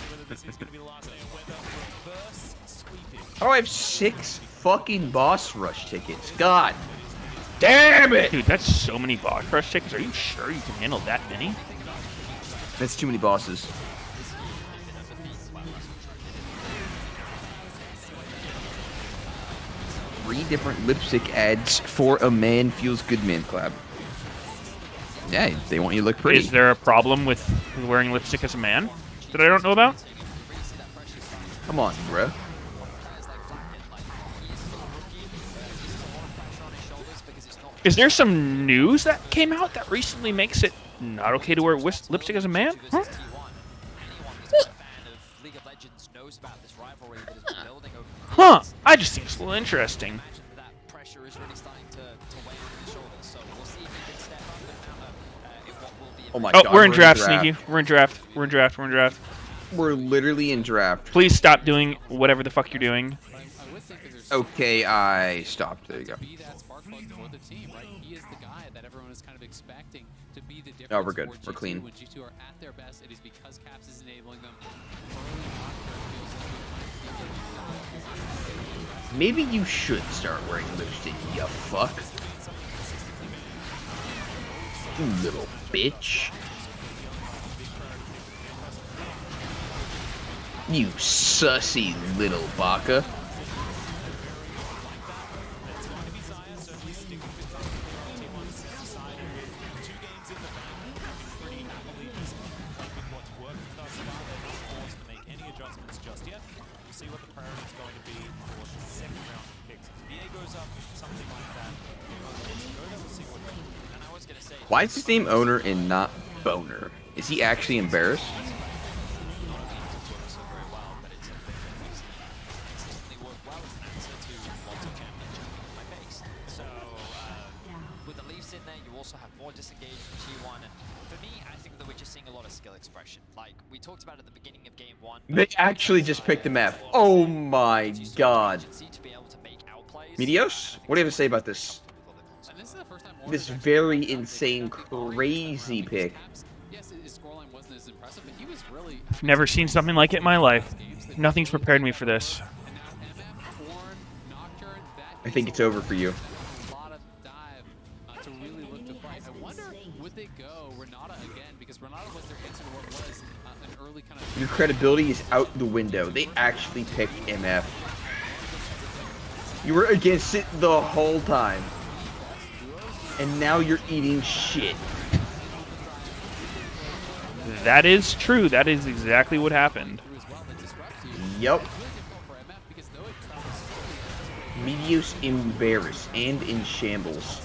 Oh, I have 6 fucking boss rush tickets. God damn it! Dude, that's so many boss rush tickets. Are you sure you can handle that many? That's too many bosses. Three different lipstick ads for a man feels good man collab. Yeah, they want you to look pretty. Is there a problem with wearing lipstick as a man that I don't know about? Come on, bro. Is there some news that came out that recently makes it not okay to wear lipstick as a man? Huh? Huh, I just think it's a little interesting. Oh my Oh, god. we're in draft, Sneaky. We're in draft. We're in draft. We're in draft. We're literally in draft. Please stop doing whatever the fuck you're doing. Okay, I stopped. There you go. Oh, we're good. We're clean. When G2 are at their best, it is because Caps is enabling them. Maybe you should start wearing lipstick, you fuck. You little bitch. You sussy little baka. Why is his name Owner and not Boner? Is he actually embarrassed? With the Leafs in there, you also have more disengaged from T1, and for me, I think that we're just seeing a lot of skill expression. Like we talked about at the beginning of game 1. They actually just picked him F. Oh my god. Meteos, what do you have to say about this? This very insane, crazy pick. I've never seen something like it in my life. Nothing's prepared me for this. I think it's over for you. Your credibility is out the window. They actually picked MF. You were against it the whole time. And now you're eating shit. That is true. That is exactly what happened. Yup. Meteos embarrassed and in shambles.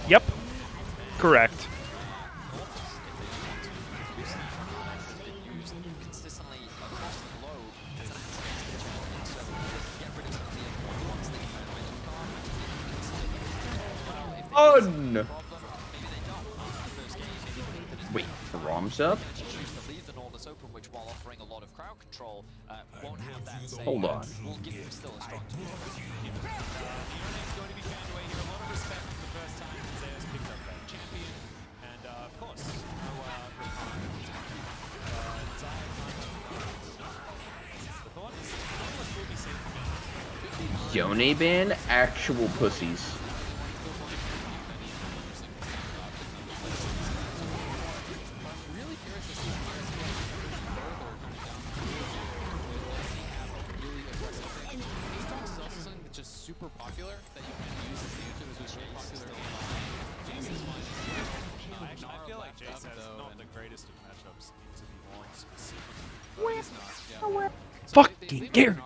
Yep. Correct. On! Wait, the ROM's up? Hold on. Yone ban? Actual pussies. Super popular that you can use as the answer. This was very popular I feel like Jace has not the greatest of matchups into the Ornn specifically. Fucking Gary.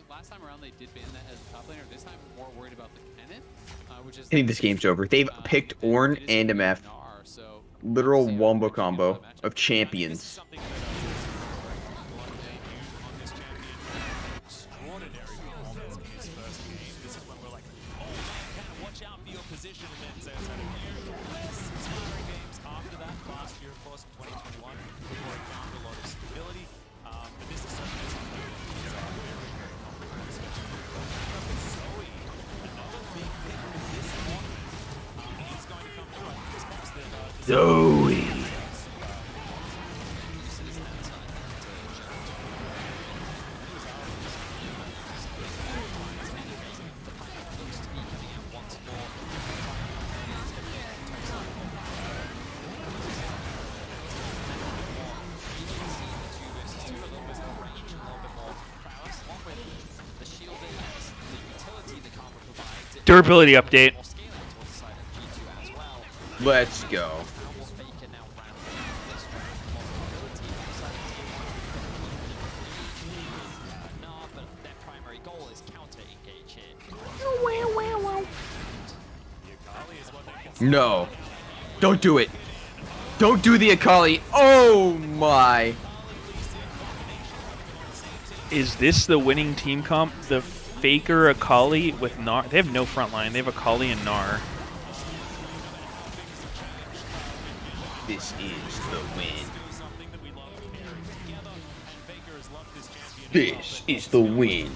Last time around they did ban that as a top laner. This time more worried about the Kennen, which is. I think this game's over. They've picked Ornn and MF. Literal wombo combo of champions. Position and then Zeus had a few less inspiring games after that last year, of course, in 2021, before he found a lot of stability. But this is certainly something that is very, very complicated, especially Zoe, another big pick of this tournament. He's going to come through. I think this box that Zoe. Durability update. Let's go. No. Don't do it. Don't do the Akali. Oh my. Is this the winning team comp? The Faker Akali with Gnar? They have no front line. They have Akali and Gnar. This is the win. This is the win.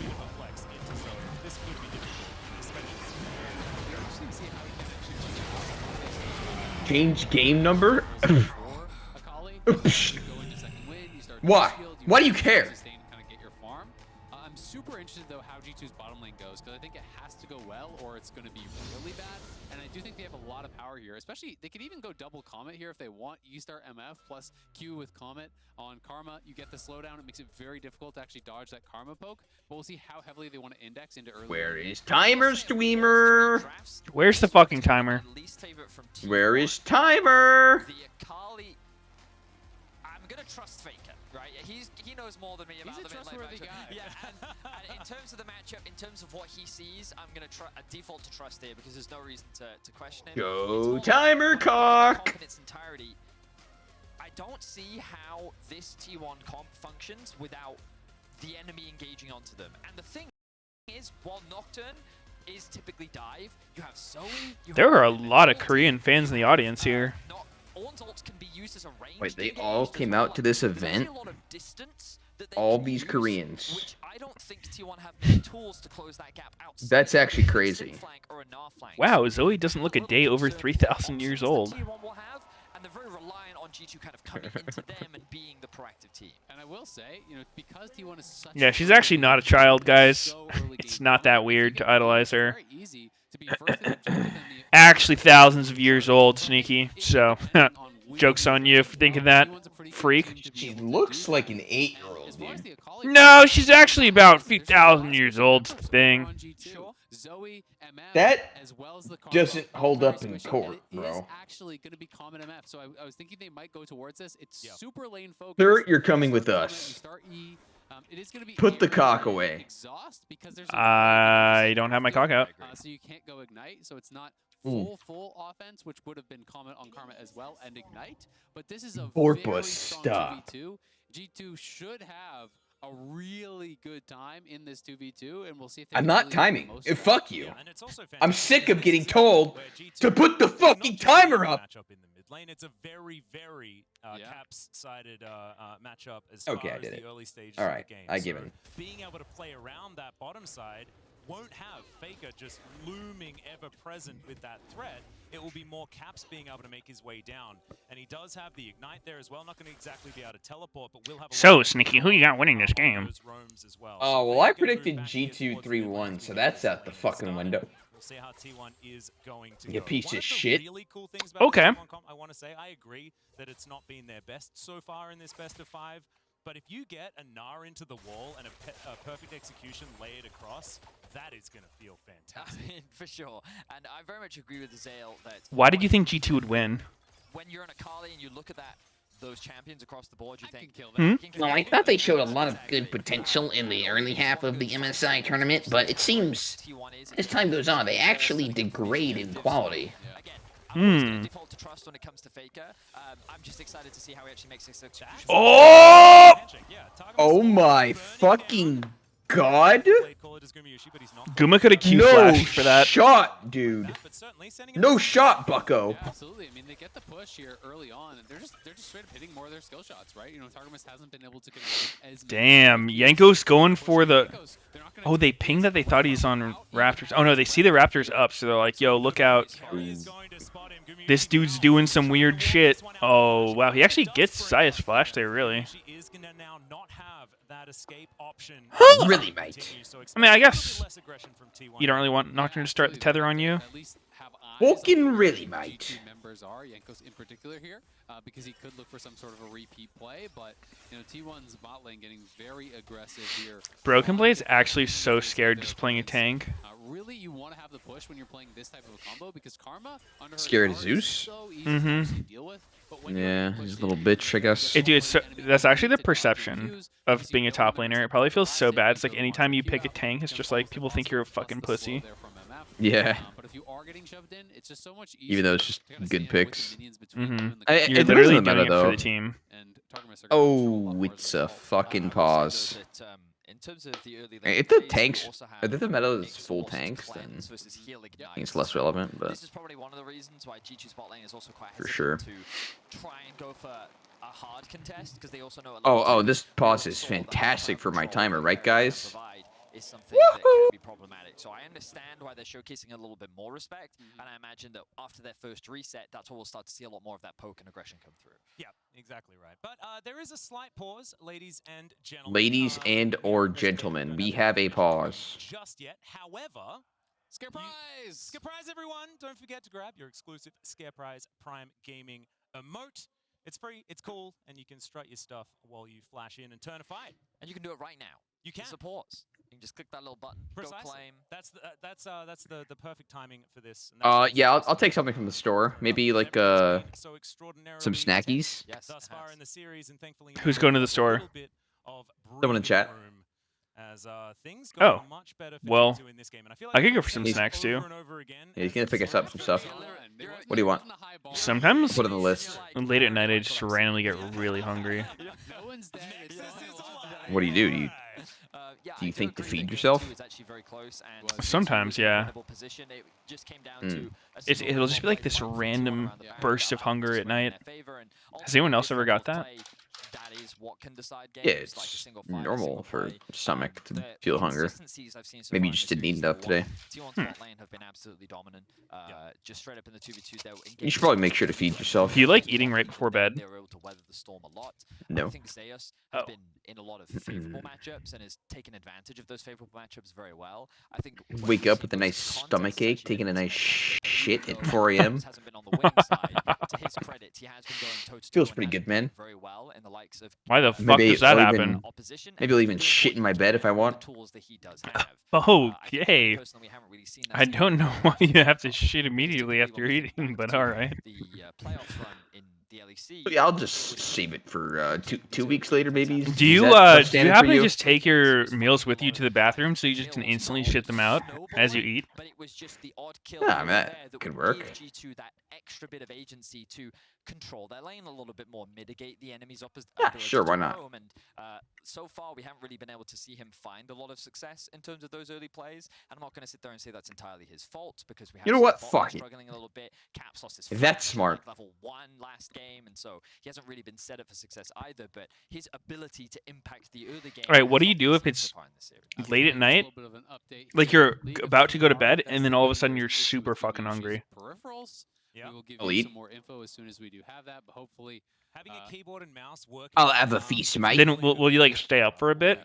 Change game number? Why? Why do you care? I'm super interested though how G2's bottom lane goes, because I think it has to go well or it's going to be really bad. And I do think they have a lot of power here, especially they could even go double Comet here if they want. You start MF plus Q with Comet on Karma. You get the slowdown. It makes it very difficult to actually dodge that Karma poke. But we'll see how heavily they want to index into early. Where is Timer, Streamer? Where's the fucking timer? Where is Timer? The Akali, I'm gonna trust Faker, right? He knows more than me about the mid lane matchup. Guy. Yeah, and in terms of the matchup, in terms of what he sees, I'm gonna default to trust here because there's no reason to question him. Go timer cock. In its entirety, I don't see how this T1 comp functions without the enemy engaging onto them. And the thing is, while Nocturne is typically dive, you have Zoe. There are a lot of Korean fans in the audience here. Ornn's ults can be used as a range. Wait, they all came out to this event? All these Koreans. Which I don't think T1 have many tools to close that gap out. That's actually crazy. Wow, Zoe doesn't look a day over 3,000 years old. And they're very reliant on G2 kind of coming into them and being the proactive team. And I will say, you know, because T1 is such Yeah, she's actually not a child, guys. It's not that weird to idolize her. Actually, thousands of years old, Sneaky. So, joke's on you for thinking that, freak. She looks like an 8-year-old, dude. No, she's actually about a few thousand years old, thing. That doesn't hold up in court, It is bro. actually going to be common MF, so I was thinking they might go towards this. It's super lane focused. Sir, you're coming with us. It is going to be Put the cock away. Exhaust because there's I don't have my cock out. so you can't go ignite, so it's not full offense, which would have been common on Karma as well, and ignite. But this is a Borpus, very strong stop. 2v2. G2 should have a really good time in this 2v2, and we'll see if they I'm can not really timing. make the most of it. Fuck you. I'm sick of getting told to put the fucking timer up. In the mid lane, it's a very, very caps-sided matchup as Okay, far I as did the it. early stages All of right, the game. I give in. Being able to play around that bottom side won't have Faker just looming ever present with that threat. It will be more Caps being able to make his way down. And he does have the Ignite there as well. Not going to exactly be able to teleport, but will have a So, Sneaky, who you got winning this game? Oh, well, I predicted G2 3-1, so that's out the fucking window. We'll see how T1 is going to You go. piece One of the shit. Really cool things about Okay. this T1 comp, I want to say, I agree that it's not been their best so far in this best of 5. But if you get a Gnar into the wall and a perfect execution layered across, that is going to feel fantastic. I mean, for sure. And I very much agree with Zale that Why did you think G2 would win? when you're in a Kali and you look at those champions across the board, you think, Well, I thought they showed a lot of good potential in the early half of the MSI tournament, but it seems as time goes on, they actually degrade in quality. default to trust when it comes to Faker. I'm just excited to see how he actually makes this execution. Oh! Oh my fucking god! Guma could have Q-flashed for that. Shot, dude. No shot, bucko. Yeah, absolutely. I mean, they get the push here early on, and they're just straight up hitting more of their skill shots, right? You know, Targamas hasn't been able to connect as Damn, Yanko's going for the... Oh, they pinged that they thought he's on Raptors. Oh no, they see the Raptors up, so they're like, yo, look out. This dude's doing some weird shit. Oh, wow, he actually gets Sias Flash there, really. Really, mate. I mean, I guess you don't really want Nocturne to start the tether on you. Fucking really, mate. Members are Yankos in particular here, because he could look for some sort of a repeat play, but you know, T1's bot lane getting very aggressive here. Broken Blade's actually so scared just playing a tank. Really, you want to have the push when you're playing this type of a combo because Karma under her Scared of guard is Zeus? so easy to actually deal with, but when Yeah, he's a little bitch, I guess. Hey, dude, so that's actually the perception of being a top laner. It probably feels so bad. It's like anytime you pick a tank, it's just like people think you're a fucking pussy. Yeah. But if you are getting shoved in, it's just so much easier. Even though it's just good picks. You're literally doing it for the team. Oh, it's a fucking pause. In terms of the early If the tanks, if the meta is full tanks, then I think it's less relevant, but this is probably one of the reasons why G2's bot lane is also quite for hesitant sure. to try and go for a hard contest because they also know a lot Oh, of this pause is fantastic for my timer, right, guys? is something that can be problematic. So I understand why they're showcasing a little bit more respect, and I imagine that after their first reset, that's where we'll start to see a lot more of that poke and aggression come through. Yeah, exactly right. But there is a slight pause, ladies and gentlemen. Ladies and or gentlemen, we have a pause. Just yet, however, Scare Prize! Scare Prize, everyone! Don't forget to grab your exclusive Scare Prize Prime Gaming emote. It's free, it's cool, and you can strut your stuff while you flash in and turn a fight. And you can do it right now. You can. Support. You can just click that little button, Precisely. go claim. That's the perfect timing for this. And Yeah, I'll take something from the store. Maybe like some snackies. Thus far in the series, and thankfully Who's going to the store? Someone in chat. As things Oh, much better for well, G2 in this game. And I feel I like could go for some snacks too. Yeah, he's gonna pick us up some stuff. What do you want? Sometimes Put it on the list. late at night I just randomly get really hungry. What do you do? Do you think to feed yourself? Sometimes, yeah. It'll just be like this random burst of hunger at night. Has anyone else ever got that? Yeah, it's normal for stomach to feel hunger. Maybe you just didn't eat enough today. You should probably make sure to feed yourself. Do you like eating right before bed? No. I think Zeus has been in a lot of favorable matchups and has taken advantage of those favorable matchups very well. I think Wake up with a nice stomach ache, taking a nice shit at 4 a.m. Feels pretty good, man. Why the fuck does that happen? Maybe I'll even shit in my bed if I want. Okay. I don't know why you have to shit immediately after eating, but alright. Yeah, I'll just save it for 2 weeks later, maybe. Do you happen to just take your meals with you to the bathroom so you just can instantly shit them out as you eat? Yeah, I mean, that could work. That extra bit of agency to control their lane a little bit more, mitigate the enemy's Yeah, sure, why not? And so far, we haven't really been able to see him find a lot of success in terms of those early plays. And I'm not going to sit there and say that's entirely his fault because we have You know what? Fuck it. struggling a little bit. Caps lost his That's smart. level 1 last game, and so he hasn't really been set up for success either. But his ability to impact the early game. All right, what do you do if it's late at night? Like you're about to go to bed, and then all of a sudden you're super fucking hungry. Peripherals. Yeah. We will give I'll you eat. some more info as soon as we do have that, but hopefully having a keyboard and mouse working. I'll have a feast, mate. Then will you like stay up for a bit?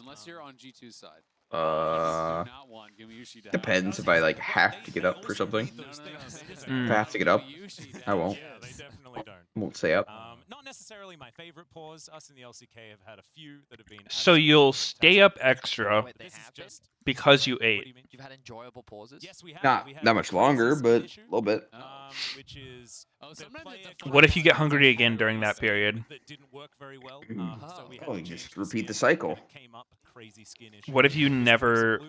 unless you're on G2's side. Depends if I like have to get up for something. If I have to get up, I won't. Yeah, they definitely don't. Won't stay up. Not necessarily my favorite pause. Us in the LCK have had a few that have been. So you'll stay up extra because you ate. You've had enjoyable pauses. Yes, we have. Not that much longer, but a little bit. Which is What if you get hungry again during that period? that didn't work very well. Oh, you just repeat the cycle. What if you never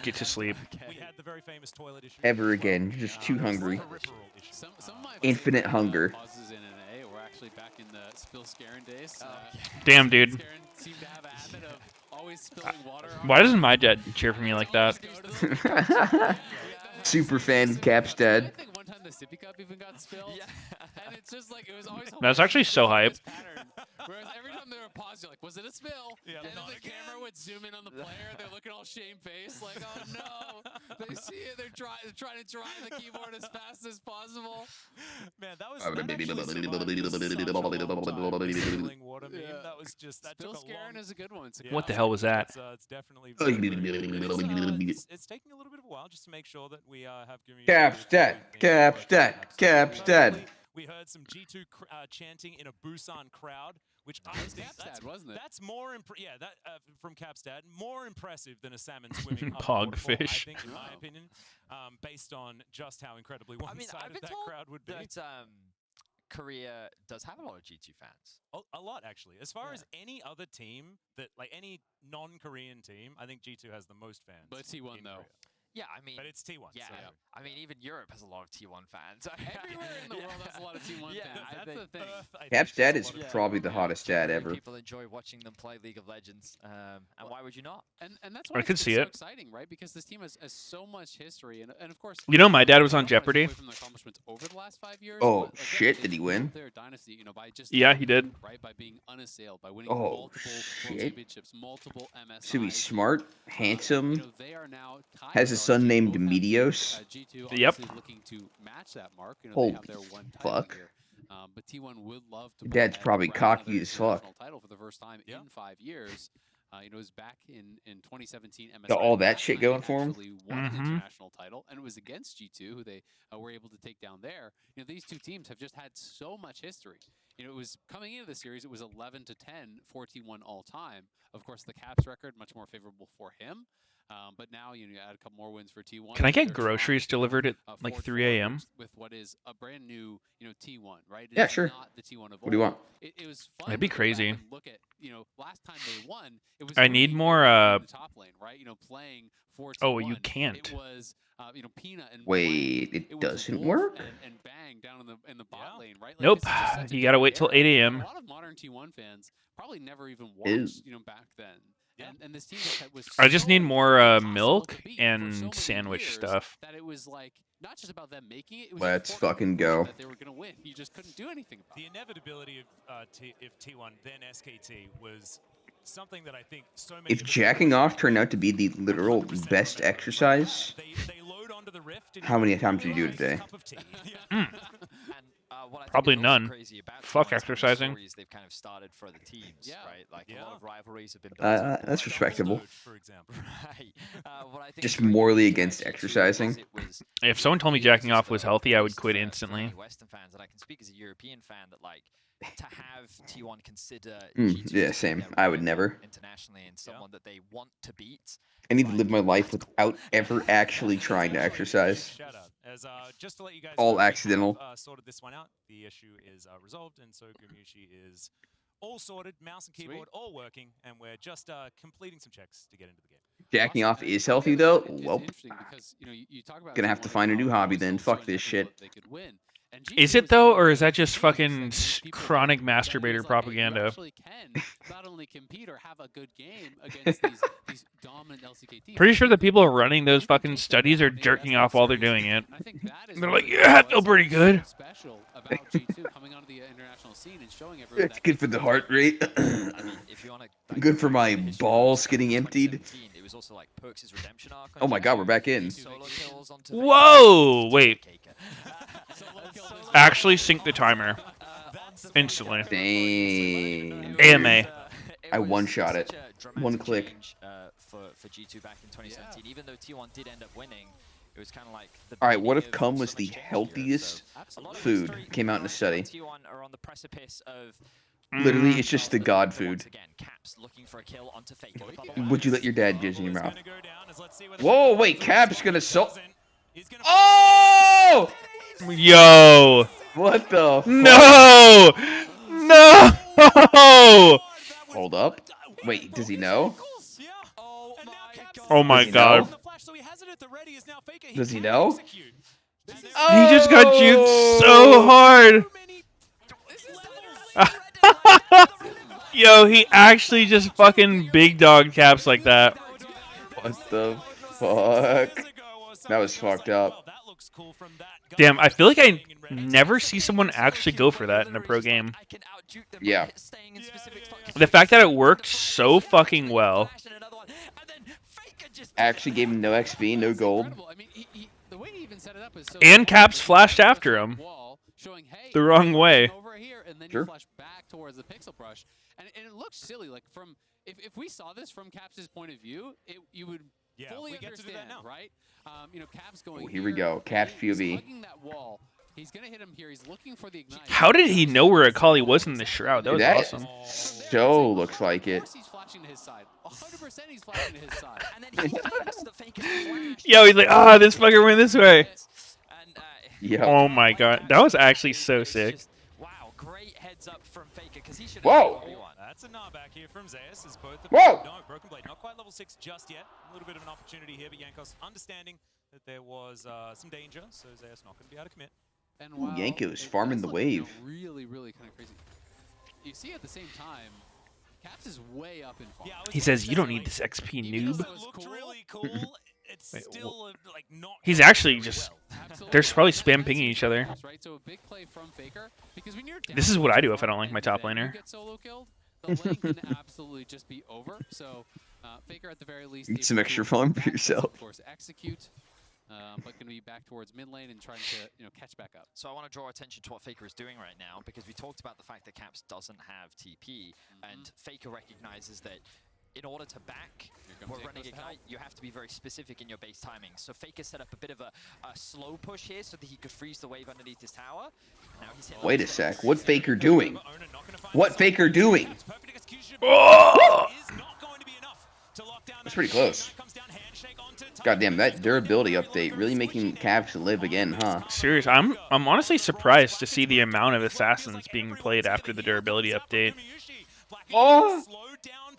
get to sleep? We had the very famous toilet issue. Ever again. You're just too hungry. Some of my Infinite hunger. pauses in NA were actually back in the Spill Scarin days. Damn, dude. Scarin seemed to have a habit of always spilling water. Why doesn't my dad cheer for me like that? Super fan Cap's dad. I think one time the sippy cup even got spilled. And it's just like, it was always That's actually so hype. Whereas every time they were paused, you're like, was it a spill? Yeah, and then the camera would zoom in on the player. They're looking all shamefaced, like, oh no. They see it. They're trying to dry the keyboard as fast as possible. Man, that was That was just that Spill took a Scarin long. is a good one. It's a What the good hell was that? It's definitely. It's taking a little bit of a while just to make sure that we have community. Cap's dead. Cap's dead. Cap's dead. We heard some G2 chanting in a Busan crowd, which I think Capstad, wasn't it? that's more from Capstad, more impressive than a salmon swimming up Pogfish. I think, in my opinion, based on just how incredibly I mean, I've one-sided been that told crowd would be. that Korea does have a lot of G2 fans. A lot, actually. As far as any other team like any non-Korean team, I think G2 has the most fans. But T1 in though. Korea. Yeah, I mean, But it's T1. yeah, so I mean, even Europe has a lot of T1 fans. Everywhere in the world has a lot of T1 Yeah, fans. That's the thing. Cap's dad is probably the hottest dad Generally, ever. People enjoy watching them play League of Legends, and why would you not? And that's I why could it's see so it. exciting, right? Because this team has so much history, and of course. You know, my dad was on Jeopardy. From the accomplishments over the last 5 years. Oh, but, like, shit, they did he built win? Their dynasty, by just Yeah, he did. right by being unassailed, by winning Oh, multiple shit. world championships, multiple MSI. So he's smart, handsome, They are now has a son named Meteos. G2 Yep. obviously looking to match that mark. They Holy have their one title fuck. here. But T1 would love to. Your dad's pull probably that cocky another as fuck. international Title for the first time in 5 years. It was back in 2017. MSI Got all that last shit night going for him? actually won an Mhm. international title, and it was against G2 who they were able to take down there. These two teams have just had so much history You know, it was coming into the series, it was 11-10 for T1 all time. Of course, the Caps record much more favorable for him. But now you add a couple more wins for T1. Can I get groceries delivered at like 3 a.m.? With what is a brand new, T1, right? Yeah, sure. Not the T1 of What do you want? It was fun. That'd be crazy. Look at, last time they won, it was I need more. in the top lane, right? Playing for T1. Oh, you can't. It was, Peanut and Wait, Blank. it doesn't Wolf work? and Bang down in the bot lane, right? Like, Nope. this is just such a You gotta wait till different 8 era. a.m. A lot of modern T1 fans probably never even Ew. watched, back then. And this team was I just need so more impossible milk to beat for so and many sandwich years stuff. that it was like not just about them making it. It was Let's important fucking to them go. that they were going to win. You just couldn't do anything about The it. inevitability of if T1 then SKT was something that I think so many. If jacking off turned out to be the literal best exercise, They load onto the rift. how many times do you do it a day? What I think Probably is also none. crazy about Fuck T1's exercising. stories they've kind of started for the teams, right? Like a lot of rivalries have been built. That's respectable. For example. Right. What I think Just is really morally cool about against G2 exercising. is it was If someone told me really jacking off just was a healthy, I would waste quit for instantly. many Western fans, and I can speak as a European fan that like to have T1 consider G2 Yeah, to be same. their I would rival never. internationally and someone that they want to beat. I need to live my life without ever actually trying to exercise. Shout out. As just to let you guys All know, we have, accidental. sorted this one out. The issue is resolved, and so Gumushi is all sorted, mouse and keyboard all working, and we're just completing some checks to get into the game. Jacking off is healthy though? It's Well, interesting because, you talk about gonna have to find a new hobby then. Fuck this shit. They could win. And Is G2 it was though, one of or the is that just teams fucking that these people chronic that it was masturbator like, hey, you propaganda? actually can not only compete or have a good game against these dominant LCK teams. Pretty sure the but people you running those can fucking take them studies on. are Maybe jerking that's off while they're serious. doing it. And I think that is They're really like, yeah, I feel what's pretty good. special about G2 coming onto the international scene and showing everyone It's that good for the heart rate. I mean, if you want to Good for my balls getting emptied. It was also like Perks' redemption arc. Oh my god, we're back in. Solo kills onto Whoa! Wait. Faker. Actually sync the timer. Instantly. Dang. AMA. I one-shot it. Such a dramatic One click. change, for G2 back in 2017. Even though T1 did end up winning, it was kind of like the Alright, what if beginning of cum so was much the change here. healthiest So, a lot of food? history Came out in a study. T1 are on the precipice of Literally, it's just the god food. once again, Caps looking for a kill onto Faker. The bubble Would you burst. let your dad jizz in your mouth? Gonna go down as let's see whether Whoa, wait, Cap's gonna He's gonna Oh! Yo! What the fuck? No! No! Hold up. Wait, does he know? Oh my Does he god. know? Does he know? He just got juked so hard. Yo, he actually just fucking big dog Caps like that. What the fuck? That was fucked up. Damn, I feel like I never see someone actually go for that in a pro game. Yeah. The fact that it worked so fucking well. Actually gave him no XP, no gold. I mean, the way he even set it up is so And Caps flashed after him. Showing, hey, The wrong way. over here, and then Sure. you flash back towards the pixel brush, and it looks silly. Like from if we saw this from Caps' point of view, you would fully we get to do that understand, now. right? Caps going. Oh, here we go. Caps he's POV. hugging that wall. He's gonna hit him here. He's looking for the ignite. How did he know where Akali was in the shroud? That was That awesome. so looks like it. Of course he's flashing to his side. 100% he's flashing to his side. And then he thinks that Faker's flash. Yo, he's like, ah, this fucker went this way. And, Yo. Oh my god, that was actually so sick. wow, great heads up from Faker because he should have Whoa. That's a knockback here from Zeus as both the Whoa. No, Broken Blade, not quite level 6 just yet. A little bit of an opportunity here, but Yankos understanding that there was some danger, so Zeus not going to be able to commit. And Ooh, wow, Yanko's it farming does the look, wave. Really, really kind of crazy. You see at the same time, Caps is way up in farm. Yeah, I was He gonna says, say, you don't like, need this XP, even though noob. it looked really cool, it's Wait, still like not. He's going actually very just... well. Absolutely. They're probably That- spam that's pinging the each other. difference, Right? So a big play from Faker because when you're This is down what I do too if I don't far like my and top then you laner. get solo killed, the lane can absolutely just be over. So Faker at the very least Need some able extra to farm for back, yourself. Of course, execute. But going to be back towards mid lane and trying to catch back up. So I want to draw attention to what Faker is doing right now because we talked about the fact that Caps doesn't have TP, and Faker recognizes that in order to back or running Ignite, you have to be very specific in your base timing. So Faker set up a bit of a slow push here so that he could freeze the wave underneath his tower. Now he's hit Wait a sec. What Faker doing? What Faker doing? Oh! That's pretty close. Goddamn, that durability update really making Caps live again, huh? Serious, I'm honestly surprised to see the amount of assassins being played after the durability update. Oh!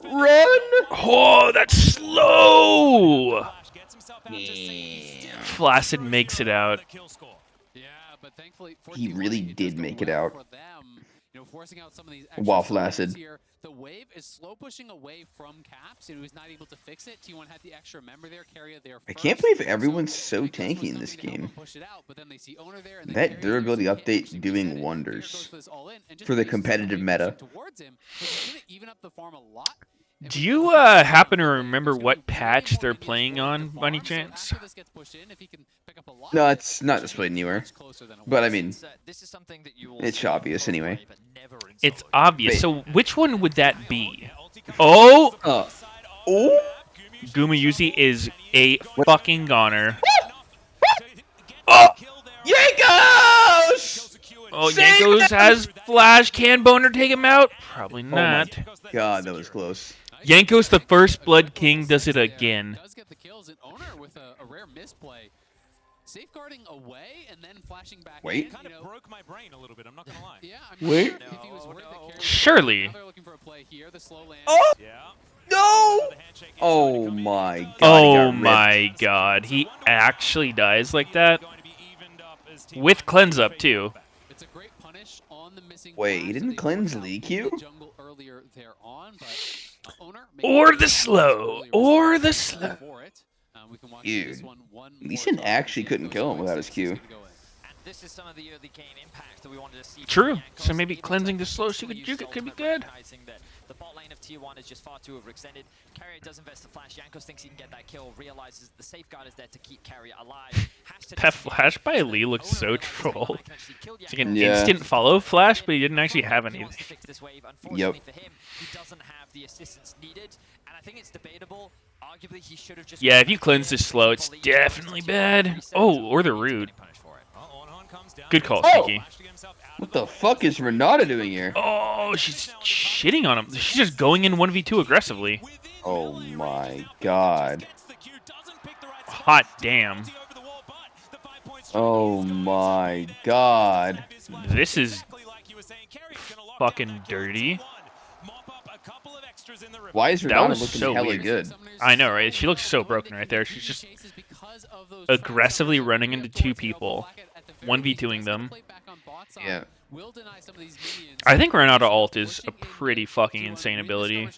Run! Oh, that's slow! Yeah. Flaccid makes it out. Yeah, but thankfully, He really did make it out. for them, forcing out some of these While extra Flaccid. here. The wave is slow pushing away from Caps, and he was not able to fix it. T1 had the extra member there, carry it there I first. can't believe everyone's so tanky in this game. That durability update doing wonders for the competitive meta. Do you happen to remember what patch they're playing on, by any chance? No, it's not displayed anywhere. But I mean, it's obvious anyway. It's obvious. So which one would that be? Oh! Oh! Gumayusi is a fucking goner. Oh! Yankos! Oh, Yankos has flash. Can Boner take him out? Probably not. Oh my God, that was close. Yankos, the first Blood King, does it again. Does get the kills, and Owner with a rare misplay. Safeguarding away and then flashing back. Wait. In, Kind of broke my brain a little bit, I'm not gonna lie. Yeah, Wait. If he was worth the carry. Surely. Now they're looking for a play here. The slow land. Oh! Yeah. No! Oh my God. Oh my God. He actually dies like that? With cleanse up, too. It's a great punish on the missing Wait, flash he that didn't they cleanse worked out Lee in Q? the jungle earlier thereon, but Owner Or the slow. Or the slow. for it. We can watch Dude, this one Lee Sin actually couldn't kill him without his Q. This is some of the early game impact that we wanted to see. True. So maybe cleansing the slow so you could juke it could be good. The bot lane of T1 is just far too overextended. Carrier does invest the flash. Jankos thinks he can get that kill, realizes the safeguard is there to keep Carrier alive. That flash by Lee looks so troll. It's like an Yeah. instant follow flash, but he didn't actually have anything. Yep. For him, he doesn't have the assistance needed, and I think it's debatable. Arguably, he should have just. Yeah, if you cleanse this slow, it's definitely bad. Oh, or the root. Good call, Oh! Sneaky. What the fuck is Renata doing here? Oh, she's shitting on him. She's just going in 1v2 aggressively. Oh my God. Hot damn. Oh my God. This is fucking dirty. Why is That Renata was looking so hella weird. good? I know, right? She looks so broken right there. She's just aggressively running into two people, 1v2ing them. Yeah. I think Renata ult is a pretty fucking insane ability.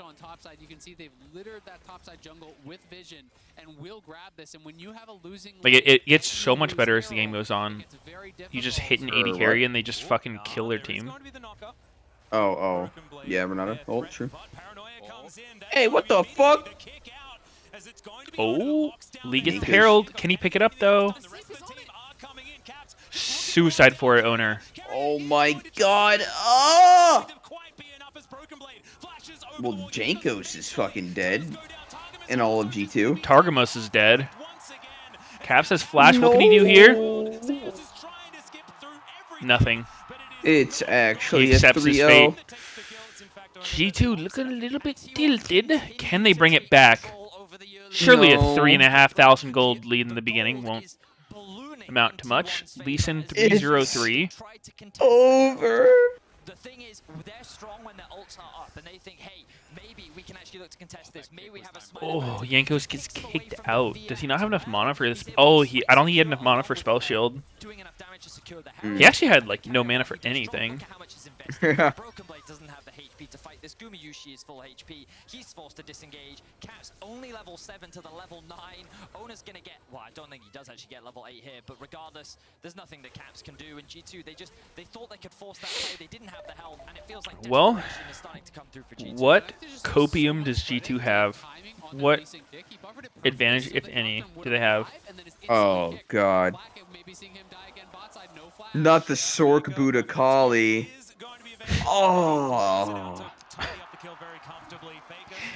You can see they've littered that topside jungle with vision and will grab this. And when you have a losing Like, it gets so much better as the game goes on. You just hit an 80 carry and they just fucking kill their team. Oh. Yeah, Renata. Oh, true. Hey, what the fuck? Oh, Lee gets the Herald. Can he pick it up, though? Suicide for it, Owner. Oh my God. Oh! Well, Jankos is fucking dead. In all of G2. Targamos is dead. Caps has flash. What can he do here? Nothing. It's actually He a accepts his 3-0. fate. G2 looking a little bit tilted. Can they bring it back? Surely No. a 3,500 gold lead in the beginning won't amount to much. Lee Sin 303. Over. The thing is, they're strong when their ults are up, and they think, hey, maybe we can actually look to contest this. Maybe we have a small Oh, Yankos gets kicked out. Does he not have enough mana for this? Oh, I don't think he had enough mana for Spell Shield. doing enough damage to secure the He actually had, like, no mana for anything. How much is invested? Broken Blade doesn't have the HP to fight this. Gumayusi is full HP. He's forced to disengage. Caps only level 7 to the level 9. Owner's gonna get, well, I don't think he does actually get level 8 here, but regardless, there's nothing that Caps can do. In G2, they thought they could force that play. They didn't have the help, and it feels like Well, desperation is starting to come through for G2. what copium does G2 have? What advantage, if any, do they have? Oh God. Not the Sork Buddha Kali. Oh.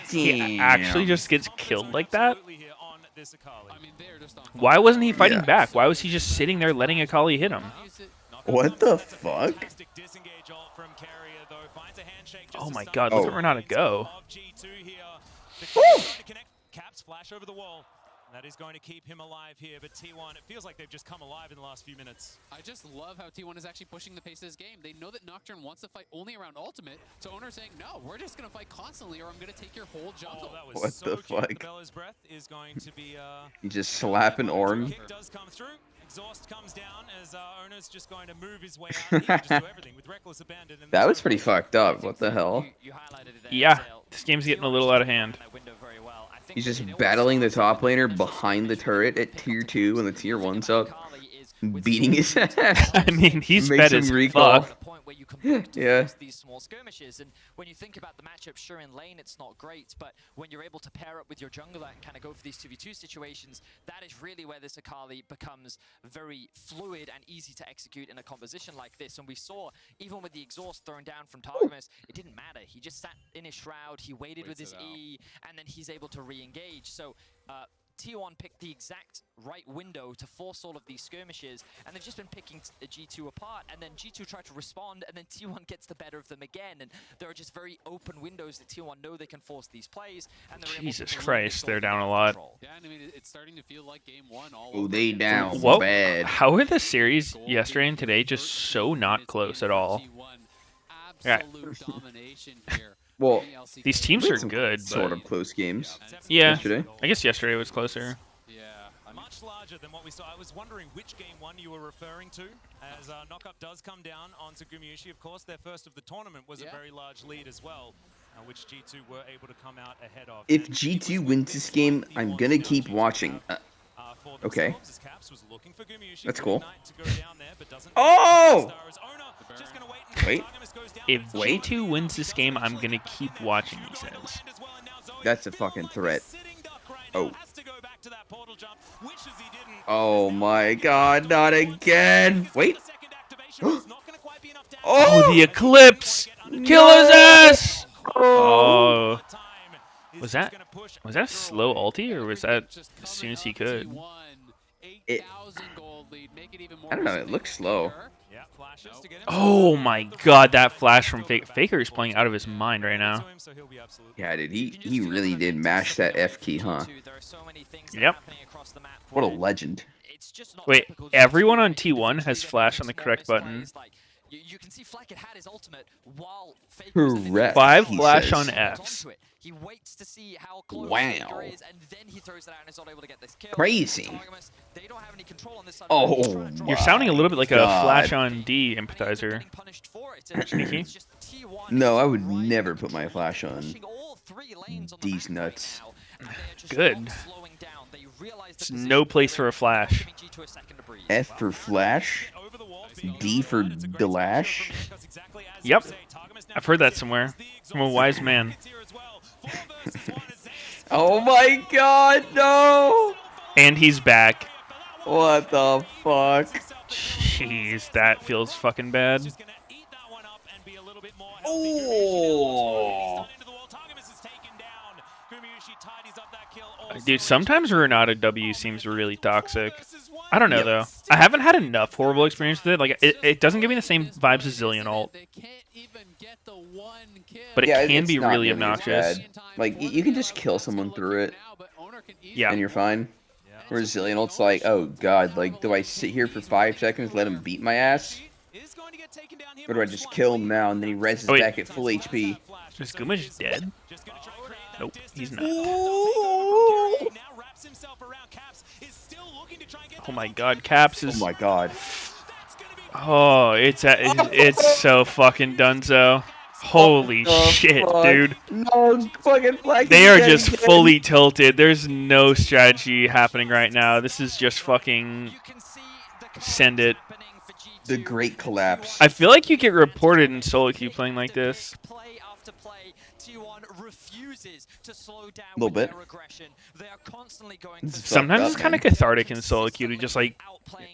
He actually Damn. just gets killed like that? I mean, they're just on Why wasn't he fighting Yeah. back? Why was he just sitting there letting Akali hit him? What the fuck? Oh my god, look Oh. at Renata go. Caps flash over the wall. That is going to keep him alive here, but T1, it feels like they've just come alive in the last few minutes. I just love how T1 is actually pushing the pace of this game. They know that Nocturne wants to fight only around ultimate, so Owner's saying, no, we're just going to fight constantly or I'm going to take your whole jungle. That was What so the cute. fuck? The Bella's breath is going to be You just slapping Ornn. kick does come through. Exhaust comes down as Owner's just going to move his way out. He can just do everything with reckless abandon. And That was pretty fucked up. What the hell? Yeah, this game's getting a little out of hand. He's just battling the top laner behind the turret at tier 2 when the tier 1's up. Beating his ass. I mean, he's Makes fed him as recall. fuck. Yeah. These small skirmishes, and when you think about the matchup, sure, in lane it's not great, but when you're able to pair up with your jungler and kind of go for these 2v2 situations, that is really where this Akali becomes very fluid and easy to execute in a composition like this. And we saw, even with the exhaust thrown down from Targamas, it didn't matter. He just sat in his shroud, he waited with his E, and then he's able to re-engage. So T1 picked the exact right window to force all of these skirmishes, and they've just been picking G2 apart, and then G2 tried to respond, and then T1 gets the better of them again, and there are just very open windows that T1 know they can force these plays, and they're Jesus able to Christ, they're down a lot. Yeah, and I mean, it's starting to feel like game 1 all Oh, over they again. down What? bad. How are the series yesterday and today just so not close at all? Yeah. Absolute domination here. Well, These teams are good, sort but of close games. yeah, Yesterday. I guess yesterday was closer. Yeah, much larger than what we saw. I was wondering which game 1 you were referring to, as Knockup does come down onto Gumayusi. Of course, their first of the tournament was a very large lead as well, which G2 were able to come out ahead of. If G2 wins this game, I'm gonna keep watching. Okay. That's cool. Oh! Wait. If G2 wins this game, I'm gonna keep watching, he says. That's a fucking threat. Oh. Oh my god, not again! Wait! Oh, the Eclipse! Kill his ass! Oh. Was that a slow ulti, or was that as soon as he could? It, I don't know, it looks slow. Oh my god, that flash from Faker is playing out of his mind right now. Yeah, dude, he really did mash that F key, huh? Yep. What a legend. Wait, everyone on T1 has flash on the correct button. You can see Fleck had his ultimate while Correct. 5 he flash says. on Fs. He waits to see how close Wow. Faker is, and then he throws it out and is not able to get this kill. Crazy. They don't have any control on this side. Oh, You're sounding a little bit like a God. flash on D empathizer. Sneaky. No, I would never put my flash on D's nuts. Good. It's no place for a flash. F for flash, D for Delash. Yep. I've heard that somewhere. From a wise man. Oh my god, no! And he's back. What the fuck? Jeez, that feels fucking bad. Oh! Dude, sometimes Renata W seems really toxic. I don't know, though. I haven't had enough horrible experience with it. Like, it doesn't give me the same vibes as Zillion ult. But it Yeah, can it's be not really as obnoxious. bad. Like, you can just kill someone through it, Yeah. and you're fine. Whereas Zillion ult's like, oh god, like, do I sit here for 5 seconds, let him beat my ass? Or do I just kill him now, and then he reses Oh, wait. back at full HP? Is Gumish dead? Nope, he's not. Oh my god, Caps is... Oh my god. Oh, it's so fucking donezo. Holy shit, fuck? dude. No fucking flag. They are just fully tilted. There's no strategy happening right now. This is just fucking send it. The great collapse. I feel like you get reported in solo queue playing like this. A little bit. Sometimes it's kind of cathartic in solo queue to just like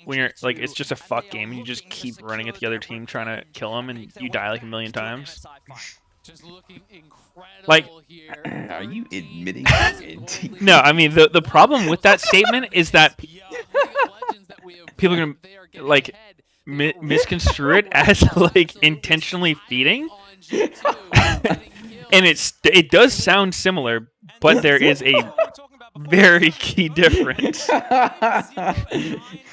when you're like it's just a fuck game and you just keep running at the other team trying to kill them and you die like a million times. Just looking incredible Like, here. Are you admitting? no, I mean the problem with that statement is that people are gonna like misconstrue it as like intentionally feeding, and it does sound similar, but there is a very key difference.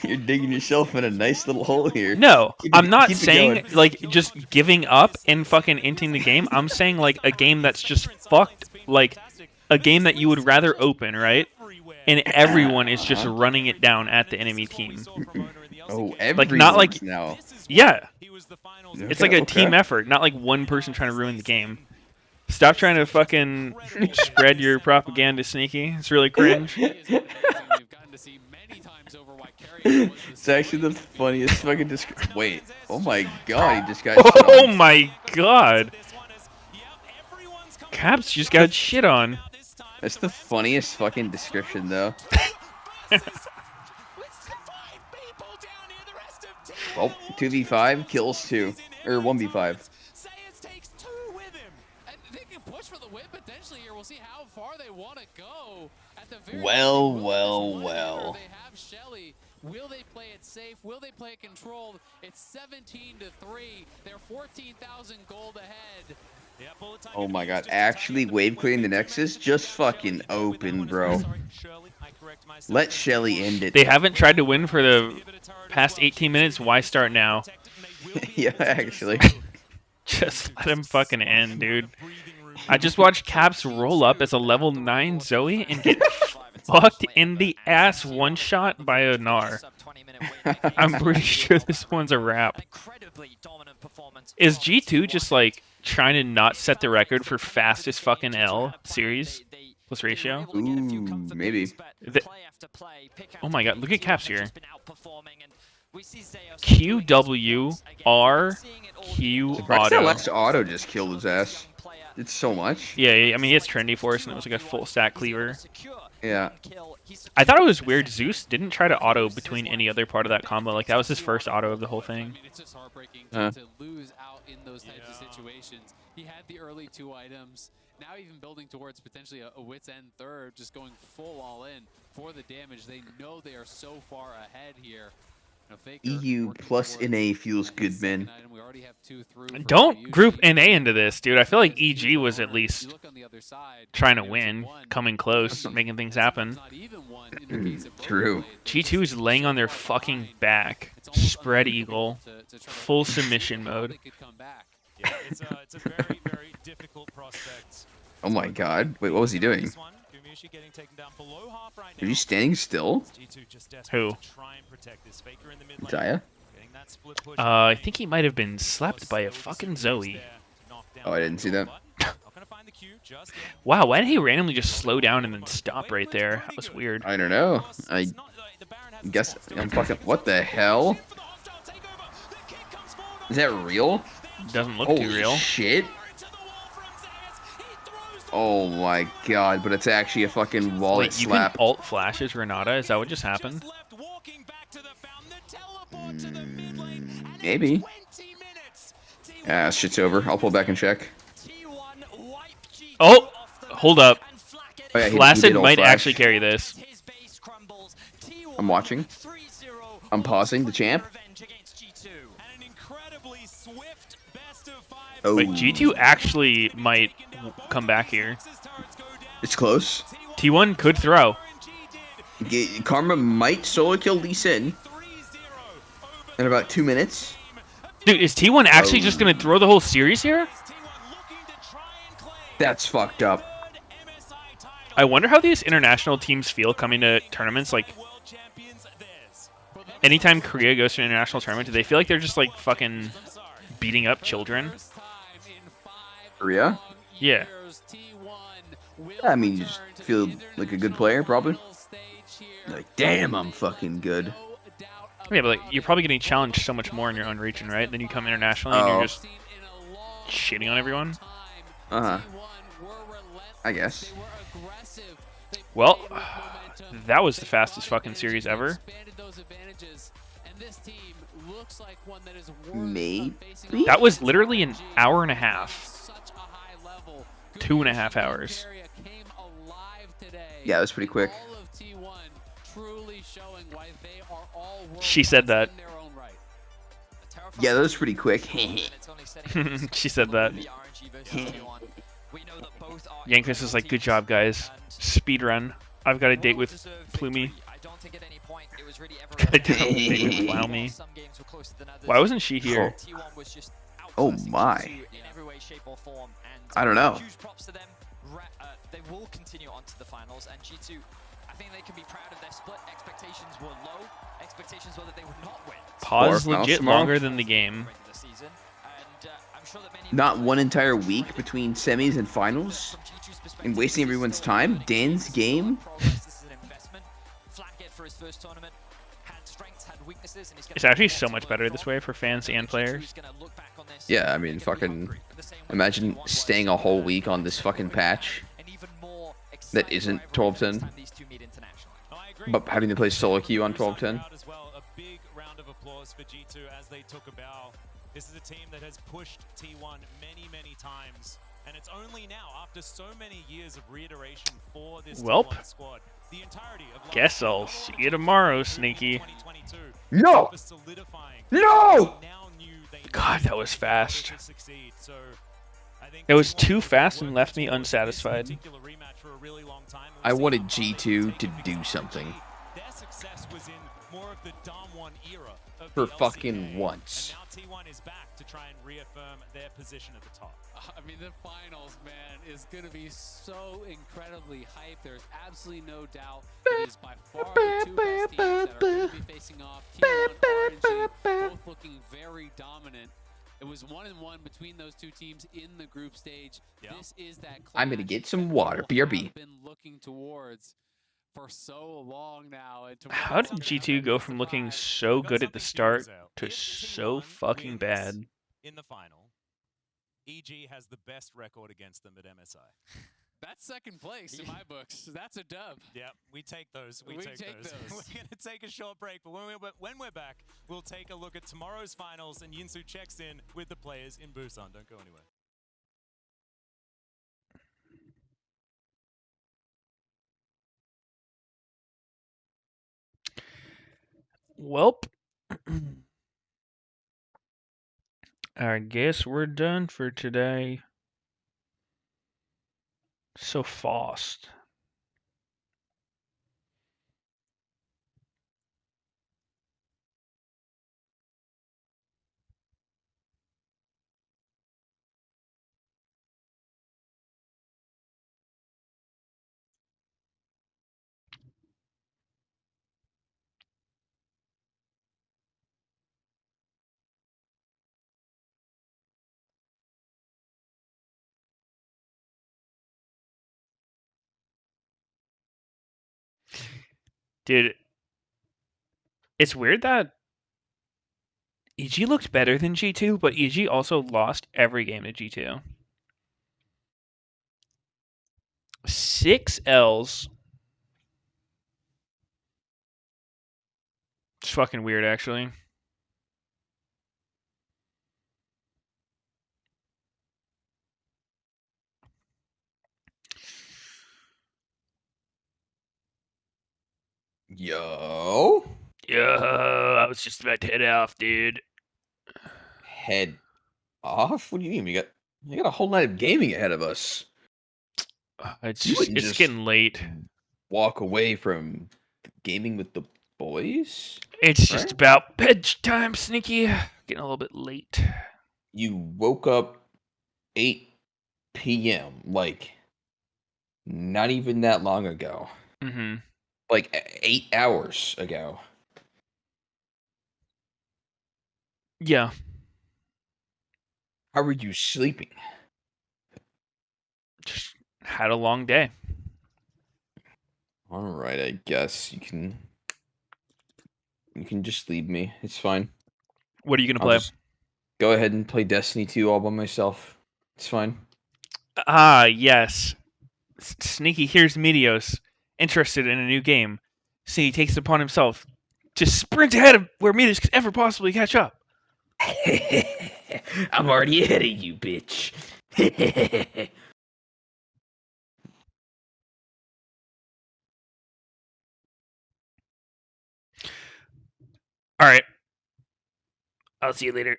You're digging yourself in a nice little hole here. No, I'm not keep it saying going. like just giving up and fucking inting the game. I'm saying like a game that's just fucked, like a game that you would rather open, right? And everyone is just running it down at the enemy team. Oh, Like not like now. yeah. It's like a Okay. team effort, not like one person trying to ruin the game. Stop trying to fucking spread your propaganda, Sneaky. It's really cringe. It's actually the funniest fucking description. Wait. Oh my god, he just got shit Oh on. my god. Caps just got shit on. That's the funniest fucking description, though. Well, 2v5 kills 2. Or 1v5. Well, well, well. Will they play it safe? Will they play it controlled? It's 17-3. They're 14,000 gold ahead. Oh my god, actually wave clearing the Nexus? Just fucking open, bro. Let Shelly end it. They haven't tried to win for the past 18 minutes. Why start now? Yeah, actually. Just let him fucking end, dude. I just watched Caps roll up as a level 9 Zoe and get fucked in the ass one shot by a Gnar. I'm pretty sure this one's a wrap. Is G2 just like trying to not set the record for fastest fucking L series plus ratio? Ooh, maybe. Oh my god, look at Caps here. QW R Q Surprised that auto. last auto just killed his ass. It's so much. Yeah, I mean it's trendy for us, and it was like a full stack cleaver. Yeah. I thought it was weird. Zeus didn't try to auto between any other part of that combo. Like that was his first auto of the whole thing. It's just heartbreaking to lose out in those types of situations. He had the early 2 items. Now even building towards potentially a wit's end third, just going full all in for the damage. They know they are so far ahead here. EU plus NA feels good, man. Don't group NA into this, dude. I feel like EG was at least trying to win, coming close, making things happen. True. G2 is laying on their fucking back. Spread eagle. Full submission mode. Yeah, it's a very, very difficult prospect. Oh my god. Wait, what was he doing? Are you standing still? Who? Jaya? I think he might have been slapped by a fucking Zoe. Oh, I didn't see that. Wow, why did he randomly just slow down and then stop right there? That was weird. I don't know. I guess I'm fucking... What the hell? Is that real? Doesn't look Holy too real. Shit. Oh my god, but it's actually a fucking wallet Wait, you slap. can alt flashes Renata? Is that what just happened? Maybe. Ah, shit's over. I'll pull back and check. Oh! Hold up. Oh, yeah, he Flaccid did alt might flash. actually carry this. I'm watching. I'm pausing the champ. Oh. Wait, G2 actually might come back here. It's close. T1 could throw. Karma might solo kill Lee Sin in about 2 minutes. Dude, is T1 actually just going to throw the whole series here? That's fucked up. I wonder how these international teams feel coming to tournaments. Like, anytime Korea goes to an international tournament, do they feel like they're just like fucking beating up children? Korea? Yeah. I mean, you just feel like a good player, probably. Like, damn, I'm fucking good. Yeah, but like you're probably getting challenged so much more in your own region, right? Then you come internationally and you're just shitting on everyone. Uh-huh. I guess. Well, that was the fastest fucking series ever. Maybe? That was literally an hour and a half. level. 2.5 hours. Came alive today. Yeah, it was pretty quick. All of T1 truly showing why they are all She said that. in their own right. Yeah, that was pretty quick. She said that. Yankus is like, good job, guys. Speed run. I've got a date with Plumie. Got a date with Plumie. Why wasn't she here? Oh my. I don't know. They will continue on to the finals, and G2, I think they can be proud of their split. Expectations were low. Expectations were that they would not win. Pause legit longer than the game. Not one entire week between semis and finals? And wasting everyone's time? Dan's game? It's actually so much better this way for fans and players. Yeah, I mean, fucking... Imagine staying a whole week on this fucking patch that isn't 12-10. But having to play solo queue on 12-10. A big round of applause for G2 as they took a bow. This is a team that has pushed T1 many times, and it's only now, after so many years of reiteration for this T1 squad, the entirety of guess I'll see you tomorrow, Sneaky. No! No! God, that was fast. It was too fast and left me unsatisfied. I wanted G2 to do something. For fucking once. I mean, the finals, man, is going to be so incredibly hyped. There's absolutely no doubt it is by far the two best teams that are going to be facing off. T1, RNG, both looking very dominant. It was 1-1 between those two teams in the group stage. Yep. This is that I'm going to get some water. BRB. Been looking towards for so long now. How did G2 go from looking so good at the start to so fucking bad? In the final, EG has the best record against them at MSI. That's second place in my books. That's a dub. Yeah, we take those. We take those. We're going to take a short break, but when we're back, we'll take a look at tomorrow's finals, and Yinsu checks in with the players in Busan. Don't go anywhere. Welp. I guess we're done for today. So fast. Dude, it's weird that EG looked better than G2, but EG also lost every game to G2. 6 Ls. It's fucking weird, actually. Yo. I was just about to head off, dude. Head off? What do you mean? You got a whole night of gaming ahead of us. It's getting late. Walk away from gaming with the boys? It's just about bedtime, Sneaky. Getting a little bit late. You woke up 8 p.m. like not even that long ago. Mm-hmm. Like 8 hours ago. Yeah. How were you sleeping? Just had a long day. All right, I guess you can just leave me. It's fine. What are you gonna play? Go ahead and play Destiny 2 all by myself. It's fine. Ah, yes. Sneaky here's Meteos, interested in a new game. So he takes it upon himself to sprint ahead of where Meteos could ever possibly catch up. I'm already ahead of you, bitch. All right. I'll see you later.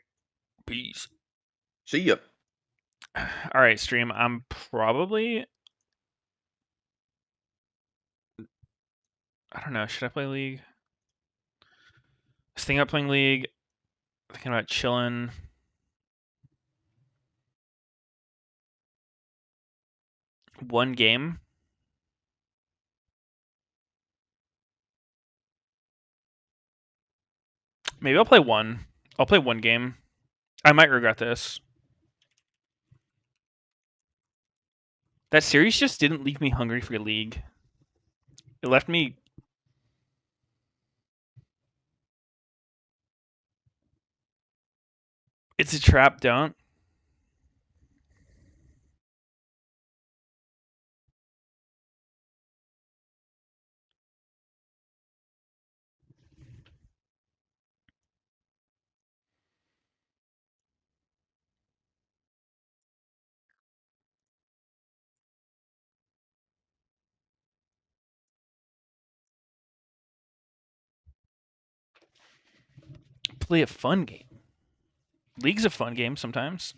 Peace. See ya. All right, stream. I'm probably. I don't know. Should I play League? I was thinking about playing League. Thinking about chilling. One game. Maybe I'll play one. I'll play one game. I might regret this. That series just didn't leave me hungry for League. It left me. It's a trap, don't. Play a fun game. League's a fun game sometimes.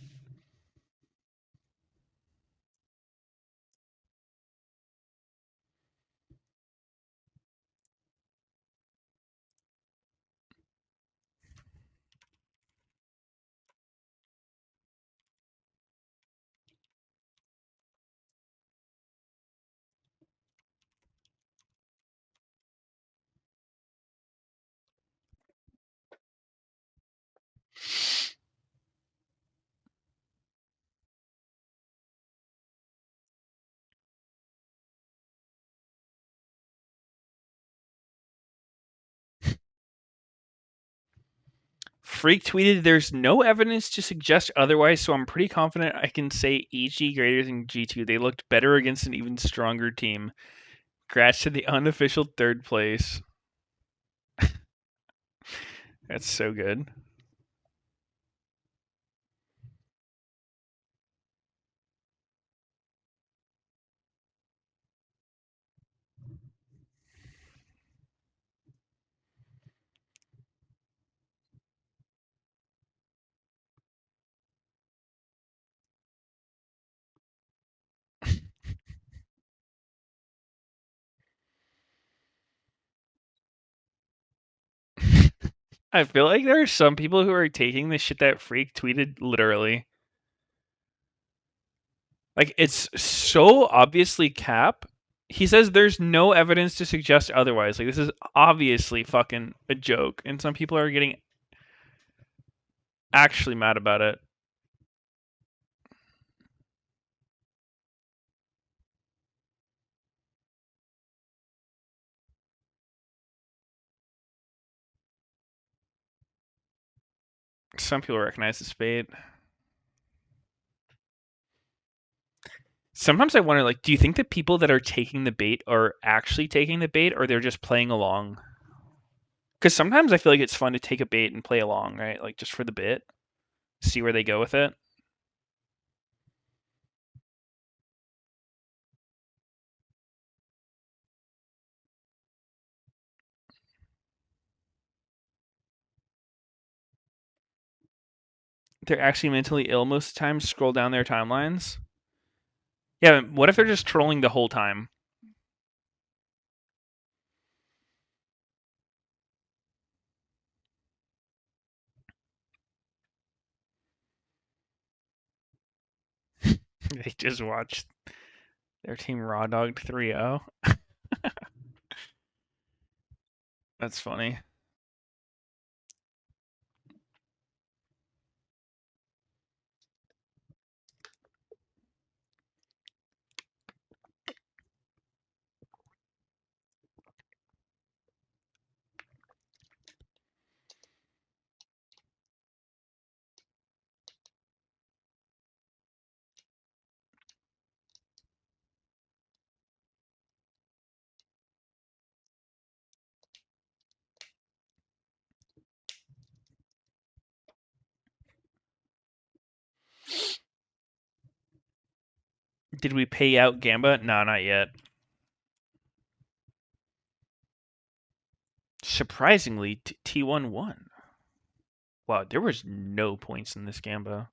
Freak tweeted, "There's no evidence to suggest otherwise, so I'm pretty confident I can say EG greater than G2. They looked better against an even stronger team. Congrats to the unofficial third place." That's so good. I feel like there are some people who are taking the shit that Freak tweeted literally. Like, it's so obviously cap. He says there's no evidence to suggest otherwise. Like, this is obviously fucking a joke, and some people are getting actually mad about it. Some people recognize the spade. Sometimes I wonder, like, do you think the people that are taking the bait are actually taking the bait, or they're just playing along? Because sometimes I feel like it's fun to take a bait and play along, right? Like, just for the bit, see where they go with it. They're actually mentally ill most of the time. Scroll down their timelines. Yeah, what if they're just trolling the whole time? They just watched their team raw dogged 3-0. That's funny. Did we pay out Gamba? No, not yet. Surprisingly, T1 won. Wow, there was no points in this Gamba.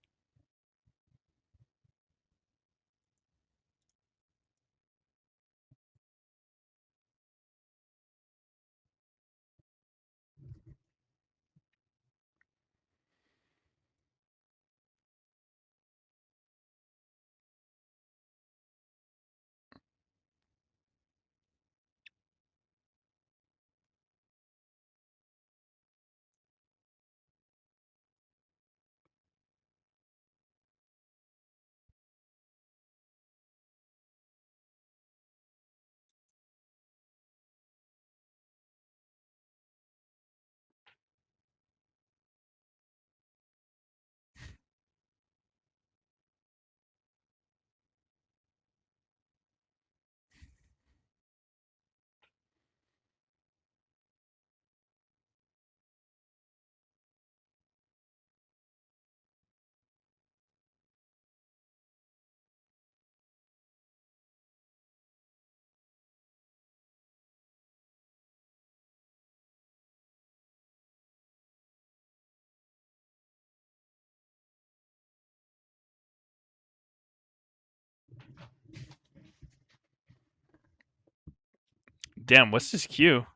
Damn, what's this queue?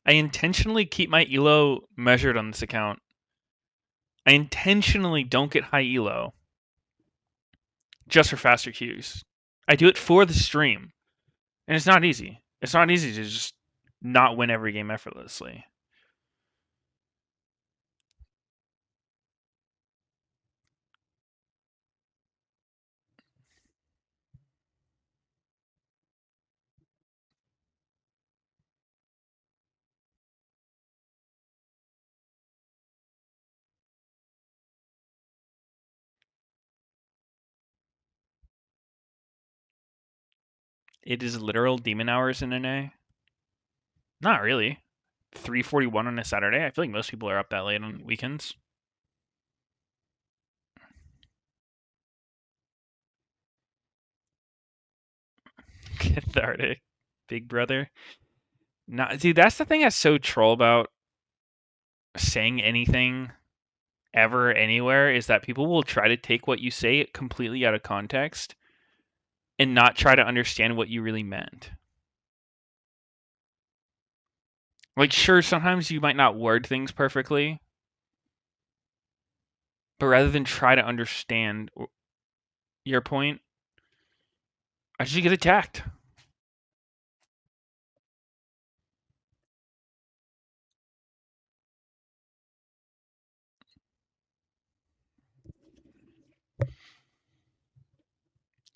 I intentionally keep my elo measured on this account. I intentionally don't get high elo just for faster queues. I do it for the stream. And it's not easy. It's not easy to just not win every game effortlessly. It is literal demon hours in NA. Not really. 3:41 on a Saturday. I feel like most people are up that late on weekends. Cathartic. Big brother. Nah, dude, that's the thing that's so troll about saying anything ever anywhere is that people will try to take what you say completely out of context and not try to understand what you really meant. Like, sure, sometimes you might not word things perfectly, but rather than try to understand your point, I should get attacked.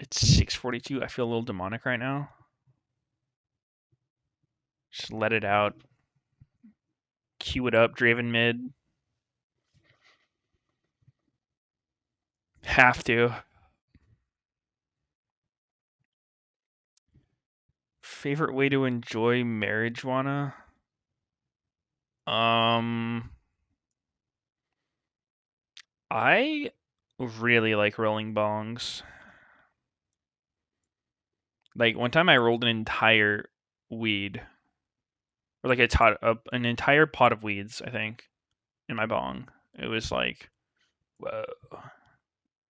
It's 6:42. I feel a little demonic right now. Just let it out. Cue it up, Draven mid. Have to. Favorite way to enjoy marijuana? I really like rolling bongs. Like one time I rolled an entire weed, or like an entire pot of weeds, I think, in my bong. It was like, whoa,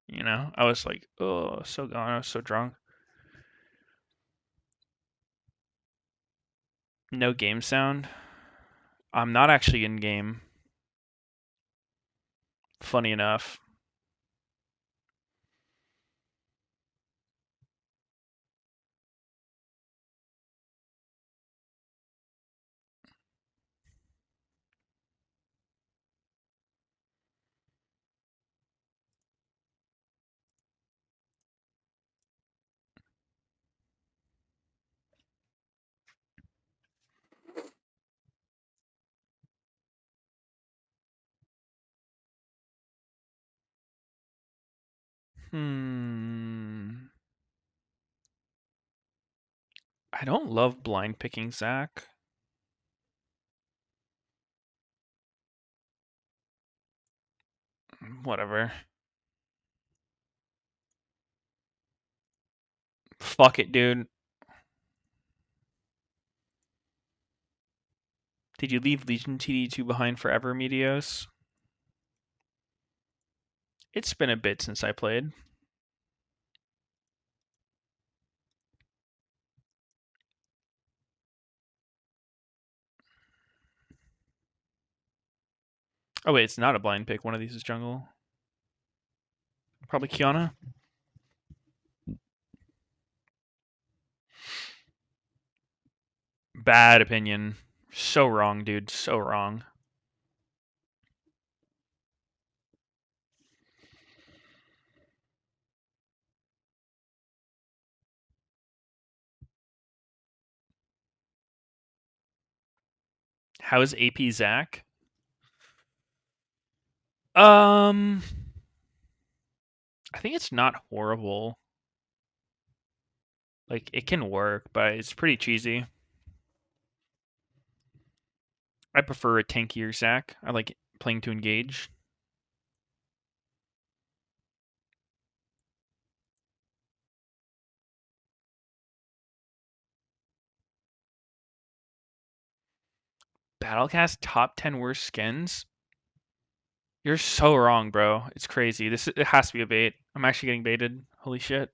you know. I was like, oh, so gone. I was so drunk. No game sound. I'm not actually in game. Funny enough. I don't love blind picking Zach. Whatever. Fuck it, dude. Did you leave Legion TD2 behind forever, Meteos? It's been a bit since I played. Oh wait, it's not a blind pick. One of these is jungle. Probably Kiana. Bad opinion. So wrong, dude. So wrong. How is AP Zach? I think it's not horrible. Like, it can work, but it's pretty cheesy. I prefer a tankier Zach. I like playing to engage. Battlecast top 10 worst skins? You're so wrong, bro. It's crazy. It has to be a bait. I'm actually getting baited. Holy shit.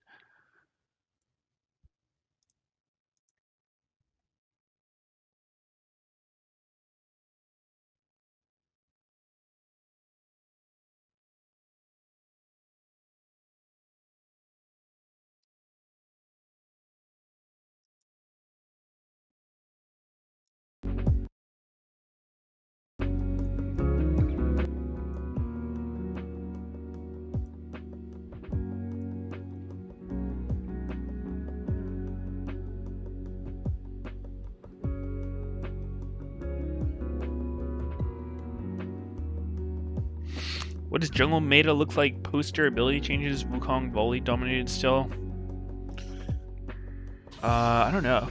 What does jungle meta look like post ability changes? Wukong volley dominated still? I don't know.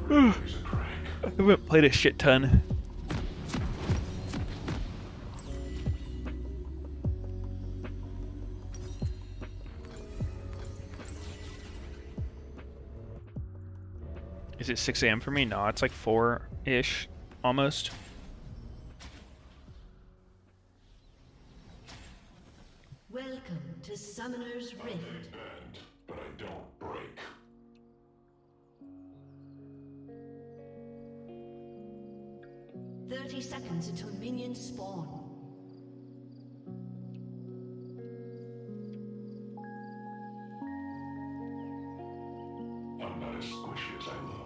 I haven't played a shit ton. Is it 6 a.m. for me? No, it's like 4-ish, almost. Welcome to Summoner's Rift. I may bend, but I don't break. "30 seconds until minions spawn. I'm not as squishy as I look.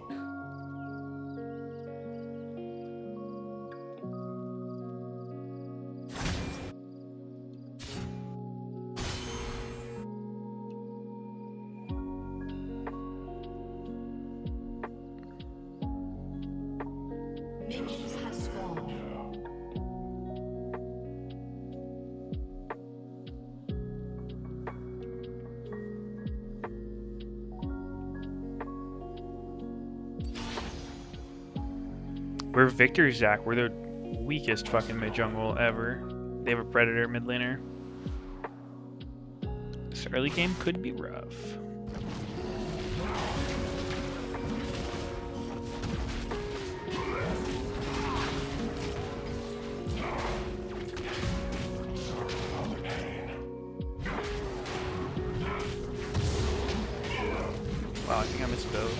Minions have spawned. We're Victor Zach. We're the weakest fucking mid jungle ever. They have a predator mid laner. This early game could be rough. Wow, I think I missed both.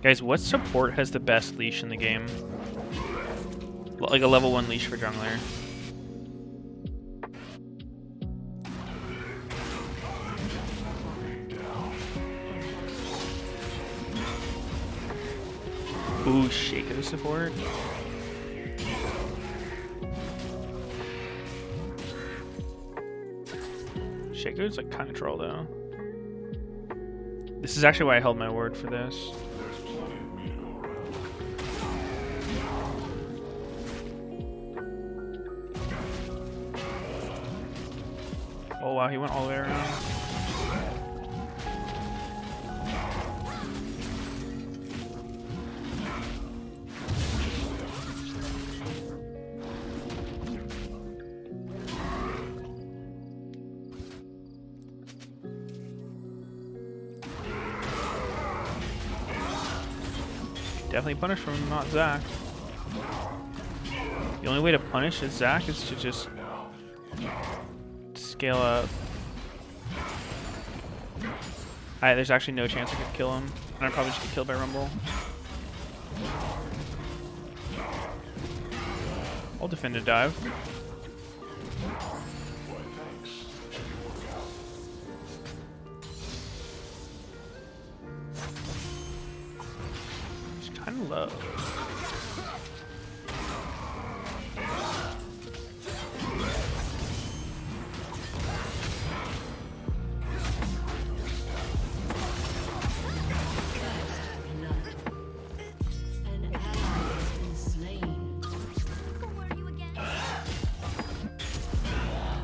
Guys, what support has the best leash in the game? Like a level 1 leash for jungler. Ooh, Shaco support. Shaco's like kind of troll though. This is actually why I held my word for this. Oh wow, he went all the way around. Definitely punish from not Zach. The only way to punish Zach is to just scale up. There's actually no chance I could kill him. And I'd probably just get killed by Rumble. I'll defend a dive. It's kind of low.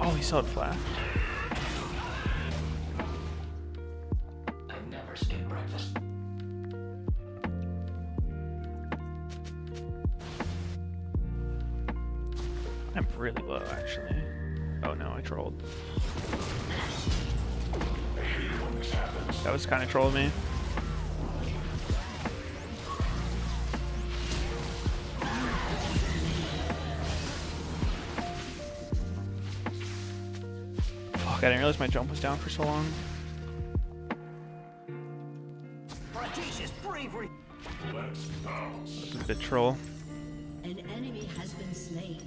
Oh, he saw it flash. I never skip breakfast. I'm really low, actually. Oh no, I trolled. That was kind of trolling me. I didn't realize my jump was down for so long. That was a bit troll. An enemy has been slain.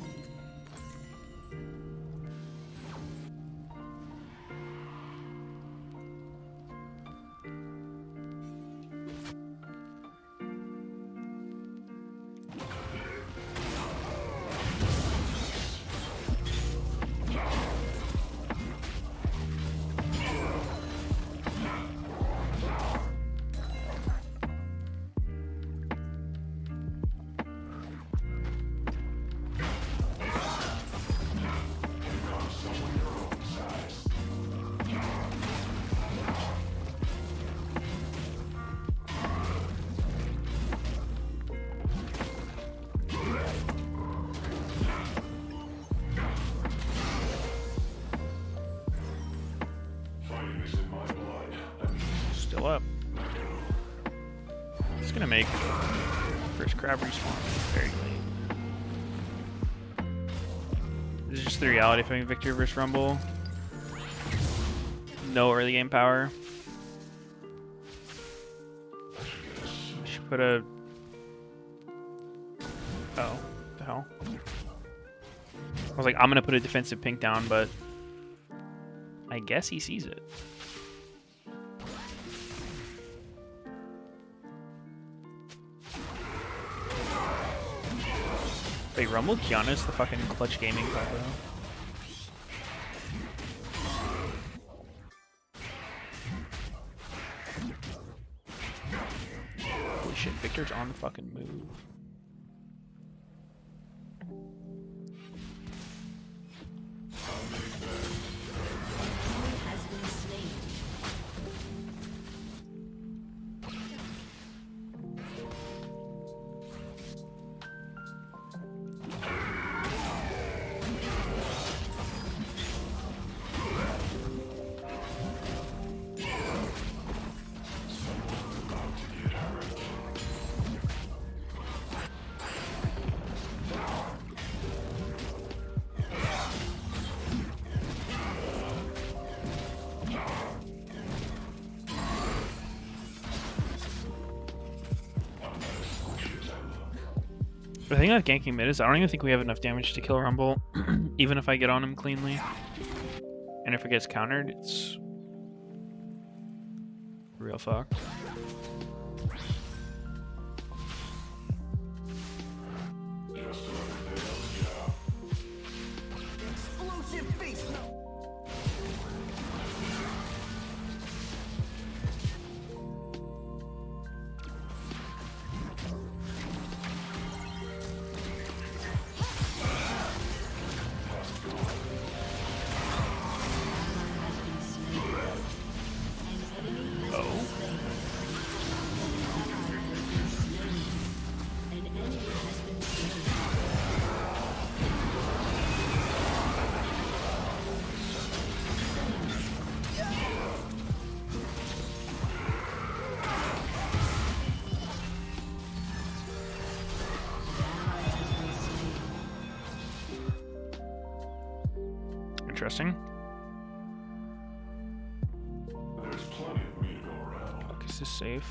Still up. It's gonna make first crab respawn very late. This is just the reality of having Victor versus Rumble. No early game power. I should put a... Oh, what the hell? I was like, I'm gonna put a defensive pink down, but I guess he sees it. Wait, Rumble Kiana's the fucking clutch gaming combo. Holy shit, Victor's on the fucking move. The thing about ganking mid is I don't even think we have enough damage to kill Rumble, even if I get on him cleanly. And if it gets countered, it's real fucked. interesting. Fuck, is this safe?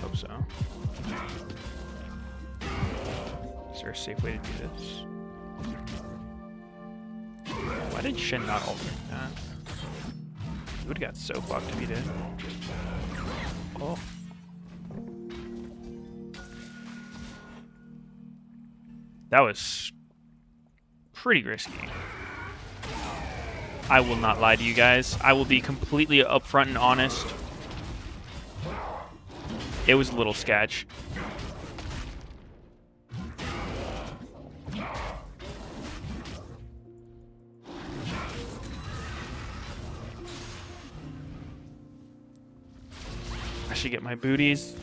Hope so. Is there a safe way to do this? Why did Shen not alter that? He would've got so fucked if he did. Oh. That was pretty risky. I will not lie to you guys. I will be completely upfront and honest. It was a little sketch. I should get my booties.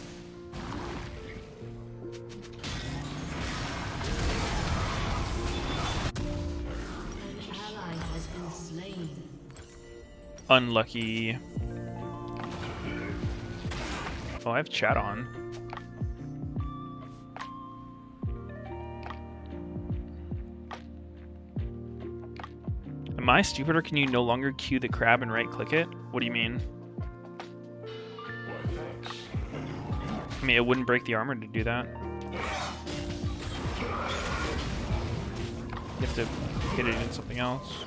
Unlucky. Oh, I have chat on. Am I stupid, or can you no longer queue the crab and right click it? What do you mean? I mean, it wouldn't break the armor to do that. You have to hit it in something else.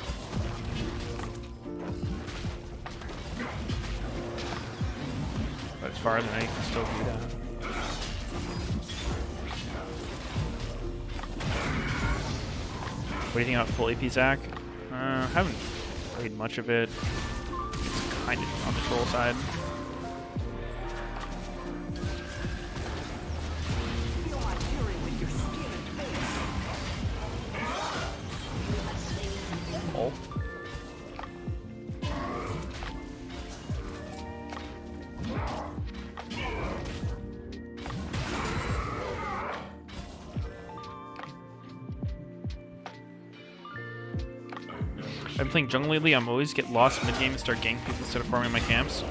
But as far as I know, you can still do that. What do you think about full AP Zac? Haven't played much of it. It's kind of on the troll side. Oh. I've been playing jungle lately. I'm always get lost mid game and start ganking people instead of farming my camps.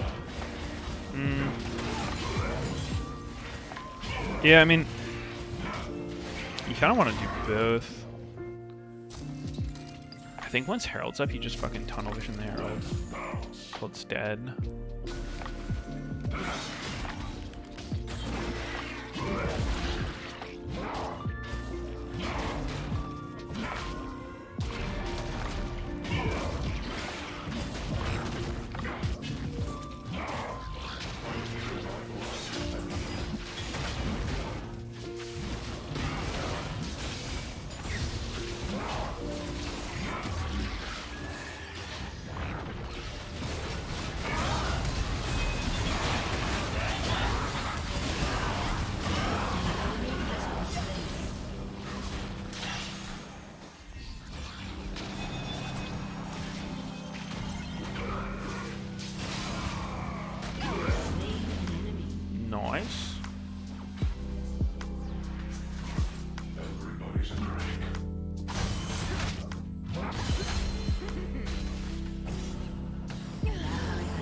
Yeah, I mean, you kind of want to do both. I think once Herald's up, you just fucking tunnel vision the Herald until it's dead. Nice.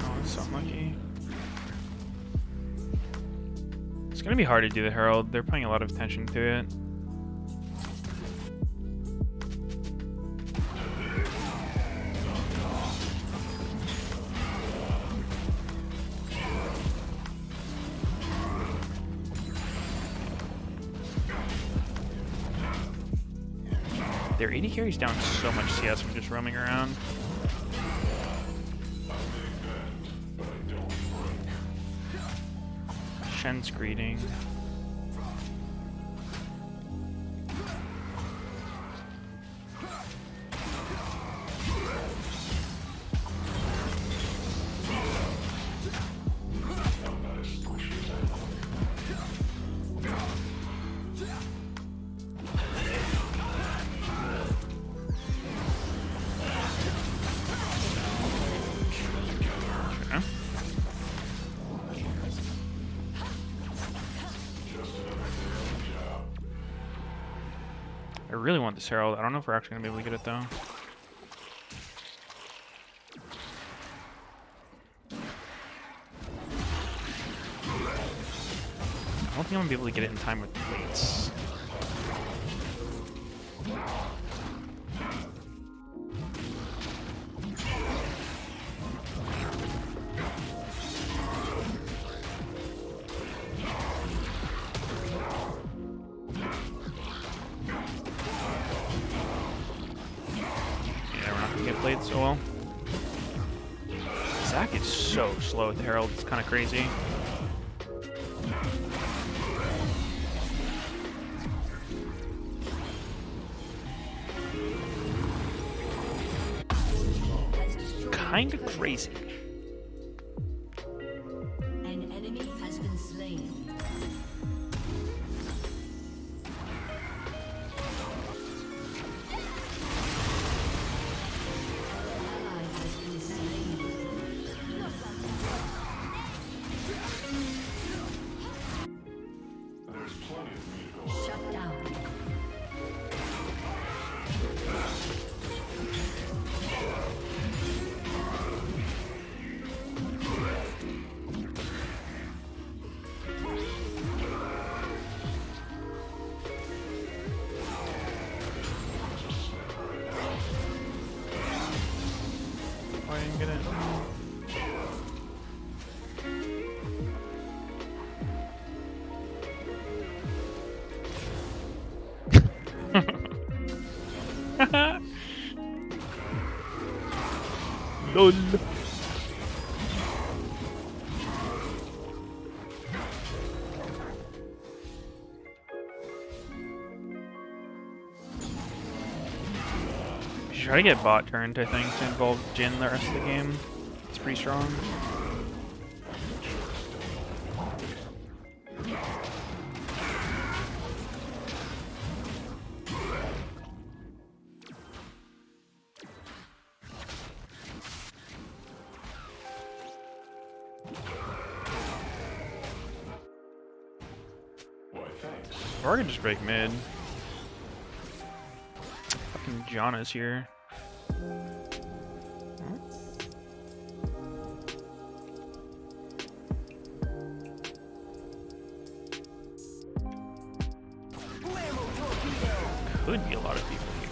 Oh, it's so unlucky. It's gonna be hard to do the Herald. They're paying a lot of attention to it. Their AD carries down so much CS from just roaming around. Shen's greeting. I really want this Herald. I don't know if we're actually going to be able to get it, though. I don't think I'm going to be able to get it in time with plates. played so well. Zach is so slow with the Herald, it's kind of crazy. Kind of crazy. An enemy has been slain. Shut down. I didn't get it. LOL. Should try to get bot turned, I think, to involve Jhin the rest of the game. It's pretty strong. Or I can just break mid. Fucking Janna's here. Could be a lot of people here.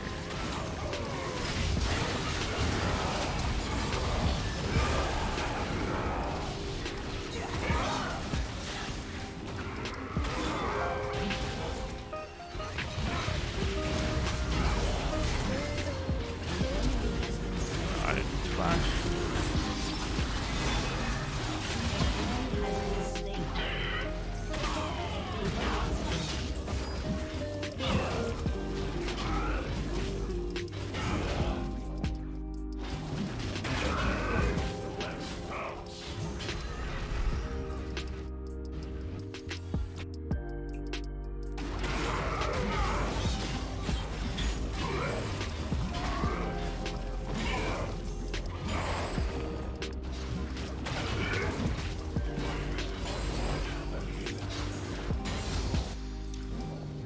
I didn't flash.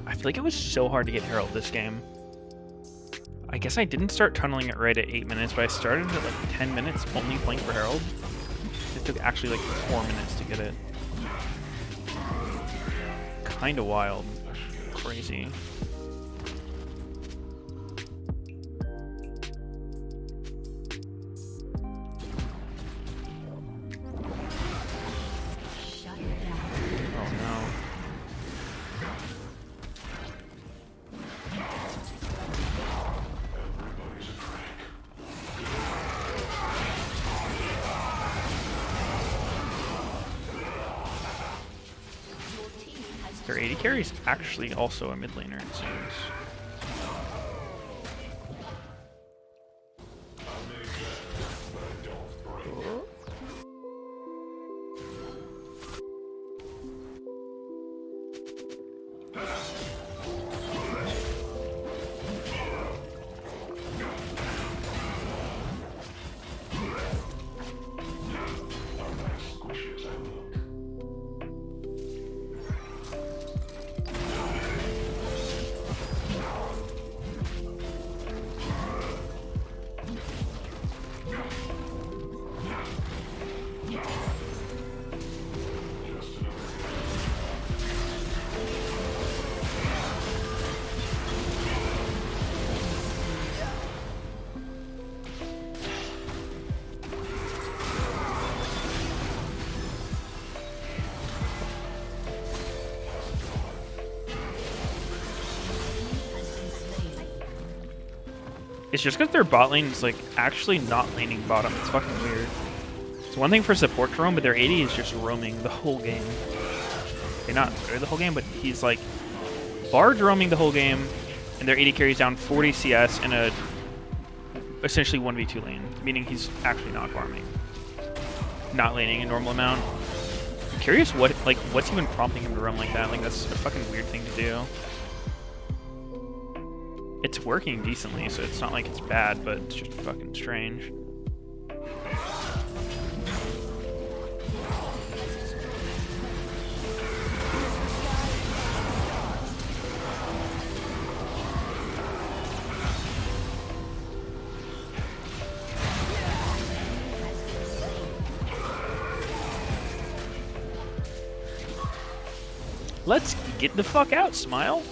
I feel like it was so hard to get Herald this game. I guess I didn't start tunneling it right at 8 minutes, but I started at like 10 minutes only playing for Herald. It took actually like 4 minutes to get it. Kinda wild. Crazy. Oh no. Their AD carry is actually also a mid laner, it seems. It's just because their bot lane is like actually not laning bottom. It's fucking weird. It's one thing for support to roam, but their AD is just roaming the whole game. They're not the whole game, but he's like barge roaming the whole game, and their AD carries down 40 CS in a essentially 1v2 lane, meaning he's actually not farming, not laning a normal amount. I'm curious what's even prompting him to roam like that. Like that's a fucking weird thing to do. It's working decently, so it's not like it's bad, but it's just fucking strange. Let's get the fuck out, Smile.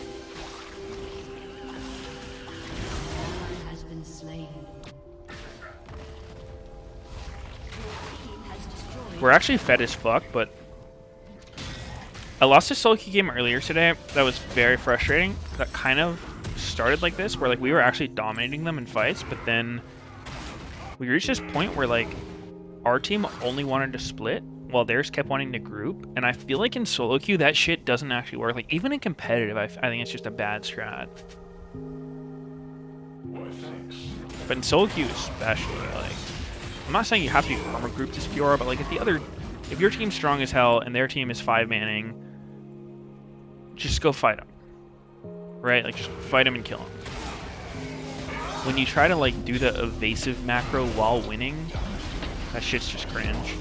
We're actually fed as fuck, but I lost a solo queue game earlier today. That was very frustrating. That kind of started like this, where like we were actually dominating them in fights, but then we reached this point where like our team only wanted to split while theirs kept wanting to group, and I feel like in solo queue that shit doesn't actually work. Like even in competitive, I think it's just a bad strat. But in solo queue especially, like I'm not saying you have to be armor grouped as Fiora, but like if your team's strong as hell and their team is 5-manning, just go fight them, right? Like just fight them and kill them. When you try to like do the evasive macro while winning, that shit's just cringe.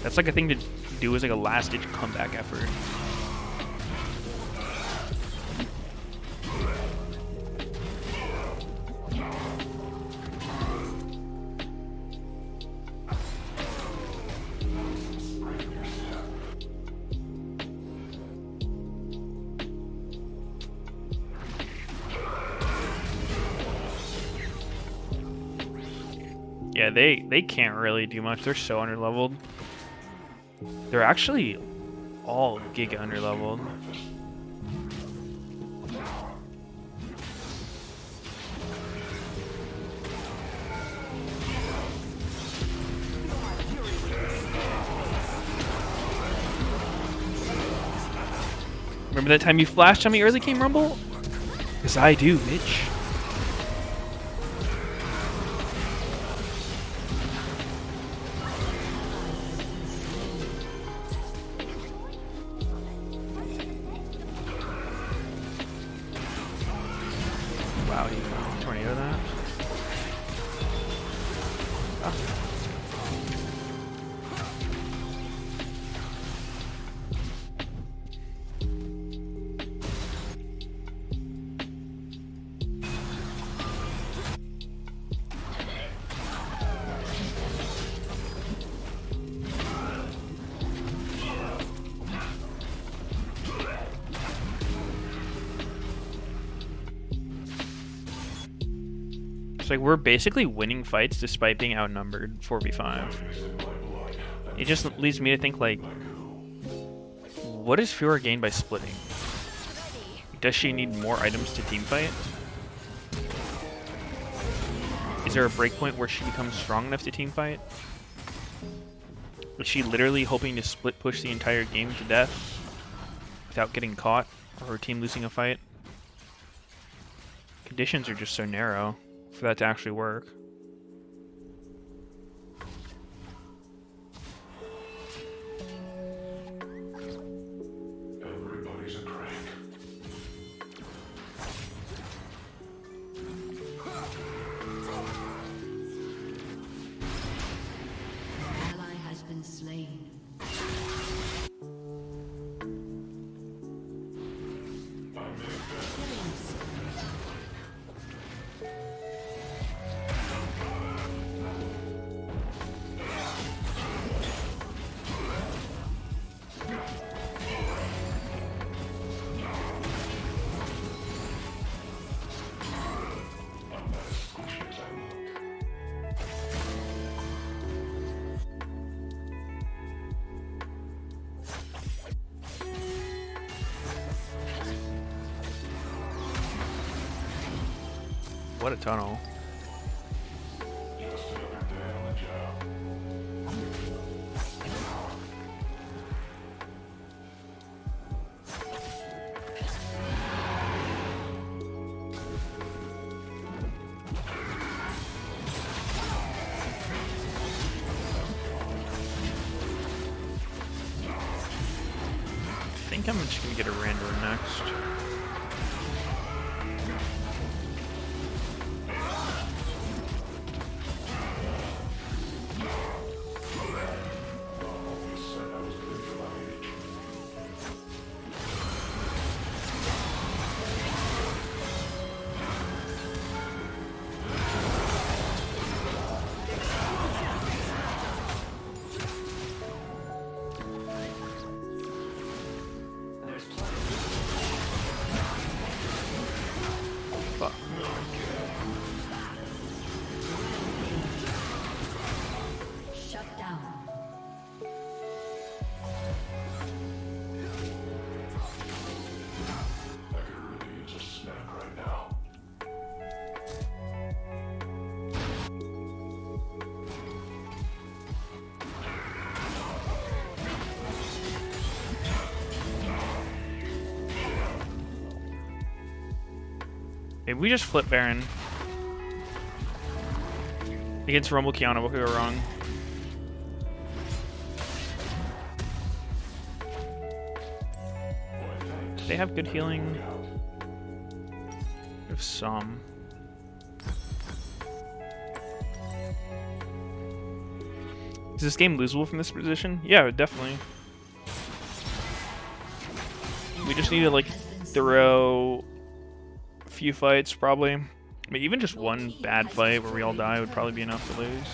That's like a thing to do as like a last-ditch comeback effort. Yeah, they can't really do much. They're so underleveled. They're actually all giga underleveled. Remember that time you flashed on me early game Rumble? Because I do, bitch. Wow, you tornado that? Oh. It's like we're basically winning fights despite being outnumbered 4v5. It just leads me to think like, what does Fiora gain by splitting? Does she need more items to teamfight? Is there a breakpoint where she becomes strong enough to teamfight? Is she literally hoping to split push the entire game to death without getting caught or her team losing a fight? Conditions are just so narrow for that to actually work. Everybody's a crank. Ally has been slain. What a tunnel. I think I'm just gonna get a random next. Fuck. Shut down. Maybe we just flip Baron. Against Rumble Kiana, what could go wrong? Do they have good healing? They have some. Is this game losable from this position? Yeah, definitely. We just need to like throw a few fights probably. I mean, even just one bad fight where we all die would probably be enough to lose.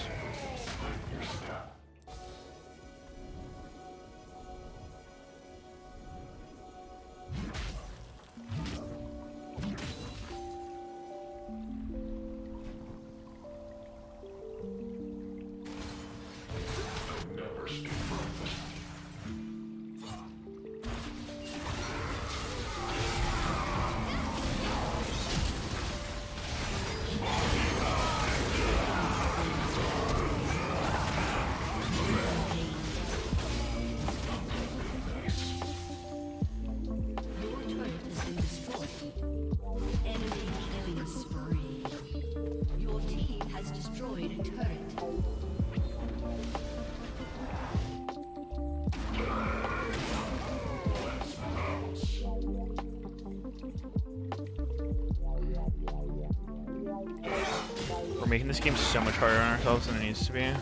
We're making this game so much harder on ourselves than it needs to be. An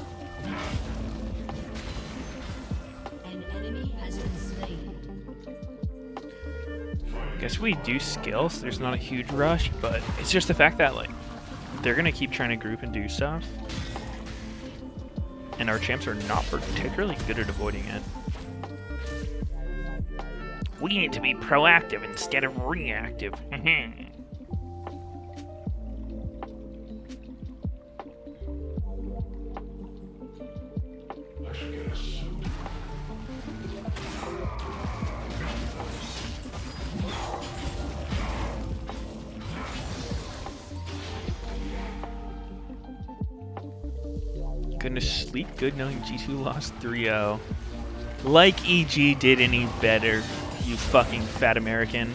enemy has been slain. Guess we do skill, so there's not a huge rush, but it's just the fact that like they're gonna keep trying to group and do stuff, and our champs are not particularly good at avoiding it. We need to be proactive instead of reactive. Goodness, sleep good knowing G2 lost 3-0. Like EG did any better, you fucking fat American.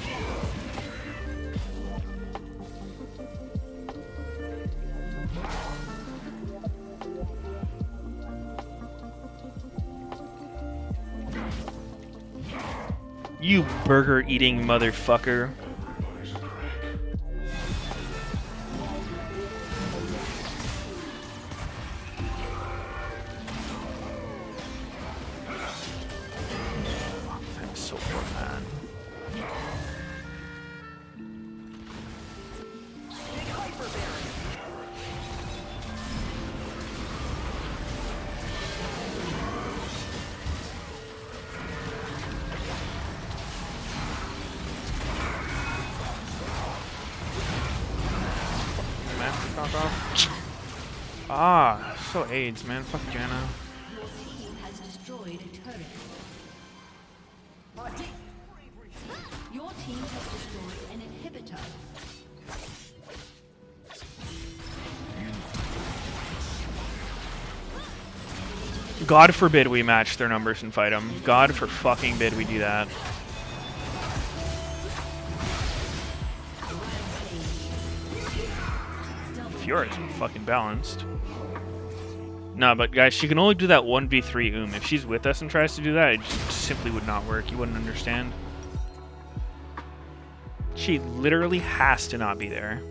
You burger-eating motherfucker. I'm so poor, man. Ah, so AIDS, man. Fuck Janna. Your team has destroyed a turret. Your team has destroyed an inhibitor. God forbid we match their numbers and fight them. God for fucking bid we do that. Fiora is fucking balanced. No, but guys, she can only do that 1v3 If she's with us and tries to do that, it just simply would not work. You wouldn't understand. She literally has to not be there.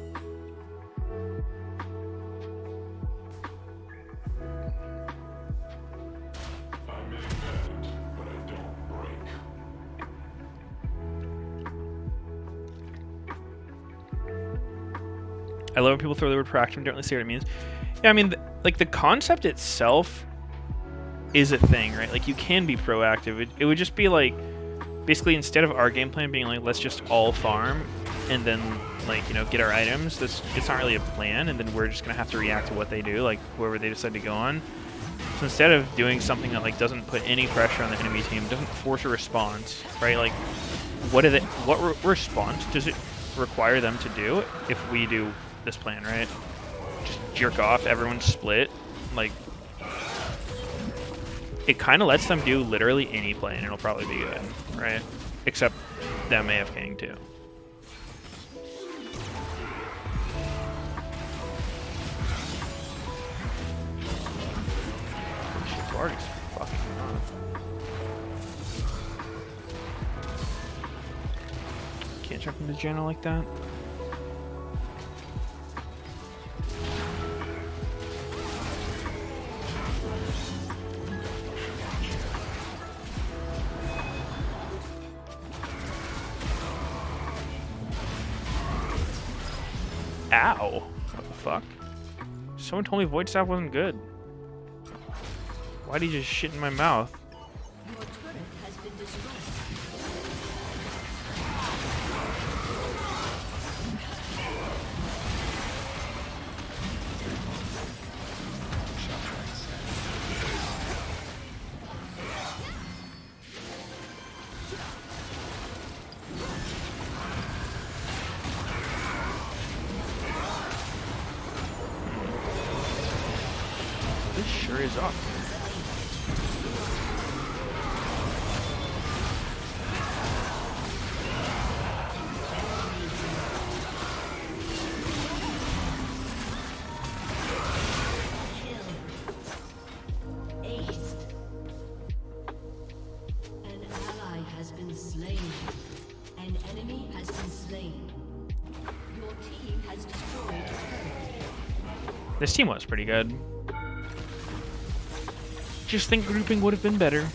I love when people throw the word proactive and don't really say what it means. Yeah, I mean, like, the concept itself is a thing, right? Like, you can be proactive. It would just be, like, basically, instead of our game plan being, like, let's just all farm and then, like, you know, get our items, it's not really a plan, and then we're just going to have to react to what they do, like, whoever they decide to go on. So instead of doing something that, like, doesn't put any pressure on the enemy team, doesn't force a response, right? Like, what response does it require them to do if we do this plan, right? Just jerk off, everyone split. Like, it kind of lets them do literally any play and it'll probably be good, right? Except them AFKing too. Shit, Barty's fucking on. Can't jump into Janna like that. Ow. What the fuck? Someone told me Void Staff wasn't good. Why'd he just shit in my mouth? Your turret has been destroyed. This sure is up. This team was pretty good. Just think grouping would have been better.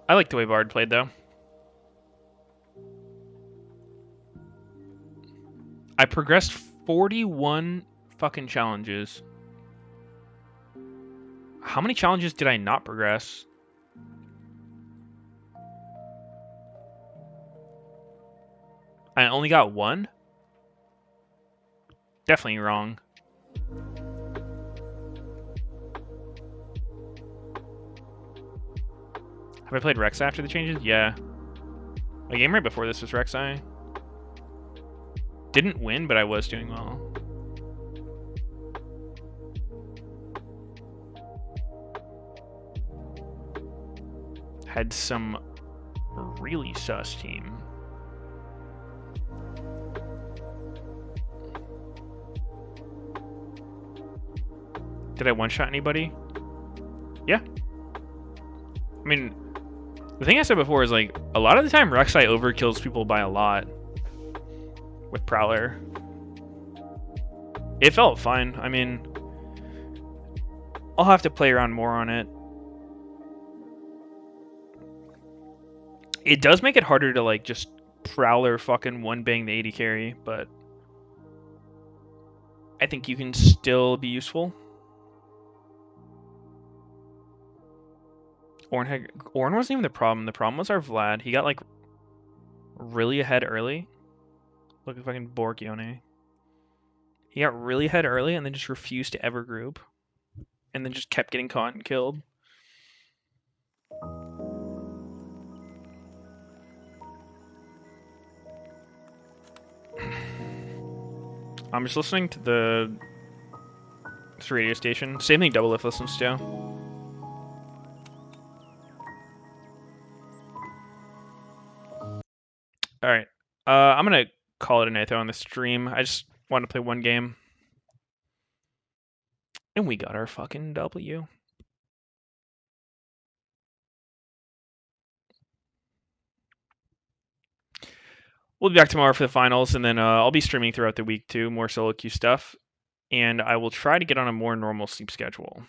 I like the way Bard played, though. I progressed 41 fucking challenges. How many challenges did I not progress? I only got one? Definitely wrong. Have I played Rek'Sai after the changes? Yeah. My game right before this was Rek'Sai. Didn't win, but I was doing well. Had some really sus team. Did I one-shot anybody? Yeah. I mean, the thing I said before is, like, a lot of the time Rek'Sai overkills people by a lot with Prowler. It felt fine. I mean, I'll have to play around more on it. It does make it harder to, like, just Prowler fucking one-bang the AD carry, but... I think you can still be useful. Ornn wasn't even the problem. The problem was our Vlad. He got like really ahead early. Look at fucking Borgione. He got really ahead early and then just refused to ever group. And then just kept getting caught and killed. I'm just listening to the radio station. Same thing Double Lift listens to. Alright. I'm gonna call it a night though on the stream. I just wanted to play one game. And we got our fucking W. We'll be back tomorrow for the finals, and then I'll be streaming throughout the week too, more solo queue stuff. And I will try to get on a more normal sleep schedule.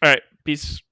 Alright, peace.